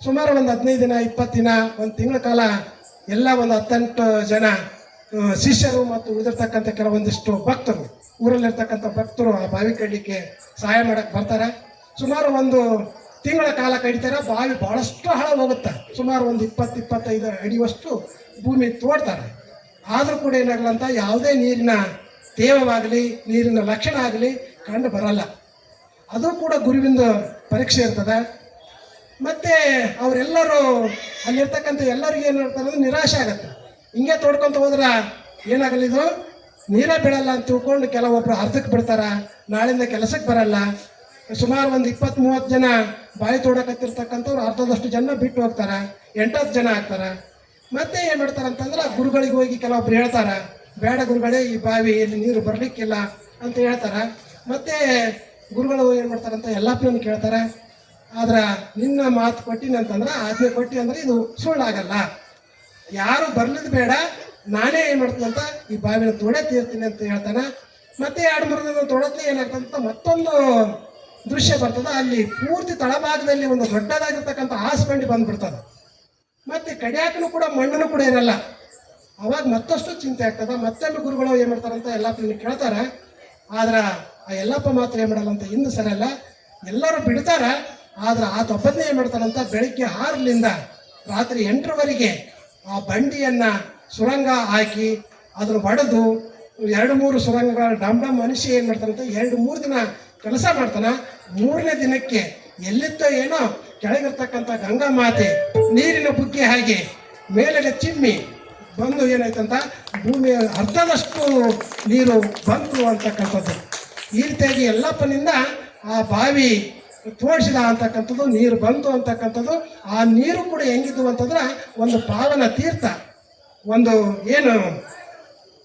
ಸುಮಾರು ಒಂದು 15 ದಿನ 20 ದಿನ ಒಂದು ತಿಂಗಳ ಕಾಲ ಎಲ್ಲ ಒಂದು 18 ಜನ ಶಿಷ್ಯರು ಮತ್ತು ಉಳಿದಿರ್ತಕ್ಕಂಥ ಕೆಲವೊಂದಿಷ್ಟು ಭಕ್ತರು, ಊರಲ್ಲಿರ್ತಕ್ಕಂಥ ಭಕ್ತರು ಆ ಬಾವಿ ಕಡಿಲಿಕ್ಕೆ ಸಹಾಯ ಮಾಡಕ್ಕೆ ಬರ್ತಾರೆ. ಸುಮಾರು ಒಂದು ತಿಂಗಳ ಕಾಲ ಕಡಿತಾರೆ. ಬಾವಿ ಭಾಳಷ್ಟು ಆಳ ಹೋಗುತ್ತೆ, ಸುಮಾರು ಒಂದು 20-25 ಅಡಿವಷ್ಟು ಭೂಮಿ ತೋಡ್ತಾರೆ. ಆದರೂ ಕೂಡ ಏನಾಗಲ್ಲ ಅಂತ ಯಾವುದೇ ನೀರಿನ ತೇವವಾಗಲಿ ನೀರಿನ ಲಕ್ಷಣ ಆಗಲಿ ಕಂಡು ಬರಲ್ಲ. ಅದು ಕೂಡ ಗುರುವಿಂದ ಪರೀಕ್ಷೆ ಇರ್ತದೆ. ಮತ್ತು ಅವರೆಲ್ಲರೂ ಅಲ್ಲಿರ್ತಕ್ಕಂಥ ಎಲ್ಲರಿಗೂ ಏನು ಹೇಳ್ತಾರೆ ನಿರಾಶೆ ಆಗುತ್ತೆ. ಹಿಂಗೆ ತೋಡ್ಕೊತ ಹೋದ್ರೆ ಏನಾಗಲ್ಲ, ಇದು ನೀರೇ ಬಿಡಲ್ಲ ಅಂತ ತಿಳ್ಕೊಂಡು ಕೆಲವೊಬ್ಬರು ಅರ್ಧಕ್ಕೆ ಬಿಡ್ತಾರೆ, ನಾಳಿಂದ ಕೆಲಸಕ್ಕೆ ಬರಲ್ಲ. ಸುಮಾರು ಒಂದು 20-30 ಜನ ಬಾವಿ ತೋಡಕತ್ತಿರ್ತಕ್ಕಂಥವ್ರು ಅರ್ಧದಷ್ಟು ಜನ ಬಿಟ್ಟು ಹೋಗ್ತಾರೆ, 8-10 ಜನ ಆಗ್ತಾರೆ. ಮತ್ತೆ ಏನು ಮಾಡ್ತಾರೆ ಅಂತಂದ್ರೆ ಗುರುಗಳಿಗೆ ಹೋಗಿ ಕೆಲವೊಬ್ರು ಹೇಳ್ತಾರೆ, ಬೇಡ ಗುರುಗಳೇ ಈ ಬಾವಿಯಲ್ಲಿ ನೀರು ಬರಲಿಕ್ಕಿಲ್ಲ ಅಂತ ಹೇಳ್ತಾರೆ. ಮತ್ತೆ ಗುರುಗಳು ಏನು ಮಾಡ್ತಾರಂತ ಯಲ್ಲಪ್ಪನನ್ನು ಕೇಳ್ತಾರೆ. ಆದ್ರೆ ನಿನ್ನ ಮಾತು ಕೊಟ್ಟಿನಿ ಅಂತಂದ್ರೆ ಆಜ್ಞೆ ಕೊಟ್ಟಿ ಅಂದ್ರೆ ಇದು ಸುಳ್ಳಾಗಲ್ಲ, ಯಾರು ಬರ್ಲಿದ್ದು ಬೇಡ, ನಾನೇ ಏನು ಮಾಡ್ತೀನಿ ಅಂತ ಈ ಬಾವಿನ ತೋಡೇ ತೀರ್ತೀನಿ ಅಂತ ಹೇಳ್ತಾನೆ. ಮತ್ತೆ 2-3 ದಿನ ತೋಡತ್ಲೆ ಏನಾಗ್ತಂತ ಮತ್ತೊಂದು ದೃಶ್ಯ ಬರ್ತದೆ. ಅಲ್ಲಿ ಪೂರ್ತಿ ತಳಭಾಗದಲ್ಲಿ ಒಂದು ದೊಡ್ಡದಾಗಿರ್ತಕ್ಕಂಥ ಆಸಬಂಡಿ ಬಂದ್ಬಿಡ್ತದೆ. ಮತ್ತೆ ಕಡಿಯಾಕನು ಕೂಡ ಮಣ್ಣನ್ನು ಕೂಡ ಇರಲ್ಲ. ಅವಾಗ ಮತ್ತಷ್ಟು ಚಿಂತೆ ಆಗ್ತದೆ. ಮತ್ತೊಮ್ಮೆ ಗುರುಗಳು ಏನು ಮಾಡ್ತಾರಂತ ಯಲ್ಲಪ್ಪನ ಕೇಳ್ತಾರೆ. ಆದ್ರೆ ಆ ಯಲ್ಲಪ್ಪ ಮಾತ್ರ ಏನು ಮಾಡಲ್ಲ ಅಂತ ಹಿಂದೆ ಸರಿಯಲ್ಲ, ಎಲ್ಲರೂ ಬಿಡ್ತಾರೆ. ಆದ್ರೆ ಆ ಒಬ್ಬನೇ ಏನು ಮಾಡ್ತಾರಂತ ಬೆಳಿಗ್ಗೆ 6ರಿಂದ ರಾತ್ರಿ 8ರವರೆಗೆ ಆ ಬಂಡಿಯನ್ನು ಸುರಂಗ ಹಾಕಿ ಅದನ್ನು ಹೊಡೆದು 2-3 ಸುರಂಗಗಳ ಡಮ್ ಮನುಷ್ಯ ಏನು ಮಾಡ್ತಾರಂತ 2-3 ದಿನ ಕೆಲಸ ಮಾಡ್ತಾನೆ. 3ನೇ ದಿನಕ್ಕೆ ಎಲ್ಲಿತ್ತೋ ಏನೋ ಕೆಳಗಿರ್ತಕ್ಕಂಥ ಗಂಗಾ ಮಾತೆ ನೀರಿನ ಬುಗ್ಗೆ ಹಾಗೆ ಮೇಲೆ ಚಿಮ್ಮಿ ಬಂದು ಏನಾಯ್ತಂತ ಭೂಮಿಯ ಅರ್ಧದಷ್ಟು ನೀರು ಬಂತು ಅಂತಕ್ಕಂಥದ್ದು. ಈ ರೀತಿಯಾಗಿ ಯಲ್ಲಪ್ಪನಿಂದ ಆ ಬಾವಿ ತೋಡಿಸಿದ ಅಂತಕ್ಕಂಥದ್ದು, ನೀರು ಬಂತು ಅಂತಕ್ಕಂಥದ್ದು. ಆ ನೀರು ಕೂಡ ಹೆಂಗಿದ್ದು ಅಂತಂದ್ರೆ ಒಂದು ಪಾವನ ತೀರ್ಥ, ಒಂದು ಏನು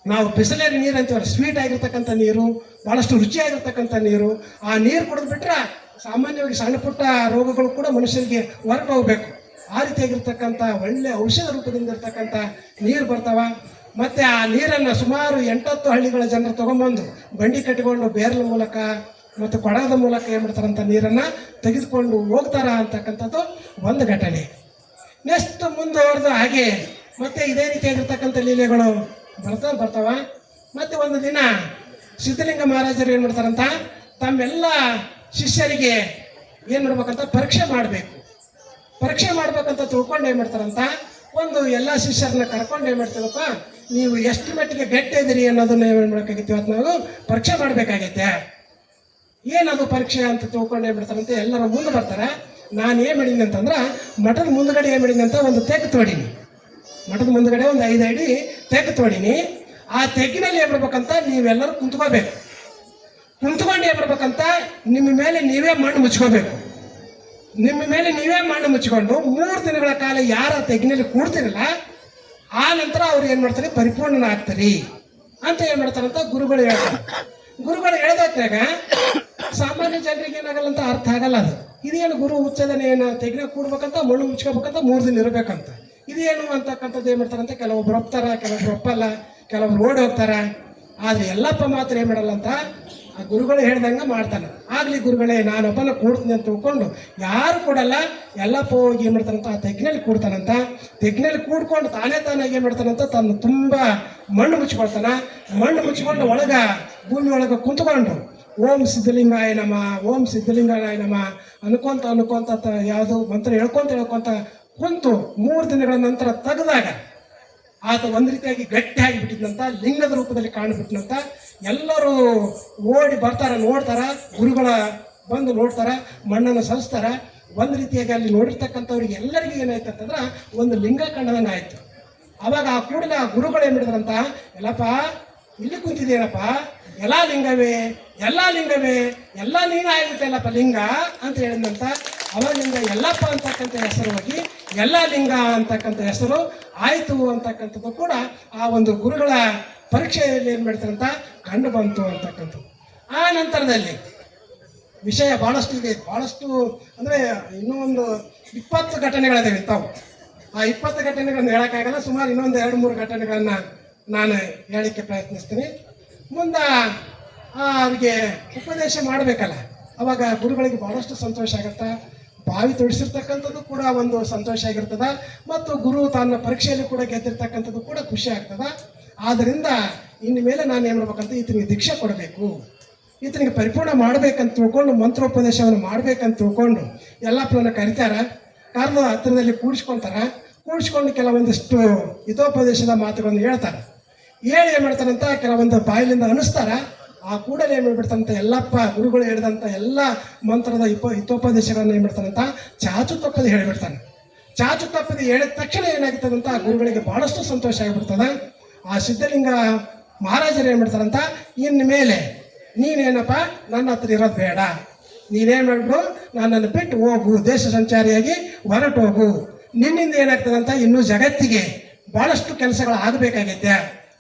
ನಾವು ಬಿಸಿಲೇರಿ ನೀರು ಅಂತೀವಲ್ಲ, ಸ್ವೀಟ್ ಆಗಿರ್ತಕ್ಕಂಥ ನೀರು, ಭಾಳಷ್ಟು ರುಚಿಯಾಗಿರ್ತಕ್ಕಂಥ ನೀರು. ಆ ನೀರು ಕುಡಿದು ಬಿಟ್ರೆ ಸಾಮಾನ್ಯವಾಗಿ ಸಣ್ಣ ಪುಟ್ಟ ರೋಗಗಳು ಕೂಡ ಮನುಷ್ಯರಿಗೆ ಹೊರಟು ಹೋಗ್ಬೇಕು. ಆ ರೀತಿಯಾಗಿರ್ತಕ್ಕಂಥ ಒಳ್ಳೆ ಔಷಧ ರೂಪದಿಂದ ಇರ್ತಕ್ಕಂಥ ನೀರು ಬರ್ತಾವ. ಮತ್ತು ಆ ನೀರನ್ನು ಸುಮಾರು 8-10 ಹಳ್ಳಿಗಳ ಜನರು ತೊಗೊಂಬಂದು ಬಂಡಿ ಕಟ್ಟಿಕೊಂಡು ಬೇರ್ಲ ಮೂಲಕ ಮತ್ತು ಕೊಡದ ಮೂಲಕ ಏನು ಮಾಡ್ತಾರಂಥ ನೀರನ್ನು ತೆಗೆದುಕೊಂಡು ಹೋಗ್ತಾರ ಅಂತಕ್ಕಂಥದ್ದು ಒಂದು ಘಟನೆ. ನೆಕ್ಸ್ಟ್ ಮುಂದುವರೆದು ಹಾಗೆ ಮತ್ತೆ ಇದೇ ರೀತಿಯಾಗಿರ್ತಕ್ಕಂಥ ಲೀಲೆಗಳು ಬರ್ತಾವ. ಮತ್ತು ಒಂದು ದಿನ ಸಿದ್ಧಲಿಂಗ ಮಹಾರಾಜರು ಏನು ಮಾಡ್ತಾರಂತ ತಮ್ಮೆಲ್ಲ ಶಿಷ್ಯರಿಗೆ ಏನು ಮಾಡ್ಬೇಕಂತ ಪರೀಕ್ಷೆ ಮಾಡಬೇಕು. ಪರೀಕ್ಷೆ ಮಾಡ್ಬೇಕಂತ ತಿಳ್ಕೊಂಡು ಏನು ಮಾಡ್ತಾರಂತ ಒಂದು ಎಲ್ಲ ಶಿಷ್ಯರನ್ನ ಕರ್ಕೊಂಡು ಏನು ಮಾಡ್ತೀವಪ್ಪ, ನೀವು ಎಷ್ಟು ಮಟ್ಟಿಗೆ ಗಟ್ಟಿ ಇದ್ದೀರಿ ಅನ್ನೋದನ್ನ ಏನು ಮಾಡಬೇಕಾಗಿತ್ತು, ಇವತ್ತು ನಾವು ಪರೀಕ್ಷೆ ಮಾಡಬೇಕಾಗೈತೆ. ಏನದು ಪರೀಕ್ಷೆ ಅಂತ ತಿಳ್ಕೊಂಡು ಏನು ಮಾಡ್ತಾರಂತೆ ಎಲ್ಲರ ಮುಂದೆ ಬರ್ತಾರೆ. ನಾನು ಏನು ಮಾಡೀನಿ ಅಂತಂದ್ರೆ ಮಠದ ಮುಂದ್ಗಡೆ ಏನು ಮಾಡೀನಿ ಅಂತ ಒಂದು ತೆಗ್ಗು ತೋಡೀನಿ. ಮಠದ ಮುಂದ್ಗಡೆ ಒಂದು 5 ಅಡಿ ತೆಗ್ಗು ತೋಡೀನಿ. ಆ ತೆಗ್ಗಿನಲ್ಲಿ ಏನು ಮಾಡ್ಬೇಕಂತ ನೀವೆಲ್ಲರೂ ಕುಂತ್ಕೋಬೇಕು. ಕುಂತ್ಕೊಂಡು ಏನು ಮಾಡ್ಬೇಕಂತ ನಿಮ್ಮ ಮೇಲೆ ನೀವೇ ಮಣ್ಣು ಮುಚ್ಕೋಬೇಕು. ನಿಮ್ಮ ಮೇಲೆ ನೀವೇ ಮಣ್ಣು ಮುಚ್ಕೊಂಡು 3 ದಿನಗಳ ಕಾಲ ಯಾರ ತೆಗ್ಗಿನಲ್ಲಿ ಕೂಡ್ತಿರಲ್ಲ ಆ ನಂತರ ಅವ್ರು ಏನು ಮಾಡ್ತಾರೆ, ಪರಿಪೂರ್ಣನ ಆಗ್ತಾರೆ ಅಂತ ಏನು ಮಾಡ್ತಾರಂತ ಗುರುಗಳು ಹೇಳ್ತಾರೆ. ಗುರುಗಳು ಹೇಳ್ದಾಗ ಸಾಮಾನ್ಯ ಜನರಿಗೆ ಏನಾಗಲ್ಲ ಅಂತ ಅರ್ಥ ಆಗಲ್ಲ. ಅದು ಇದೇನು ಗುರು ಉಚ್ಚದನೆ ಏನು ತೆಗ್ಗಿನ ಕೂಡ್ಬೇಕಂತ ಮಣ್ಣು ಮುಚ್ಕೋಬೇಕಂತ 3 ದಿನ ಇರಬೇಕಂತ ಇದೇನು ಅಂತಕ್ಕಂಥದ್ದು ಏನು ಮಾಡ್ತಾರಂತ ಕೆಲವೊಬ್ರು ಒಪ್ತಾರ, ಕೆಲವೊಬ್ರು ಒಪ್ಪಲ್ಲ, ಕೆಲವೊಬ್ರು ಓಡಿ ಹೋಗ್ತಾರೆ. ಆದರೆ ಯಲ್ಲಪ್ಪ ಮಾತ್ರ ಏನು ಮಾಡಲ್ಲ ಅಂತ ಆ ಗುರುಗಳು ಹೇಳ್ದಂಗೆ ಮಾಡ್ತಾನೆ. ಆಗಲಿ ಗುರುಗಳೇ, ನಾನೊಬ್ಬನ ಕೂಡ್ತೀನಿ ಅಂತ ತಿಳ್ಕೊಂಡು ಯಾರು ಕೊಡಲ್ಲ. ಯಲ್ಲಪ್ಪ ಹೋಗಿ ಏನು ಮಾಡ್ತಾನಂತ ಆ ತೆಗ್ಗಿನಲ್ಲಿ ಕೂಡ್ತಾನಂತ. ತೆಗ್ಗಿನಲ್ಲಿ ಕೂಡ್ಕೊಂಡು ತಾನಾಗಿ ಏನು ಮಾಡ್ತಾನಂತ ತನ್ನ ತುಂಬ ಮಣ್ಣು ಮುಚ್ಕೊಳ್ತಾನ. ಮಣ್ಣು ಮುಚ್ಕೊಂಡು ಭೂಮಿ ಒಳಗೆ ಕುಂತ್ಕೊಂಡು ಓಂ ಸಿದ್ಧಲಿಂಗಾಯ ನಮ, ಓಂ ಸಿದ್ಧಲಿಂಗಾಯ ನಮ ಅನ್ಕೊಂತ ಯಾವುದು ಮಂತ್ರ ಹೇಳ್ಕೊಂತ ಕುಂತು 3 ದಿನಗಳ ನಂತರ ತೆಗೆದಾಗ ಆತ ಒಂದು ರೀತಿಯಾಗಿ ಗಟ್ಟಿಯಾಗಿ ಬಿಟ್ಟಿದ್ನಂತ, ಲಿಂಗದ ರೂಪದಲ್ಲಿ ಕಾಣಿಬಿಟ್ನಂತ. ಎಲ್ಲರೂ ಓಡಿ ಬರ್ತಾರ, ನೋಡ್ತಾರ, ಗುರುಗಳ ಬಂದು ನೋಡ್ತಾರ, ಮಣ್ಣನ್ನು ಸರಿಸ್ತಾರ. ಒಂದು ರೀತಿಯಾಗಿ ಅಲ್ಲಿ ನೋಡಿರ್ತಕ್ಕಂಥವ್ರಿಗೆ ಎಲ್ಲರಿಗೂ ಏನಾಯ್ತು ಅಂತಂದ್ರೆ ಒಂದು ಲಿಂಗ ಕಂಡದಂಗೆ ಆಯಿತು. ಅವಾಗ ಆ ಕೂಡಲೇ ಆ ಗುರುಗಳು ಏನು ಮಾಡಿದ್ರಂತ, ಎಲ್ಲಪ್ಪ ಇಲ್ಲಿ ಕುಂತಿದ್ದೇನಪ್ಪ, ಎಲ್ಲ ಲಿಂಗವೇ, ಎಲ್ಲ ಲಿಂಗವೇ, ಎಲ್ಲ ನೀನು ಆಗಿಬಿಟ್ಟಲ್ಲಪ್ಪ ಲಿಂಗ ಅಂತ ಹೇಳಿದಂತ. ಅವಾಗಿಂದ ಎಲ್ಲಪ್ಪ ಅಂತಕ್ಕಂಥ ಹೆಸರು ಹೋಗಿ ಎಲ್ಲ ಲಿಂಗ ಅಂತಕ್ಕಂಥ ಹೆಸರು ಆಯಿತು ಅಂತಕ್ಕಂಥದ್ದು ಕೂಡ ಆ ಒಂದು ಗುರುಗಳ ಪರೀಕ್ಷೆಯಲ್ಲಿ ಏನು ಮಾಡ್ತಾರಂತ ಕಂಡು ಬಂತು ಅಂತಕ್ಕಂಥದ್ದು. ಆ ನಂತರದಲ್ಲಿ ವಿಷಯ ಭಾಳಷ್ಟು ಇದೆ, ಭಾಳಷ್ಟು ಅಂದರೆ ಇನ್ನೂ ಒಂದು 20 ಘಟನೆಗಳಿವೆ ತಾವು. ಆ 20 ಘಟನೆಗಳನ್ನು ಹೇಳೋಕ್ಕಾಗಲ್ಲ, ಸುಮಾರು ಇನ್ನೊಂದು 2-3 ಘಟನೆಗಳನ್ನು ನಾನು ಹೇಳಲಿಕ್ಕೆ ಪ್ರಯತ್ನಿಸ್ತೀನಿ. ಮುಂದೆ ಅವರಿಗೆ ಉಪದೇಶ ಮಾಡಬೇಕಲ್ಲ, ಅವಾಗ ಗುರುಗಳಿಗೆ ಭಾಳಷ್ಟು ಸಂತೋಷ ಆಗುತ್ತೆ. ಬಾವಿ ತೊಡಿಸಿರ್ತಕ್ಕಂಥದ್ದು ಕೂಡ ಒಂದು ಸಂತೋಷ ಆಗಿರ್ತದೆ, ಮತ್ತು ಗುರು ತನ್ನ ಪರೀಕ್ಷೆಯಲ್ಲಿ ಕೂಡ ಗೆದ್ದಿರ್ತಕ್ಕಂಥದ್ದು ಕೂಡ ಖುಷಿ ಆಗ್ತದೆ. ಆದ್ದರಿಂದ ಇನ್ನು ಮೇಲೆ ನಾನು ಏನು ಮಾಡ್ಬೇಕಂತ, ಈತನಿಗೆ ದೀಕ್ಷೆ ಕೊಡಬೇಕು, ಈತನಿಗೆ ಪರಿಪೂರ್ಣ ಮಾಡ್ಬೇಕಂತ ತಿಳ್ಕೊಂಡು, ಮಂತ್ರೋಪದೇಶವನ್ನು ಮಾಡ್ಬೇಕಂತ ತಿಳ್ಕೊಂಡು ಎಲ್ಲಪ್ಪನ ಕರಿತಾರೆ. ಕರೆದು ಹತ್ತಿರದಲ್ಲಿ ಕೂಡಿಸ್ಕೊಂಡು ಕೆಲವೊಂದಿಷ್ಟು ಹಿತೋಪದೇಶದ ಮಾತುಗಳನ್ನು ಹೇಳ್ತಾರೆ. ಹೇಳಿ ಏನು ಮಾಡ್ತಾರಂತ, ಕೆಲವೊಂದು ಬಾಯಿಲಿಂದ ಅನಿಸ್ತಾರೆ. ಆ ಕೂಡಲೇ ಏನು ಮಾಡ್ಬಿಡ್ತಾರಂತ, ಎಲ್ಲಪ್ಪ ಗುರುಗಳು ಹೇಳಿದಂಥ ಎಲ್ಲ ಮಂತ್ರದ ಹಿತೋಪದೇಶಗಳನ್ನು ಏನು ಮಾಡ್ತಾರಂತ ಚಾಚು ತಪ್ಪದೆ ಹೇಳಿಬಿಡ್ತಾನೆ. ಚಾಚು ತಪ್ಪದೆ ಹೇಳಿದ ತಕ್ಷಣ ಏನಾಗ್ತದಂತ, ಆ ಗುರುಗಳಿಗೆ ಭಾಳಷ್ಟು ಸಂತೋಷ ಆಗಿಬಿಡ್ತದೆ. ಆ ಸಿದ್ಧಲಿಂಗ ಮಹಾರಾಜರು ಏನು ಮಾಡ್ತಾರಂತ, ಇನ್ನು ಮೇಲೆ ನೀನೇನಪ್ಪ ನನ್ನ ಹತ್ರ ಇರೋದು ಬೇಡ, ನೀನೇನು ಮಾಡಿಬಿಡು, ನನ್ನನ್ನು ಬಿಟ್ಟು ಹೋಗು, ದೇಶ ಸಂಚಾರಿಯಾಗಿ ಹೊರಟು ಹೋಗು. ನಿನ್ನಿಂದ ಏನಾಗ್ತದಂತ, ಇನ್ನೂ ಜಗತ್ತಿಗೆ ಭಾಳಷ್ಟು ಕೆಲಸಗಳು ಆಗಬೇಕಾಗೈತೆ.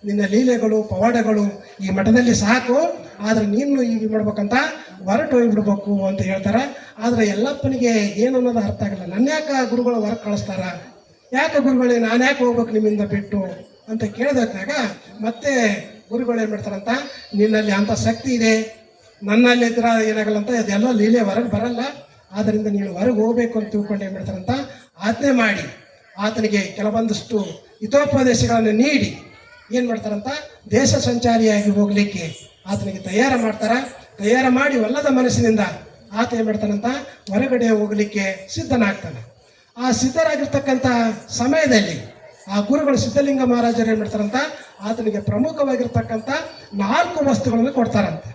ನಿನ್ನ ಲೀಲೆಗಳು ಪವಾಡಗಳು ಈ ಮಠದಲ್ಲಿ ಸಾಕು, ಆದರೆ ನೀನು ಈಗ ಮಾಡ್ಬೇಕಂತ ಹೊರಟು ಹೋಗಿಬಿಡ್ಬೇಕು ಅಂತ ಹೇಳ್ತಾರೆ. ಆದರೆ ಎಲ್ಲಪ್ಪನಿಗೆ ಏನು ಅನ್ನೋದು ಅರ್ಥ ಆಗಲ್ಲ. ನನ್ನ ಯಾಕೆ ಗುರುಗಳು ಹೊರಗೆ ಕಳಿಸ್ತಾರ, ಯಾಕೆ ಗುರುಗಳೇ ನಾನು ಯಾಕೆ ಹೋಗ್ಬೇಕು ನಿಮ್ಮಿಂದ ಬಿಟ್ಟು ಅಂತ ಕೇಳಿದಾಗ ಮತ್ತೆ ಗುರುಗಳು ಏನು ಮಾಡ್ತಾರಂತ, ನಿನ್ನಲ್ಲಿ ಅಂಥ ಶಕ್ತಿ ಇದೆ, ನನ್ನಲ್ಲಿ ಇದ್ರ ಏನಾಗಲ್ಲ ಅಂತ, ಅದೆಲ್ಲ ಲೀಲೆ ಹೊರಗೆ ಬರಲ್ಲ, ಆದ್ದರಿಂದ ನೀನು ಹೊರಗೆ ಹೋಗ್ಬೇಕು ಅಂತ ತಿಳ್ಕೊಂಡು ಏನು ಮಾಡ್ತಾರಂತ ಆಜ್ಞೆ ಮಾಡಿ ಆತನಿಗೆ ಕೆಲವೊಂದಷ್ಟು ಹಿತೋಪದೇಶಗಳನ್ನು ನೀಡಿ ಏನು ಮಾಡ್ತಾರಂತ, ದೇಶ ಸಂಚಾರಿಯಾಗಿ ಹೋಗಲಿಕ್ಕೆ ಆತನಿಗೆ ತಯಾರು ಮಾಡಿ ಒಲ್ಲದ ಮನಸ್ಸಿನಿಂದ ಆತ ಏನು ಮಾಡ್ತಾನಂತ ಹೊರಗಡೆ ಹೋಗಲಿಕ್ಕೆ ಸಿದ್ಧನಾಗ್ತಾನೆ. ಆ ಸಿದ್ಧರಾಗಿರ್ತಕ್ಕಂಥ ಸಮಯದಲ್ಲಿ ಆ ಗುರುಗಳು ಸಿದ್ಧಲಿಂಗ ಮಹಾರಾಜರು ಏನು ಮಾಡ್ತಾರಂತ, ಆತನಿಗೆ ಪ್ರಮುಖವಾಗಿರ್ತಕ್ಕಂಥ 4 ವಸ್ತುಗಳನ್ನು ಕೊಡ್ತಾರಂತೆ.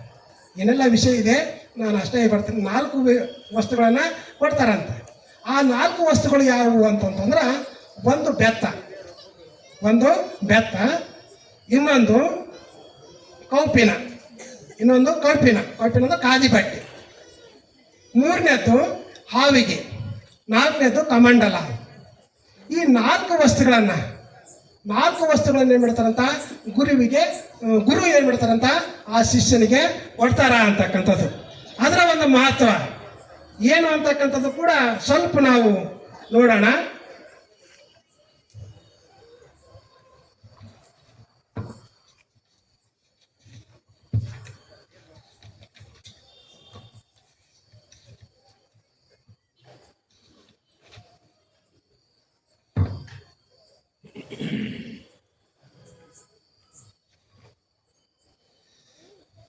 ಏನೆಲ್ಲ ವಿಷಯ ಇದೆ ನಾನು ಅಷ್ಟೇ ಬರ್ತೀನಿ. 4 ವಸ್ತುಗಳನ್ನು ಕೊಡ್ತಾರಂತೆ. ಆ 4 ವಸ್ತುಗಳು ಯಾವುವು ಅಂತಂತಂದ್ರೆ, ಒಂದು ಬೆತ್ತ, ಇನ್ನೊಂದು ಕೌಪಿನ ಅಂದ್ರೆ ಕಾದಿ ಬಟ್ಟೆ, 3ನೇದು ಹಾವಿಗೆ, 4ನೇದು ಕಮಂಡಲ. ಈ 4 ವಸ್ತುಗಳನ್ನು ಏನು ಮಾಡ್ತಾರಂತ, ಗುರು ಏನು ಮಾಡ್ತಾರಂತ ಆ ಶಿಷ್ಯನಿಗೆ ಕೊಡ್ತಾರ ಅಂತಕ್ಕಂಥದ್ದು. ಅದರ ಒಂದು ಮಹತ್ವ ಏನು ಅಂತಕ್ಕಂಥದ್ದು ಕೂಡ ಸ್ವಲ್ಪ ನಾವು ನೋಡೋಣ.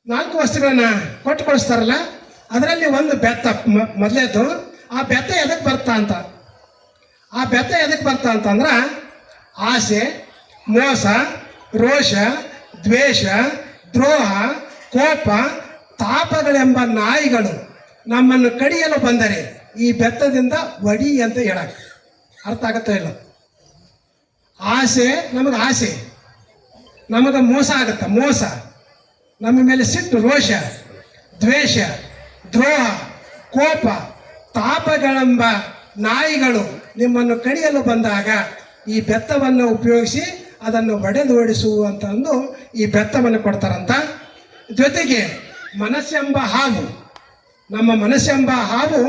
ನಾಲ್ಕು ವಸ್ತುಗಳನ್ನ ಕೊಟ್ಟು ಕಳಿಸ್ತಾರಲ್ಲ, ಅದರಲ್ಲಿ ಒಂದು ಬೆತ್ತ ಮೊದಲೇದು. ಆ ಬೆತ್ತ ಎದಕ್ಕೆ ಬರ್ತಾ ಅಂತಂದ್ರೆ, ಆಸೆ, ಮೋಸ, ರೋಷ, ದ್ವೇಷ, ದ್ರೋಹ, ಕೋಪ, ತಾಪಗಳೆಂಬ ನಾಯಿಗಳು ನಮ್ಮನ್ನು ಕಡಿಯಲು ಬಂದರೆ ಈ ಬೆತ್ತದಿಂದ ಒಡಿ ಅಂತ ಹೇಳಕ್ಕೆ ಅರ್ಥ ಆಗತ್ತೋ ಇಲ್ಲ. ಆಸೆ ನಮಗೆ ಮೋಸ ಆಗುತ್ತೆ, ನಮ್ಮ ಮೇಲೆ ಸಿಟ್ಟು, ರೋಷ, ದ್ವೇಷ, ದ್ರೋಹ, ಕೋಪ, ತಾಪಗಳೆಂಬ ನಾಯಿಗಳು ನಿಮ್ಮನ್ನು ಕಡಿಯಲು ಬಂದಾಗ ಈ ಬೆತ್ತವನ್ನು ಉಪಯೋಗಿಸಿ ಅದನ್ನು ಒಡೆದು ಓಡಿಸುವಂತಂದು ಈ ಬೆತ್ತವನ್ನು ಕೊಡ್ತಾರಂತ. ಜೊತೆಗೆ ನಮ್ಮ ಮನಸ್ಸೆಂಬ ಹಾವು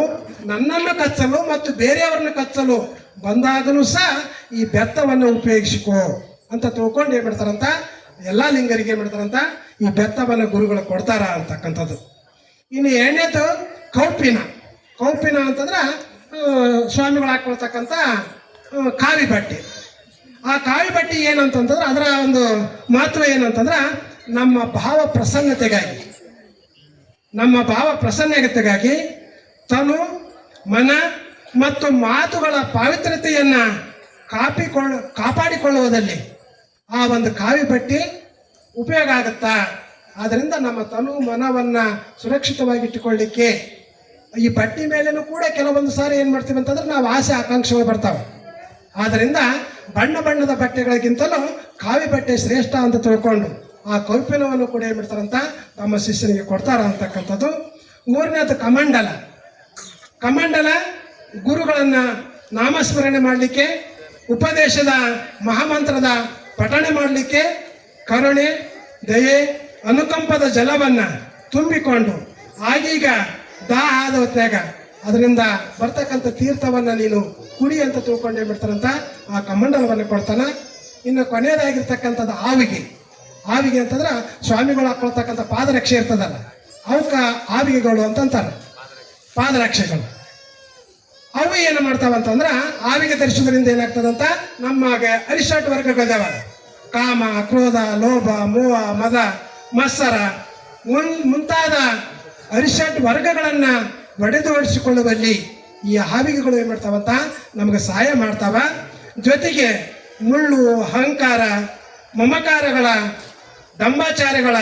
ನನ್ನನ್ನು ಕಚ್ಚಲು ಮತ್ತು ಬೇರೆಯವರನ್ನು ಕಚ್ಚಲು ಬಂದಾಗಲೂ ಸಹ ಈ ಬೆತ್ತವನ್ನು ಉಪಯೋಗಿಸಿಕೋ ಅಂತ ತಿಳ್ಕೊಂಡು ಏನು ಮಾಡ್ತಾರಂತ, ಎಲ್ಲ ಲಿಂಗರಿಗೆ ಏನು ಮಾಡ್ತಾರಂತ ಈ ಬೆತ್ತವನ್ನು ಗುರುಗಳು ಕೊಡ್ತಾರ ಅಂತಕ್ಕಂಥದ್ದು. ಇನ್ನು 2ನೇದು ಕೌಪಿನ ಅಂತಂದ್ರೆ ಸ್ವಾಮಿಗಳು ಹಾಕೊಳ್ತಕ್ಕಂಥ ಕಾವಿ ಬಟ್ಟೆ. ಆ ಕಾವಿ ಬಟ್ಟೆ ಏನಂತಂದ್ರೆ ಅದರ ಒಂದು ಮಹತ್ವ ಏನಂತಂದ್ರೆ, ನಮ್ಮ ಭಾವ ಪ್ರಸನ್ನತೆಗಾಗಿ ತನು, ಮನ ಮತ್ತು ಮಾತುಗಳ ಪಾವಿತ್ರ್ಯತೆಯನ್ನು ಕಾಪಾಡಿಕೊಳ್ಳುವುದಲ್ಲಿ ಆ ಒಂದು ಕಾವಿ ಬಟ್ಟೆ ಉಪಯೋಗ ಆಗುತ್ತಾ. ಆದ್ದರಿಂದ ನಮ್ಮ ತನು ಮನವನ್ನು ಸುರಕ್ಷಿತವಾಗಿಟ್ಟುಕೊಳ್ಳಿಕ್ಕೆ ಈ ಬಟ್ಟೆ ಮೇಲೇನೂ ಕೂಡ ಕೆಲವೊಂದು ಸಾರಿ ಏನು ಮಾಡ್ತೀವಿ ಅಂತಂದ್ರೆ ನಾವು ಆಸೆ ಆಕಾಂಕ್ಷೆಗಳು ಬರ್ತಾವೆ. ಆದ್ದರಿಂದ ಬಣ್ಣ ಬಣ್ಣದ ಬಟ್ಟೆಗಳಿಗಿಂತಲೂ ಕಾವಿ ಬಟ್ಟೆ ಶ್ರೇಷ್ಠ ಅಂತ ತಿಳ್ಕೊಂಡು ಆ ಕೌಪಿನವನ್ನು ಕೂಡ ಏನು ಮಾಡ್ತಾರಂತ ತಮ್ಮ ಶಿಷ್ಯನಿಗೆ ಕೊಡ್ತಾರ ಅಂತಕ್ಕಂಥದ್ದು. ಮೂರನೇದು ಕಮಂಡಲ. ಕಮಂಡಲ ಗುರುಗಳನ್ನ ನಾಮಸ್ಮರಣೆ ಮಾಡಲಿಕ್ಕೆ, ಉಪದೇಶದ ಮಹಾಮಂತ್ರದ ಪಠಣೆ ಮಾಡಲಿಕ್ಕೆ, ಕರುಣೆ, ದಯೆ, ಅನುಕಂಪದ ಜಲವನ್ನ ತುಂಬಿಕೊಂಡು ಆಗೀಗ ದಾಹ ಆದ ಹೊತ್ತಾಗ ಅದರಿಂದ ಬರ್ತಕ್ಕಂಥ ತೀರ್ಥವನ್ನ ನೀನು ಕುಡಿ ಅಂತ ತಿಳ್ಕೊಂಡು ಏನ್ ಮಾಡ್ತಾರಂತ ಆ ಕಮಂಡಲವನ್ನು ಕೊಡ್ತಾನ. ಇನ್ನು ಕೊನೆಯದಾಗಿರ್ತಕ್ಕಂಥದ್ದು ಆವಿಗೆ. ಆವಿಗೆ ಅಂತಂದ್ರೆ ಸ್ವಾಮಿಗಳು ಹಾಕೊಳ್ತಕ್ಕಂಥ ಪಾದರಕ್ಷೆ ಇರ್ತದಲ್ಲ, ಅವಕ್ಕ ಆವಿಗೆಗಳು ಅಂತಂತಾರೆ, ಪಾದರಕ್ಷೆಗಳು. ಅವು ಏನು ಮಾಡ್ತಾವಂತಂದ್ರ ಆವಿಗೆ ಧರಿಸೋದ್ರಿಂದ ಏನಾಗ್ತದಂತ ನಮಗೆ ಅರಿಷಟ್ ವರ್ಗಗಳಿದಾವ. ಕಾಮ, ಕ್ರೋಧ, ಲೋಭ, ಮೋಹ, ಮದ, ಮತ್ಸರ ಮುಂತಾದ ಅರಿಷಟ್ ವರ್ಗಗಳನ್ನ ಒಡೆದುವಡಿಸಿಕೊಳ್ಳುವಲ್ಲಿ ಈ ಆವಿಗೆಗಳು ಏನ್ ಮಾಡ್ತಾವಂತ ನಮಗೆ ಸಹಾಯ ಮಾಡ್ತಾವ. ಜೊತೆಗೆ ಮುಳ್ಳು, ಅಹಂಕಾರ, ಮಮಕಾರಗಳ, ದಂಬಾಚಾರಗಳ,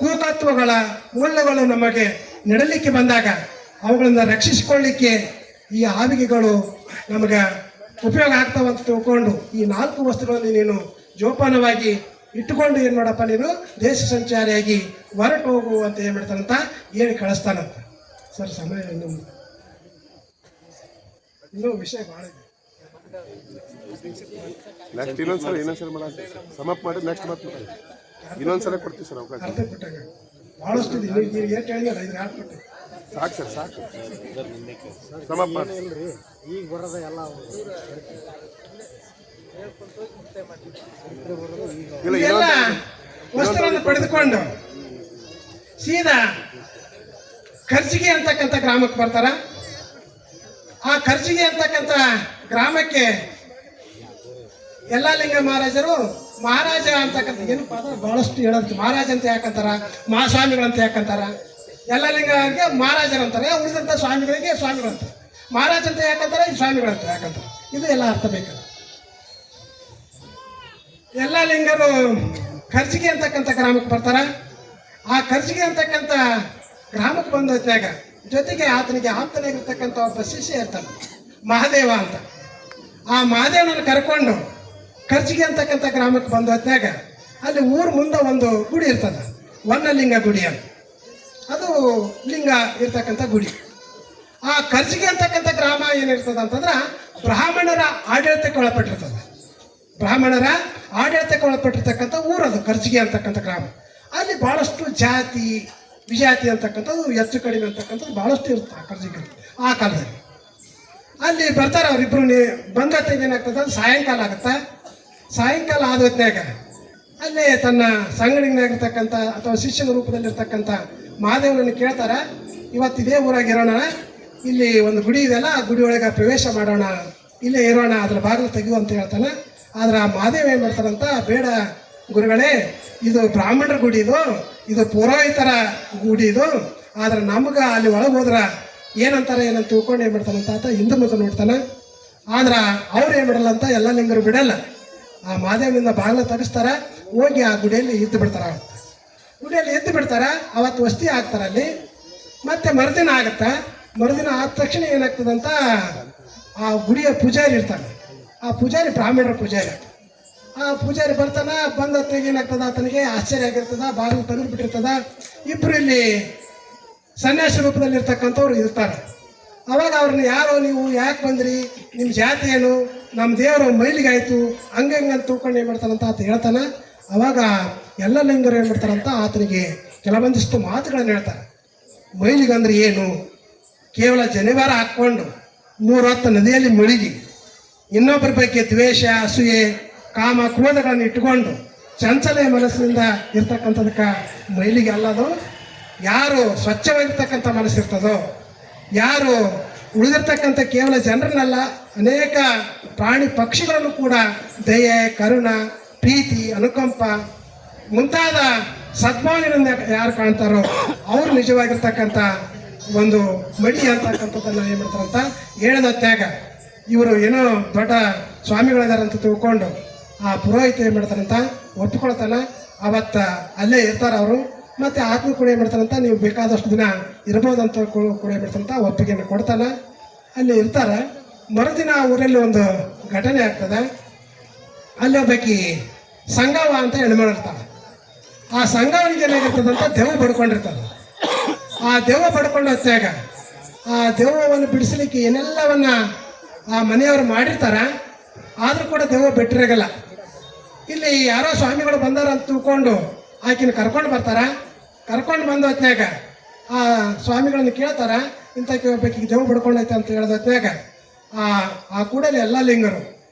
ಕೂಕತ್ವಗಳ ಮುಳ್ಳುಗಳು ನಮಗೆ ನೆಡಲಿಕ್ಕೆ ಬಂದಾಗ ಅವುಗಳಿಂದ ರಕ್ಷಿಸಿಕೊಳ್ಳಿಕ್ಕೆ ಈ ಆವಿಗೆಗಳು ನಮಗೆ ಉಪಯೋಗ ಆಗ್ತಾವಂತ ತಿಳ್ಕೊಂಡು ಈ 4 ವಸ್ತುಗಳನ್ನು ನೀನು ಜೋಪಾನವಾಗಿ ಇಟ್ಟುಕೊಂಡು ಏನು ಮಾಡಪ್ಪ ನೀನು ದೇಶ ಸಂಚಾರಿಯಾಗಿ ಹೊರಟು ಹೋಗು ಅಂತ ಏನು ಮಾಡ್ತಾನಂತ ಹೇಳಿ ಕಳಿಸ್ತಾನಂತ. ಸರ್ ಸಮಯ ಇನ್ನೂ ವಿಷಯ ಭಾಳ ಇದೆ. ನೆಕ್ಸ್ಟ್ ಇನ್ನೊಂದ್ಸಲ ಸಮಾಪ್ ಮಾಡಿ ನೆಕ್ಸ್ಟ್ ಮತ್ತೆ ಇನ್ನೊಂದ್ಸಲ ಕೊಡ್ತೀವಿ ಸರ್ ಅವಕಾಶ. ಅರ್ಥ ಕೊಟ್ಟಾಗ ಭಾಳಷ್ಟು ಇದೆ. ಏನು ಹೇಳಿಲ್ಲ, ಇದು ಹಾಕ್ಬಿಟ್ಟು ಸಾಕು ಸರ್, ಸಾಕು ಸಮಾಪ್ ಮಾಡಿ. ಈಗ ಬರೋದ ಎಲ್ಲ ಎಲ್ಲ ವಸ್ತುಗಳನ್ನು ಪಡೆದುಕೊಂಡು ಸೀದಾ ಖರ್ಚಿಗೆ ಅಂತಕ್ಕಂಥ ಗ್ರಾಮಕ್ಕೆ ಬರ್ತಾರ. ಆ ಖರ್ಚಿಗೆ ಅಂತಕ್ಕಂಥ ಗ್ರಾಮಕ್ಕೆ ಯಲ್ಲಾಲಿಂಗ ಮಹಾರಾಜ ಅಂತಕ್ಕಂಥ ಏನು ಪದ ಬಹಳಷ್ಟು ಹೇಳೋದು. ಮಹಾರಾಜ ಅಂತ ಯಾಕಂತಾರ, ಮಹಾಸ್ವಾಮಿಗಳಂತ ಯಾಕಂತಾರ, ಯಲ್ಲಾಲಿಂಗರಿಗೆ ಮಹಾರಾಜರಂತಾರೆ, ಉಳಿದಂಥ ಸ್ವಾಮಿಗಳಿಗೆ ಸ್ವಾಮಿಗಳಂತ. ಮಹಾರಾಜ ಅಂತ ಯಾಕಂತಾರ, ಈ ಸ್ವಾಮಿಗಳಂತ ಯಾಕಂತಾರೆ. ಇದು ಎಲ್ಲ ಅರ್ಥ ಬೇಕಲ್ಲ. ಯಲ್ಲಾಲಿಂಗರು ಖರ್ಚಿಗೆ ಅಂತಕ್ಕಂಥ ಗ್ರಾಮಕ್ಕೆ ಬರ್ತಾರ. ಆ ಖರ್ಚಿಗೆ ಅಂತಕ್ಕಂಥ ಗ್ರಾಮಕ್ಕೆ ಬಂದ ಹೊತ್ತಾಗ ಜೊತೆಗೆ ಆತನಿಗೆ ಆಪ್ತನಾಗಿರ್ತಕ್ಕಂಥ ಒಬ್ಬ ಶಿಷ್ಯ ಇರ್ತಾನೆ, ಮಹಾದೇವ ಅಂತ. ಆ ಮಹಾದೇವನನ್ನು ಕರ್ಕೊಂಡು ಖರ್ಚಿಗೆ ಅಂತಕ್ಕಂಥ ಗ್ರಾಮಕ್ಕೆ ಬಂದ ಹೊತ್ತಾಗ ಅಲ್ಲಿ ಊರ ಮುಂದೆ ಒಂದು ಗುಡಿ ಇರ್ತದೆ, ವನ್ನಲಿಂಗ ಗುಡಿ ಅಂತ. ಅದು ಲಿಂಗ ಇರ್ತಕ್ಕಂಥ ಗುಡಿ. ಆ ಖರ್ಚಿಗೆ ಅಂತಕ್ಕಂಥ ಗ್ರಾಮ ಏನಿರ್ತದೆ ಅಂತಂದ್ರೆ ಬ್ರಾಹ್ಮಣರ ಆಡಳಿತಕ್ಕೆ ಒಳಪಟ್ಟಿರ್ತದೆ. ಬ್ರಾಹ್ಮಣರ ಆಡಳಿತಕ್ಕೆ ಒಳಪಟ್ಟಿರ್ತಕ್ಕಂಥ ಊರದು ಖರ್ಚಿಗೆ ಅಂತಕ್ಕಂಥ ಗ್ರಾಮ. ಅಲ್ಲಿ ಭಾಳಷ್ಟು ಜಾತಿ ವಿಜಾತಿ ಅಂತಕ್ಕಂಥದ್ದು ಹೆಚ್ಚು ಕಡಿಮೆ ಅಂತಕ್ಕಂಥದ್ದು ಭಾಳಷ್ಟು ಇರುತ್ತೆ ಆ ಖರ್ಚಿಗೆ ಆ ಕಾಲದಲ್ಲಿ. ಅಲ್ಲಿ ಬರ್ತಾರೆ ಅವರಿಬ್ರು. ಬಂದ ಹೊತ್ತಿಗೆ ಏನಾಗ್ತದೆ, ಸಾಯಂಕಾಲ ಆಗುತ್ತೆ. ಸಾಯಂಕಾಲ ಆದ ಹೊತ್ತಿನಾಗ ಅಲ್ಲೇ ತನ್ನ ಸಂಗಡಿನಾಗಿರ್ತಕ್ಕಂಥ ಅಥವಾ ಶಿಷ್ಯನ ರೂಪದಲ್ಲಿರ್ತಕ್ಕಂಥ ಮಹಾದೇವನನ್ನು ಕೇಳ್ತಾರ, ಇವತ್ತು ಇದೇ ಊರಾಗ ಇರೋಣ, ಇಲ್ಲಿ ಒಂದು ಗುಡಿ ಇದೆಯಲ್ಲ, ಆ ಗುಡಿ ಒಳಗೆ ಪ್ರವೇಶ ಮಾಡೋಣ, ಇಲ್ಲೇ ಇರೋಣ, ಅದ್ರ ಬಾಗಿಲು ತೆಗೆಯುವ ಅಂತ ಹೇಳ್ತಾನೆ. ಆದ್ರೆ ಆ ಮಹಾದೇವ ಏನು ಮಾಡ್ತಾರಂತ, ಬೇಡ ಗುರುಗಳೇ, ಇದು ಬ್ರಾಹ್ಮಣರ ಗುಡಿ, ಇದು ಪುರೋಹಿತರ ಗುಡಿ ಇದು. ಆದ್ರೆ ನಮ್ಗೆ ಅಲ್ಲಿ ಒಳಗೆ ಹೋದ್ರೆ ಏನಂತಾರೆ ಏನಂತ ತಿಳ್ಕೊಂಡು ಏನು ಮಾಡ್ತಾನಂತ ಆತ ಹಿಂದೆ ಮುಂದೆ ನೋಡ್ತಾನೆ. ಆದ್ರೆ ಅವ್ರು ಏನು ಬಿಡಲ್ಲ ಅಂತ ಎಲ್ಲ ಲಿಂಗರು ಬಿಡಲ್ಲ. ಆ ಮಹಾದೇವನಿಂದ ಬಾಗಿಲು ತೆಗಿಸ್ತಾರ, ಹೋಗಿ ಆ ಗುಡಿಯಲ್ಲಿ ಎದ್ದು ಬಿಡ್ತಾರ. ಗುಡಿಯಲ್ಲಿ ಎದ್ದು ಬಿಡ್ತಾರ. ಅವತ್ತು ವಸ್ತಿ ಆಗ್ತಾರೆ ಅಲ್ಲಿ. ಮತ್ತೆ ಮರುದಿನ ಆಗುತ್ತಾ. ಮರುದಿನ ಆದ ತಕ್ಷಣ ಏನಾಗ್ತದಂತ, ಆ ಗುಡಿಯ ಪೂಜಾರಿ ಇರ್ತಾನೆ. ಆ ಪೂಜಾರಿ ಬ್ರಾಹ್ಮಣರ ಪೂಜಾರಿ. ಆ ಪೂಜಾರಿ ಬರ್ತಾನ. ಬಂದ ಹೊತ್ತಿಗೆ ಏನಾಗ್ತದ, ಆತನಿಗೆ ಆಶ್ಚರ್ಯ ಆಗಿರ್ತದ, ಬಾಗಿಲು ತೆಗೆದು ಬಿಟ್ಟಿರ್ತದ. ಇಬ್ರು ಇಲ್ಲಿ ಸನ್ಯಾಸ ರೂಪದಲ್ಲಿ ಇರ್ತಕ್ಕಂಥವ್ರು ಇರ್ತಾರೆ. ಅವಾಗ ಅವ್ರನ್ನ, ಯಾರೋ ನೀವು, ಯಾಕೆ ಬಂದ್ರಿ, ನಿಮ್ಮ ಜಾತಿ ಏನು, ನಮ್ಮ ದೇವರು ಮೈಲಿಗಾಯ್ತು, ಹಂಗಂತ ತಿಳ್ಕೊಂಡು ಏನು ಮಾಡ್ತಾರಂತ ಆತ ಹೇಳ್ತಾನೆ. ಅವಾಗ ಎಲ್ಲ ಲಿಂಗರು ಏನು ಮಾಡ್ತಾರಂತ ಆತನಿಗೆ ಕೆಲವೊಂದಿಷ್ಟು ಮಾತುಗಳನ್ನು ಹೇಳ್ತಾರೆ. ಮೈಲಿಗಂದ್ರೆ ಏನು, ಕೇವಲ ಜನಿವಾರ ಹಾಕ್ಕೊಂಡು 3 ಹೊತ್ತು ನದಿಯಲ್ಲಿ ಮುಳುಗಿ ಇನ್ನೊಬ್ಬರ ಬಗ್ಗೆ ದ್ವೇಷ, ಅಸೂಯೆ, ಕಾಮ, ಕ್ರೋಧಗಳನ್ನು ಇಟ್ಟುಕೊಂಡು ಚಂಚಲ ಮನಸ್ಸಿನಿಂದ ಇರ್ತಕ್ಕಂಥದಕ್ಕೆ ಮೈಲಿಗೆ ಅಲ್ಲದು. ಯಾರು ಸ್ವಚ್ಛವಾಗಿರ್ತಕ್ಕಂಥ ಮನಸ್ಸಿರ್ತದೋ, ಯಾರು ಉಳಿದಿರ್ತಕ್ಕಂಥ ಕೇವಲ ಜನರನ್ನೆಲ್ಲ ಅನೇಕ ಪ್ರಾಣಿ ಪಕ್ಷಿಗಳನ್ನು ಕೂಡ ದಯೆ, ಕರುಣ, ಪ್ರೀತಿ, ಅನುಕಂಪ ಮುಂತಾದ ಸದ್ಭಾವನೆಯಿಂದ ಯಾರು ಕಾಣ್ತಾರೋ ಅವರು ನಿಜವಾಗಿರ್ತಕ್ಕಂಥ ಒಂದು ಮಡಿ ಅಂತಕ್ಕಂಥದ್ದನ್ನು ಏನು ಮಾಡ್ತಾರಂತ ಹೇಳಿದ ತ್ಯಾಗ. ಇವರು ಏನೋ ದೊಡ್ಡ ಸ್ವಾಮಿಗಳಿದಾರಂತ ತಿಳ್ಕೊಂಡು ಆ ಪುರೋಹಿತ ಏನು ಮಾಡ್ತಾರಂತ ಒಪ್ಪಿಕೊಳ್ತಾನೆ. ಅವತ್ತು ಅಲ್ಲೇ ಇರ್ತಾರೆ ಅವರು. ಮತ್ತು ಆತ್ಮ ಕೂಡ ಏನು ಮಾಡ್ತಾರಂತ, ನೀವು ಬೇಕಾದಷ್ಟು ದಿನ ಇರ್ಬೋದಂತ ಕೂಡ ಏನು ಮಾಡ್ತಾರಂತ ಒಪ್ಪಿಗೆಯನ್ನು ಕೊಡ್ತಾನೆ. ಅಲ್ಲಿ ಇರ್ತಾರೆ. ಮರುದಿನ ಊರಲ್ಲಿ ಒಂದು ಘಟನೆ ಆಗ್ತದೆ. ಅಲ್ಲಿ ಒಬ್ಬಾಕಿ ಸಂಗವ ಅಂತ ಹೆಣ್ಮಗಳು ಇರ್ತಾಳೆ. ಆ ಸಂಗವನಿಗೆ ಏನಾಗಿರ್ತದಂತ ದೆವ್ವ ಬಡ್ಕೊಂಡಿರ್ತದೆ. ಆ ದೆವ್ವ ಬಡ್ಕೊಂಡು ಹೊತ್ತಾಗ ಆ ದೆವ್ವವನ್ನು ಬಿಡಿಸ್ಲಿಕ್ಕೆ ಏನೆಲ್ಲವನ್ನ ಆ ಮನೆಯವರು ಮಾಡಿರ್ತಾರ, ಆದರೂ ಕೂಡ ದೆವ್ವ ಬಿಟ್ಟಿರಾಗಲ್ಲ. ಇಲ್ಲಿ ಯಾರೋ ಸ್ವಾಮಿಗಳು ಬಂದಾರ ಅಂತ ತಿಳ್ಕೊಂಡು ಆಕಿನ ಕರ್ಕೊಂಡು ಬರ್ತಾರ. ಕರ್ಕೊಂಡು ಬಂದ ಹೊತ್ನ್ಯಾಗ ಆ ಸ್ವಾಮಿಗಳನ್ನು ಕೇಳ್ತಾರ, ಇಂಥಕ್ಕೆ ಒಬ್ಬಾಕಿಗೆ ದೆವ್ವ ಬಡ್ಕೊಂಡೈತೆ ಅಂತ ಹೇಳಿದ ಹೊತ್ನ್ಯಾಗ ಆ ಕೂಡಲೇ ಎಲ್ಲ ಲಿಂಗರು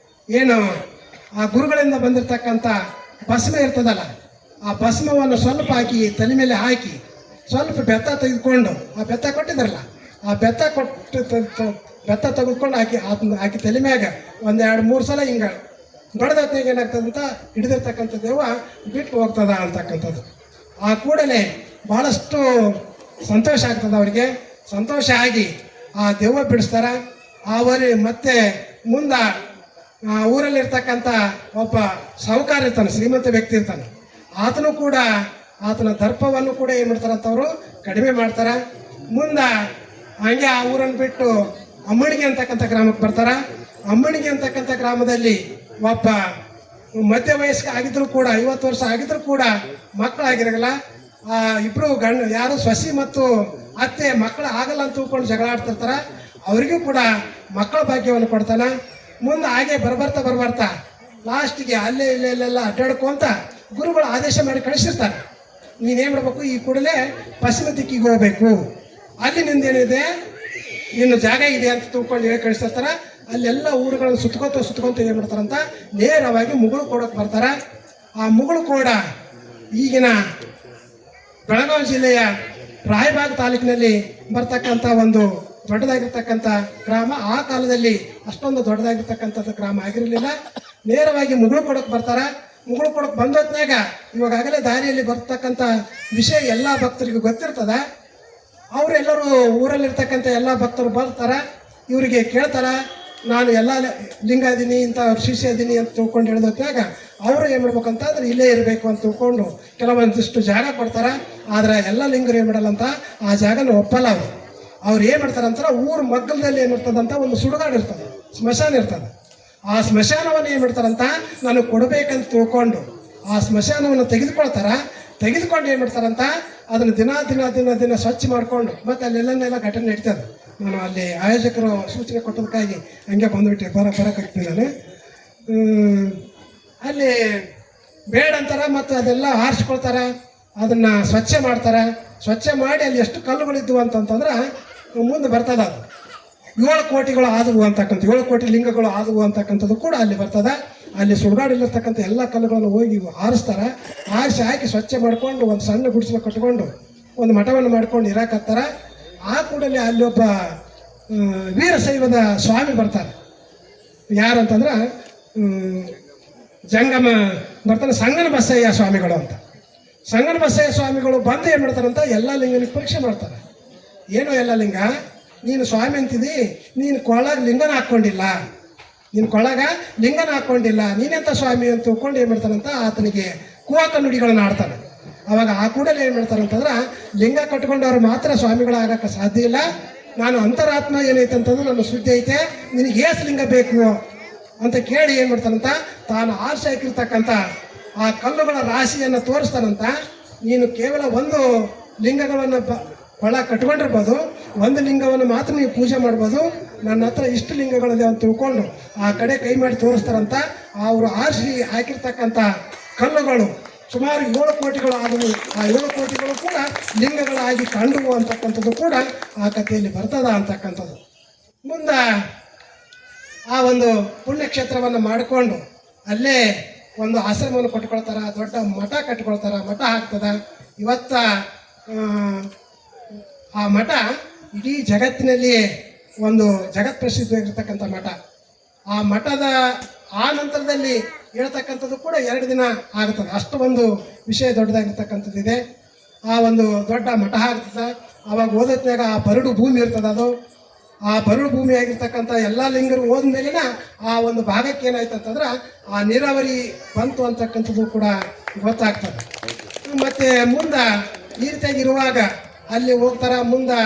ಏನು ಆ ಗುರುಗಳಿಂದ ಬಂದಿರತಕ್ಕಂಥ ಭಸ್ಮ ಇರ್ತದಲ್ಲ, ಆ ಭಸ್ಮವನ್ನು ಸ್ವಲ್ಪ ಹಾಕಿ ತಲೆ ಮೇಲೆ ಹಾಕಿ ಸ್ವಲ್ಪ ಬೆತ್ತ ತೆಗೆದುಕೊಂಡು, ಆ ಬೆತ್ತ ಕೊಟ್ಟಿದ್ರಲ್ಲ, ಆ ಬೆತ್ತ ಬೆತ್ತ ತೆಗೆದುಕೊಂಡು ಆಕಿ ತಲೆ ಮ್ಯಾಗ 1-2-3 ಸಲ ಹಿಂಗೆ ಬಡದತ್ನಾಗ ಏನಾಗ್ತದಂತ ಹಿಡಿದಿರ್ತಕ್ಕಂಥ ದೆವ್ವ ಬಿಟ್ಟು ಹೋಗ್ತದ ಅಂತಕ್ಕಂಥದ್ದು. ಆ ಕೂಡಲೇ ಭಾಳಷ್ಟು ಸಂತೋಷ ಆಗ್ತದೆ ಅವರಿಗೆ. ಸಂತೋಷ ಆಗಿ ಆ ದೆವ್ವ ಬಿಡಿಸ್ತಾರ. ಮತ್ತೆ ಮುಂದೆ ಊರಲ್ಲಿರ್ತಕ್ಕಂಥ ಒಬ್ಬ ಸಾಹುಕಾರ ಇರ್ತಾನೆ, ಶ್ರೀಮಂತ ವ್ಯಕ್ತಿ ಇರ್ತಾನೆ. ಆತನು ಕೂಡ ಆತನ ದರ್ಪವನ್ನು ಕೂಡ ಏನು ಮಾಡ್ತಾರಂತವರು ಕಡಿಮೆ ಮಾಡ್ತಾರ. ಮುಂದೆ ಹಂಗೆ ಆ ಊರನ್ನು ಬಿಟ್ಟು ಅಮ್ಮಣಿಗೆ ಅಂತಕ್ಕಂಥ ಗ್ರಾಮಕ್ಕೆ ಬರ್ತಾರ. ಅಮ್ಮಣಿಗೆ ಅಂತಕ್ಕಂಥ ಗ್ರಾಮದಲ್ಲಿ ಒಬ್ಬ ಮಧ್ಯ ವಯಸ್ಕ ಆಗಿದ್ರು ಕೂಡ 50 ವರ್ಷ ಆಗಿದ್ರು ಕೂಡ ಮಕ್ಕಳಾಗಿರಲ್ಲ. ಇಬ್ರು ಯಾರು ಸೊಸಿ ಮತ್ತು ಅತ್ತೆ ಮಕ್ಕಳು ಆಗಲ್ಲ ಅಂತ ತಿಳ್ಕೊಂಡು ಜಗಳ ಆಡ್ತಿರ್ತಾರ. ಅವರಿಗೂ ಕೂಡ ಮಕ್ಕಳ ಭಾಗ್ಯವನ್ನು ಕೊಡ್ತಾನೆ. ಮುಂದೆ ಹಾಗೆ ಬರ್ಬರ್ತಾ ಲಾಸ್ಟಿಗೆ ಅಲ್ಲೇ ಇಲ್ಲೆಲ್ಲ ಅಡ್ಡಾಡ್ಕೊಂತ ಗುರುಗಳು ಆದೇಶ ಮಾಡಿ ಕಳಿಸಿರ್ತಾರೆ, ನೀನೇನು ಮಾಡ್ಬೇಕು, ಈ ಕೂಡಲೇ ಪಶ್ಚಿಮ ದಿಕ್ಕಿಗೆ ಹೋಗ್ಬೇಕು, ಅಲ್ಲಿ ನಿಂದೇನಿದೆ ನಿನ್ನ ಜಾಗ ಇದೆ ಅಂತ ತಿಳ್ಕೊಂಡು ಹೇಳಿ ಕಳಿಸಿರ್ತಾರ. ಅಲ್ಲೆಲ್ಲ ಊರುಗಳನ್ನು ಸುತ್ಕೊಂತ ಏನು ಮಾಡ್ತಾರಂತ ನೇರವಾಗಿ ಮುಗುಳು ಕೊಡೋಕೆ ಬರ್ತಾರ. ಆ ಮುಗುಳು ಕೋಡ ಈಗಿನ ಬೆಳಗಾವಿ ಜಿಲ್ಲೆಯ ರಾಯಬಾಗ್ ತಾಲೂಕಿನಲ್ಲಿ ಬರ್ತಕ್ಕಂಥ ಒಂದು ದೊಡ್ಡದಾಗಿರ್ತಕ್ಕಂಥ ಗ್ರಾಮ. ಆ ಕಾಲದಲ್ಲಿ ಅಷ್ಟೊಂದು ದೊಡ್ಡದಾಗಿರ್ತಕ್ಕಂಥದ್ದು ಗ್ರಾಮ ಆಗಿರಲಿಲ್ಲ. ನೇರವಾಗಿ ಮುಗುಳು ಕೊಡೋಕೆ ಬರ್ತಾರ. ಮುಗುಳು ಕೊಡೋಕೆ ಬಂದೊತ್ನಾಗ ಇವಾಗಲೇ ದಾರಿಯಲ್ಲಿ ಬರ್ತಕ್ಕಂಥ ವಿಷಯ ಎಲ್ಲ ಭಕ್ತರಿಗೂ ಗೊತ್ತಿರ್ತದ. ಅವರೆಲ್ಲರೂ ಊರಲ್ಲಿರ್ತಕ್ಕಂಥ ಎಲ್ಲ ಭಕ್ತರು ಬರ್ತಾರ. ಇವರಿಗೆ ಕೇಳ್ತಾರ, ನಾನು ಎಲ್ಲ ಲಿಂಗ ಇದೀನಿ, ಇಂಥ ಶಿಷ್ಯ ಇದೀನಿ ಅಂತ ತಿಳ್ಕೊಂಡು ಹೇಳಿದಾಗ ಅವರು ಏನು ಮಾಡ್ಬೇಕಂತಂದ್ರೆ ಇಲ್ಲೇ ಇರಬೇಕು ಅಂತ ತಿಳ್ಕೊಂಡು ಕೆಲವೊಂದಿಷ್ಟು ಜಾಗ ಕೊಡ್ತಾರೆ. ಆದರೆ ಎಲ್ಲ ಲಿಂಗರು ಏನು ಮಾಡಲ್ಲ ಅಂತ ಆ ಜಾಗನ ಒಪ್ಪಲ್ಲ. ಅವ್ರು ಏನು ಮಾಡ್ತಾರಂತಾರೆ, ಊರ ಮಗ್ಗಲದಲ್ಲಿ ಏನಿರ್ತದಂತ ಒಂದು ಸುಡುಗಾಡು ಇರ್ತದೆ, ಸ್ಮಶಾನ ಇರ್ತದೆ. ಆ ಸ್ಮಶಾನವನ್ನು ಏನು ಮಾಡ್ತಾರಂತ ನನಗೆ ಕೊಡಬೇಕಂತ ತಿಳ್ಕೊಂಡು ಆ ಸ್ಮಶಾನವನ್ನು ತೆಗೆದುಕೊಂಡು ಏನು ಮಾಡ್ತಾರಂತ ಅದನ್ನು ದಿನ ಸ್ವಚ್ಛ ಮಾಡಿಕೊಂಡು ಮತ್ತೆ ಅಲ್ಲೆಲ್ಲ ಘಟನೆ ನಡೀತದೆ. ನಾನು ಅಲ್ಲಿ ಆಯೋಜಕರು ಸೂಚನೆ ಕೊಟ್ಟದಕ್ಕಾಗಿ ಹಂಗೆ ಬಂದುಬಿಟ್ಟೆ ಬರೋಕ್ಕಾಗ್ತೀನಿ ನಾನು. ಅಲ್ಲಿ ಬೇಡ ಅಂತಾರ ಮತ್ತು ಅದೆಲ್ಲ ಆರಿಸ್ಕೊಳ್ತಾರೆ, ಅದನ್ನು ಸ್ವಚ್ಛ ಮಾಡ್ತಾರೆ. ಸ್ವಚ್ಛ ಮಾಡಿ ಅಲ್ಲಿ ಎಷ್ಟು ಕಲ್ಲುಗಳಿದ್ವು ಅಂತಂತಂದ್ರೆ ಮುಂದೆ ಬರ್ತದೆ. ಅದು 7 ಕೋಟಿಗಳು ಆದವು ಅಂತಕ್ಕಂಥ 7 ಕೋಟಿ ಲಿಂಗಗಳು ಆದವು ಅಂತಕ್ಕಂಥದ್ದು ಕೂಡ ಅಲ್ಲಿ ಬರ್ತದೆ. ಅಲ್ಲಿ ಸುಡುಗಾಡಿಲಿರ್ತಕ್ಕಂಥ ಎಲ್ಲ ಕಲ್ಲುಗಳನ್ನು ಹೋಗಿ ಆರಿಸ್ತಾರೆ. ಆರಿಸಿ ಹಾಕಿ ಸ್ವಚ್ಛ ಮಾಡಿಕೊಂಡು ಒಂದು ಸಣ್ಣ ಗುಡಿಸಲು ಕಟ್ಕೊಂಡು ಒಂದು ಮಠವನ್ನು ಮಾಡ್ಕೊಂಡು ಇರಾಕತ್ತಾರ. ಆ ಕೂಡಲೇ ಅಲ್ಲಿ ಒಬ್ಬ ವೀರಶೈವದ ಸ್ವಾಮಿ ಬರ್ತಾರೆ. ಯಾರಂತಂದ್ರೆ ಜಂಗಮ ಬರ್ತಾನೆ, ಸಂಗನ ಬಸಯ್ಯ ಸ್ವಾಮಿಗಳು ಅಂತ. ಸಂಗನ ಬಸಯ್ಯ ಸ್ವಾಮಿಗಳು ಬಂದು ಏನು ಮಾಡ್ತಾರಂತ ಎಲ್ಲ ಲಿಂಗನಿಗೆ ಪರೀಕ್ಷೆ ಮಾಡ್ತಾರೆ. ಏನೋ ಎಲ್ಲ ಲಿಂಗ, ನೀನು ಸ್ವಾಮಿ ಅಂತಿದ್ದಿ, ನೀನು ಕೊಳ್ಳಾಗ ಲಿಂಗನ ಹಾಕ್ಕೊಂಡಿಲ್ಲ, ನೀನೆಂಥ ಸ್ವಾಮಿ ಅಂತ ತಿಳ್ಕೊಂಡು ಏನು ಮಾಡ್ತಾರಂತ ಆತನಿಗೆ ಕುವಾಕ ನುಡಿಗಳನ್ನು ಆಡ್ತಾನೆ. ಅವಾಗ ಆ ಕೂಡಲೇ ಏನು ಮಾಡ್ತಾರಂತಂದ್ರೆ, ಲಿಂಗ ಕಟ್ಕೊಂಡವ್ರು ಮಾತ್ರ ಸ್ವಾಮಿಗಳಾಗಕ್ಕೆ ಸಾಧ್ಯ ಇಲ್ಲ, ನಾನು ಅಂತರಾತ್ಮ ಏನೈತೆ ಅಂತಂದ್ರೆ ನನ್ನ ಸುದ್ದಿ ಐತೆ, ನಿನಗೆ ಏಸು ಲಿಂಗ ಬೇಕು ಅಂತ ಕೇಳಿ ಏನು ಮಾಡ್ತಾನಂತ ತಾನು ಆರ್ಸಿ ಹಾಕಿರ್ತಕ್ಕಂಥ ಆ ಕಲ್ಲುಗಳ ರಾಶಿಯನ್ನು ತೋರಿಸ್ತಾನಂತ. ನೀನು ಕೇವಲ ಒಂದು ಲಿಂಗಗಳನ್ನು ಹೊಳ ಕಟ್ಕೊಂಡಿರ್ಬೋದು, ಒಂದು ಲಿಂಗವನ್ನು ಮಾತ್ರ ನೀವು ಪೂಜೆ ಮಾಡ್ಬೋದು, ನನ್ನ ಹತ್ರ ಇಷ್ಟು ಲಿಂಗಗಳಿದೆ ಅಂತ ತಿಳ್ಕೊಂಡು ಆ ಕಡೆ ಕೈ ಮಾಡಿ ತೋರಿಸ್ತಾರಂತ. ಅವರು ಆರಿಸಿ ಹಾಕಿರ್ತಕ್ಕಂಥ ಕಲ್ಲುಗಳು ಸುಮಾರು 7 ಕೋಟಿಗಳು ಆದವು. ಆ 7 ಕೋಟಿಗಳು ಕೂಡ ಲಿಂಗಗಳಾಗಿ ಕಂಡುವು ಅಂತಕ್ಕಂಥದ್ದು ಕೂಡ ಆ ಕಥೆಯಲ್ಲಿ ಬರ್ತದ ಅಂತಕ್ಕಂಥದ್ದು. ಮುಂದೆ ಆ ಒಂದು ಪುಣ್ಯಕ್ಷೇತ್ರವನ್ನು ಮಾಡಿಕೊಂಡು ಅಲ್ಲೇ ಒಂದು ಆಶ್ರಮವನ್ನು ಕಟ್ಕೊಳ್ತಾರೆ, ದೊಡ್ಡ ಮಠ ಕಟ್ಕೊಳ್ತಾರೆ, ಮಠ ಆಗ್ತದ. ಇವತ್ತ ಆ ಮಠ ಇಡೀ ಜಗತ್ತಿನಲ್ಲಿಯೇ ಒಂದು ಜಗತ್ ಪ್ರಸಿದ್ಧವಾಗಿರ್ತಕ್ಕಂಥ ಮಠ. ಆ ಮಠದ ಆ ನಂತರದಲ್ಲಿ ಹೇಳ್ತಕ್ಕಂಥದ್ದು ಕೂಡ 2 ದಿನ ಆಗ್ತದೆ. ಅಷ್ಟು ಒಂದು ವಿಷಯ ದೊಡ್ಡದಾಗಿರ್ತಕ್ಕಂಥದ್ದು ಇದೆ. ಆ ಒಂದು ದೊಡ್ಡ ಮಠ ಆಗ್ತದೆ. ಆವಾಗ ಓದತ್ನಾಗ ಆ ಬರಡು ಭೂಮಿ ಇರ್ತದೆ. ಅದು ಆ ಬರಡು ಭೂಮಿ ಆಗಿರ್ತಕ್ಕಂಥ ಎಲ್ಲ ಲಿಂಗರು ಹೋದ್ಮೇಲಿನ ಆ ಒಂದು ಭಾಗಕ್ಕೆ ಏನಾಯ್ತು ಅಂತಂದ್ರೆ ಆ ನೀರಾವರಿ ಬಂತು ಅಂತಕ್ಕಂಥದ್ದು ಕೂಡ ಗೊತ್ತಾಗ್ತದೆ. ಮತ್ತು ಮುಂದೆ ಈ ರೀತಿಯಾಗಿರುವಾಗ ಅಲ್ಲಿ ಹೋಗ್ತಾರ. ಮುಂದೆ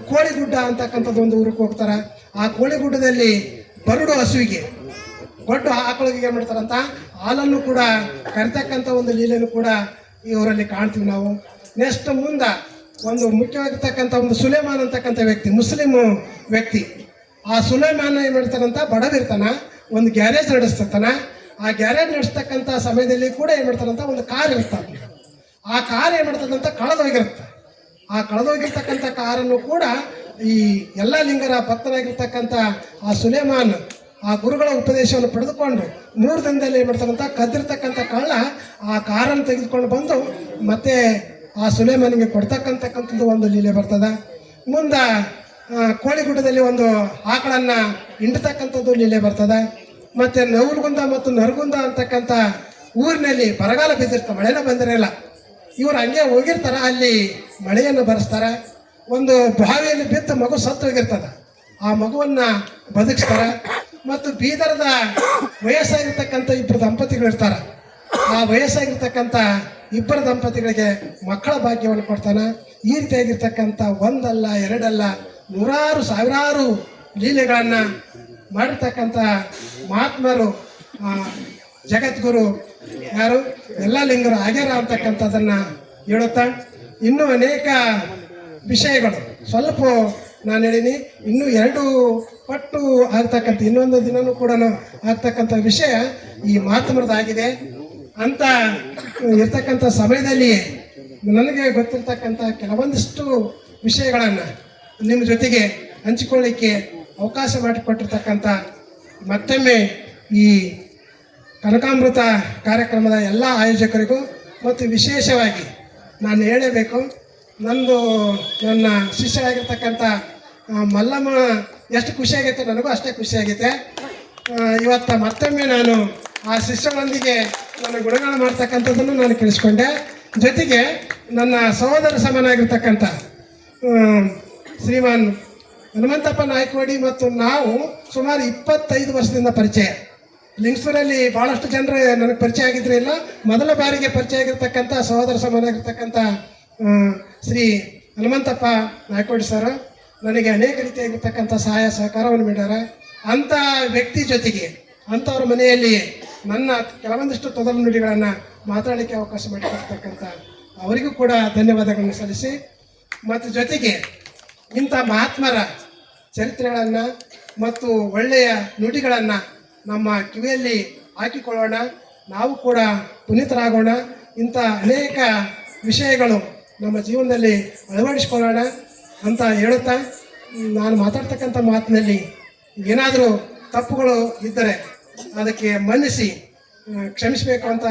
ಕೋಳಿಗುಡ್ಡ ಅಂತಕ್ಕಂಥದ್ದು ಒಂದು ಊರಿಗೆ ಹೋಗ್ತಾರೆ. ಆ ಕೋಳಿಗುಡ್ಡದಲ್ಲಿ ಬರಡು ಹಸುವಿಗೆ ಗೊಡ್ಡು ಆಕಳಿಗೆ ಏನು ಮಾಡ್ತಾರಂತ ಹಾಲನ್ನು ಕೂಡ ಕರಿತಕ್ಕಂಥ ಒಂದು ಲೀಲೆಯನ್ನು ಕೂಡ ಇವರಲ್ಲಿ ಕಾಣ್ತೀವಿ ನಾವು. ನೆಕ್ಸ್ಟ್ ಮುಂದೆ ಒಂದು ಮುಖ್ಯವಾಗಿರ್ತಕ್ಕಂಥ ಒಂದು ಸುಲೇಮಾನ್ ಅಂತಕ್ಕಂಥ ವ್ಯಕ್ತಿ, ಮುಸ್ಲಿಮ್ ವ್ಯಕ್ತಿ. ಆ ಸುಲೇಮಾನ್ ಏನು ಮಾಡ್ತಾರಂತ ಬಡವಿರ್ತಾನ, ಒಂದು ಗ್ಯಾರೇಜ್ ನಡೆಸ್ತಾನ. ಆ ಗ್ಯಾರೇಜ್ ನಡೆಸ್ತಕ್ಕಂಥ ಸಮಯದಲ್ಲಿ ಕೂಡ ಏನು ಮಾಡ್ತಾರಂತ ಒಂದು ಕಾರ್ ಇರ್ತಾರೆ. ಆ ಕಾರ್ ಏನು ಮಾಡ್ತದಂತ ಕಳೆದೋಗಿರುತ್ತೆ. ಆ ಕಳೆದೋಗಿರ್ತಕ್ಕಂಥ ಕಾರನ್ನು ಕೂಡ ಈ ಎಲ್ಲ ಲಿಂಗರ ಭಕ್ತನಾಗಿರ್ತಕ್ಕಂಥ ಆ ಸುಲೇಮಾನ್ ಆ ಗುರುಗಳ ಉಪದೇಶವನ್ನು ಪಡೆದುಕೊಂಡು 3 ದಿನದಲ್ಲಿ ಏನು ಮಾಡ್ತಾರಂತ ಕದ್ದಿರ್ತಕ್ಕಂಥ ಕಳ್ಳ ಆ ಕಾರನ್ನು ತೆಗೆದುಕೊಂಡು ಬಂದು ಮತ್ತೆ ಆ ಸುಲೇಮಾನಿಗೆ ಕೊಡ್ತಕ್ಕಂಥದ್ದು ಒಂದು ಲೀಲೆ ಬರ್ತದೆ. ಮುಂದೆ ಕೋಳಿಗುಡ್ಡದಲ್ಲಿ ಒಂದು ಆಕಳನ್ನು ಹಿಂಡ್ತಕ್ಕಂಥದ್ದು ಲೀಲೆ ಬರ್ತದೆ. ಮತ್ತು ನವಲಗುಂದ ಮತ್ತು ನರಗುಂದ ಅಂತಕ್ಕಂಥ ಊರಿನಲ್ಲಿ ಬರಗಾಲ ಬಿದ್ದಿರ್ತಾರೆ, ಮಳೆನ ಬಂದಿರಲ್ಲ. ಇವರು ಹಂಗೆ ಹೋಗಿರ್ತಾರೆ, ಅಲ್ಲಿ ಮಳೆಯನ್ನು ಬರೆಸ್ತಾರೆ. ಒಂದು ಬಾವಿಯಲ್ಲಿ ಬಿದ್ದು ಮಗು ಸತ್ತು ಹೋಗಿರ್ತದೆ, ಆ ಮಗುವನ್ನು ಬದುಕಿಸ್ತಾರೆ. ಮತ್ತು ಬೀದರದ ವಯಸ್ಸಾಗಿರ್ತಕ್ಕಂಥ 2 ದಂಪತಿಗಳು ಇರ್ತಾರೆ. ಆ ವಯಸ್ಸಾಗಿರ್ತಕ್ಕಂಥ 2 ದಂಪತಿಗಳಿಗೆ ಮಕ್ಕಳ ಭಾಗ್ಯವನ್ನು ಕೊಡ್ತಾನೆ. ಈ ರೀತಿಯಾಗಿರ್ತಕ್ಕಂಥ ಒಂದಲ್ಲ ಎರಡಲ್ಲ ನೂರಾರು ಸಾವಿರಾರು ಲೀಲೆಗಳನ್ನು ಮಾಡಿರ್ತಕ್ಕಂಥ ಮಹಾತ್ಮರು, ಜಗದ್ಗುರು ಯಾರು ಎಲ್ಲ ಲಿಂಗರು ಆಗ್ಯಾರ ಅಂತಕ್ಕಂಥದ್ದನ್ನು ಹೇಳುತ್ತಾ ಇನ್ನೂ ಅನೇಕ ವಿಷಯಗಳು ಸ್ವಲ್ಪ ನಾನು ಹೇಳೀನಿ. ಇನ್ನೂ 2 ಪಟ್ಟು ಆಗ್ತಕ್ಕಂಥ ಇನ್ನೊಂದು ದಿನವೂ ಕೂಡ ಆಗ್ತಕ್ಕಂಥ ವಿಷಯ ಈ ಮಹಾತ್ಮರದಾಗಿದೆ ಅಂತ ಇರ್ತಕ್ಕಂಥ ಸಮಯದಲ್ಲಿ ನನಗೆ ಗೊತ್ತಿರ್ತಕ್ಕಂಥ ಕೆಲವೊಂದಿಷ್ಟು ವಿಷಯಗಳನ್ನು ನಿಮ್ಮ ಜೊತೆಗೆ ಹಂಚಿಕೊಳ್ಳಿಕ್ಕೆ ಅವಕಾಶ ಮಾಡಿಕೊಟ್ಟಿರ್ತಕ್ಕಂಥ ಮತ್ತೊಮ್ಮೆ ಈ ಕನಕಾಮೃತ ಕಾರ್ಯಕ್ರಮದ ಎಲ್ಲ ಆಯೋಜಕರಿಗೂ ಮತ್ತು ವಿಶೇಷವಾಗಿ ನಾನು ಹೇಳಬೇಕು, ನನ್ನ ಶಿಷ್ಯರಾಗಿರ್ತಕ್ಕಂಥ ಮಲ್ಲಮ್ಮ ಎಷ್ಟು ಖುಷಿಯಾಗೈತೆ ನನಗೂ ಅಷ್ಟೇ ಖುಷಿಯಾಗೈತೆ. ಇವತ್ತು ಮತ್ತೊಮ್ಮೆ ನಾನು ಆ ಶಿಷ್ಯರೊಂದಿಗೆ ನನ್ನ ಗುಣಗಾನ ಮಾಡ್ತಕ್ಕಂಥದ್ದನ್ನು ನಾನು ಕೇಳಿಸ್ಕೊಂಡೆ. ಜೊತೆಗೆ ನನ್ನ ಸಹೋದರ ಸಮನಾಗಿರ್ತಕ್ಕಂಥ ಶ್ರೀಮಾನ್ ಹನುಮಂತಪ್ಪ ನಾಯ್ಕವಾಡಿ ಮತ್ತು ನಾವು ಸುಮಾರು 25 ವರ್ಷದಿಂದ ಪರಿಚಯ. ಲಿಂಗಸೂರಲ್ಲಿ ಭಾಳಷ್ಟು ಜನರು ನನಗೆ ಪರಿಚಯ ಆಗಿದ್ರೆ ಇಲ್ಲ, ಮೊದಲ ಬಾರಿಗೆ ಪರಿಚಯ ಆಗಿರ್ತಕ್ಕಂಥ ಸಹೋದರ ಸಮನಾಗಿರ್ತಕ್ಕಂಥ ಶ್ರೀ ಹನುಮಂತಪ್ಪ ನಾಯ್ಕವಾಡಿ ಸರ್ ನನಗೆ ಅನೇಕ ರೀತಿಯಾಗಿರ್ತಕ್ಕಂಥ ಸಹಾಯ ಸಹಕಾರವನ್ನು ನೀಡ್ಯಾರ. ಅಂಥ ವ್ಯಕ್ತಿ ಜೊತೆಗೆ ಅಂಥವ್ರ ಮನೆಯಲ್ಲಿ ನನ್ನ ಕೆಲವೊಂದಿಷ್ಟು ತೊದಲು ನುಡಿಗಳನ್ನು ಮಾತಾಡಲಿಕ್ಕೆ ಅವಕಾಶ ಮಾಡಿಕೊಡ್ತಕ್ಕಂಥ ಅವರಿಗೂ ಕೂಡ ಧನ್ಯವಾದಗಳನ್ನು ಸಲ್ಲಿಸಿ, ಮತ್ತು ಜೊತೆಗೆ ಇಂಥ ಮಹಾತ್ಮರ ಚರಿತ್ರೆಗಳನ್ನು ಮತ್ತು ಒಳ್ಳೆಯ ನುಡಿಗಳನ್ನು ನಮ್ಮ ಕಿವಿಯಲ್ಲಿ ಹಾಕಿಕೊಳ್ಳೋಣ, ನಾವು ಕೂಡ ಪುನೀತರಾಗೋಣ. ಇಂಥ ಅನೇಕ ವಿಷಯಗಳು ನಮ್ಮ ಜೀವನದಲ್ಲಿ ಅಳವಡಿಸ್ಕೊಳ್ಳೋಣ ಅಂತ ಹೇಳುತ್ತಾ, ನಾನು ಮಾತಾಡ್ತಕ್ಕಂಥ ಮಾತಿನಲ್ಲಿ ಏನಾದರೂ ತಪ್ಪುಗಳು ಇದ್ದರೆ ಅದಕ್ಕೆ ಮನ್ನಿಸಿ ಕ್ಷಮಿಸಬೇಕು ಅಂತ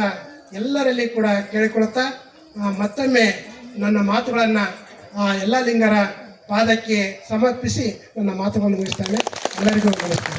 ಎಲ್ಲರಲ್ಲಿ ಕೂಡ ಕೇಳಿಕೊಳ್ಳುತ್ತಾ, ಮತ್ತೊಮ್ಮೆ ನನ್ನ ಮಾತುಗಳನ್ನು ಎಲ್ಲ ಲಿಂಗರ ಪಾದಕ್ಕೆ ಸಮರ್ಪಿಸಿ ನನ್ನ ಮಾತುಗಳನ್ನು ಮುಗಿಸ್ತೇನೆ. ಎಲ್ಲರಿಗೂ ನಮಸ್ಕಾರ.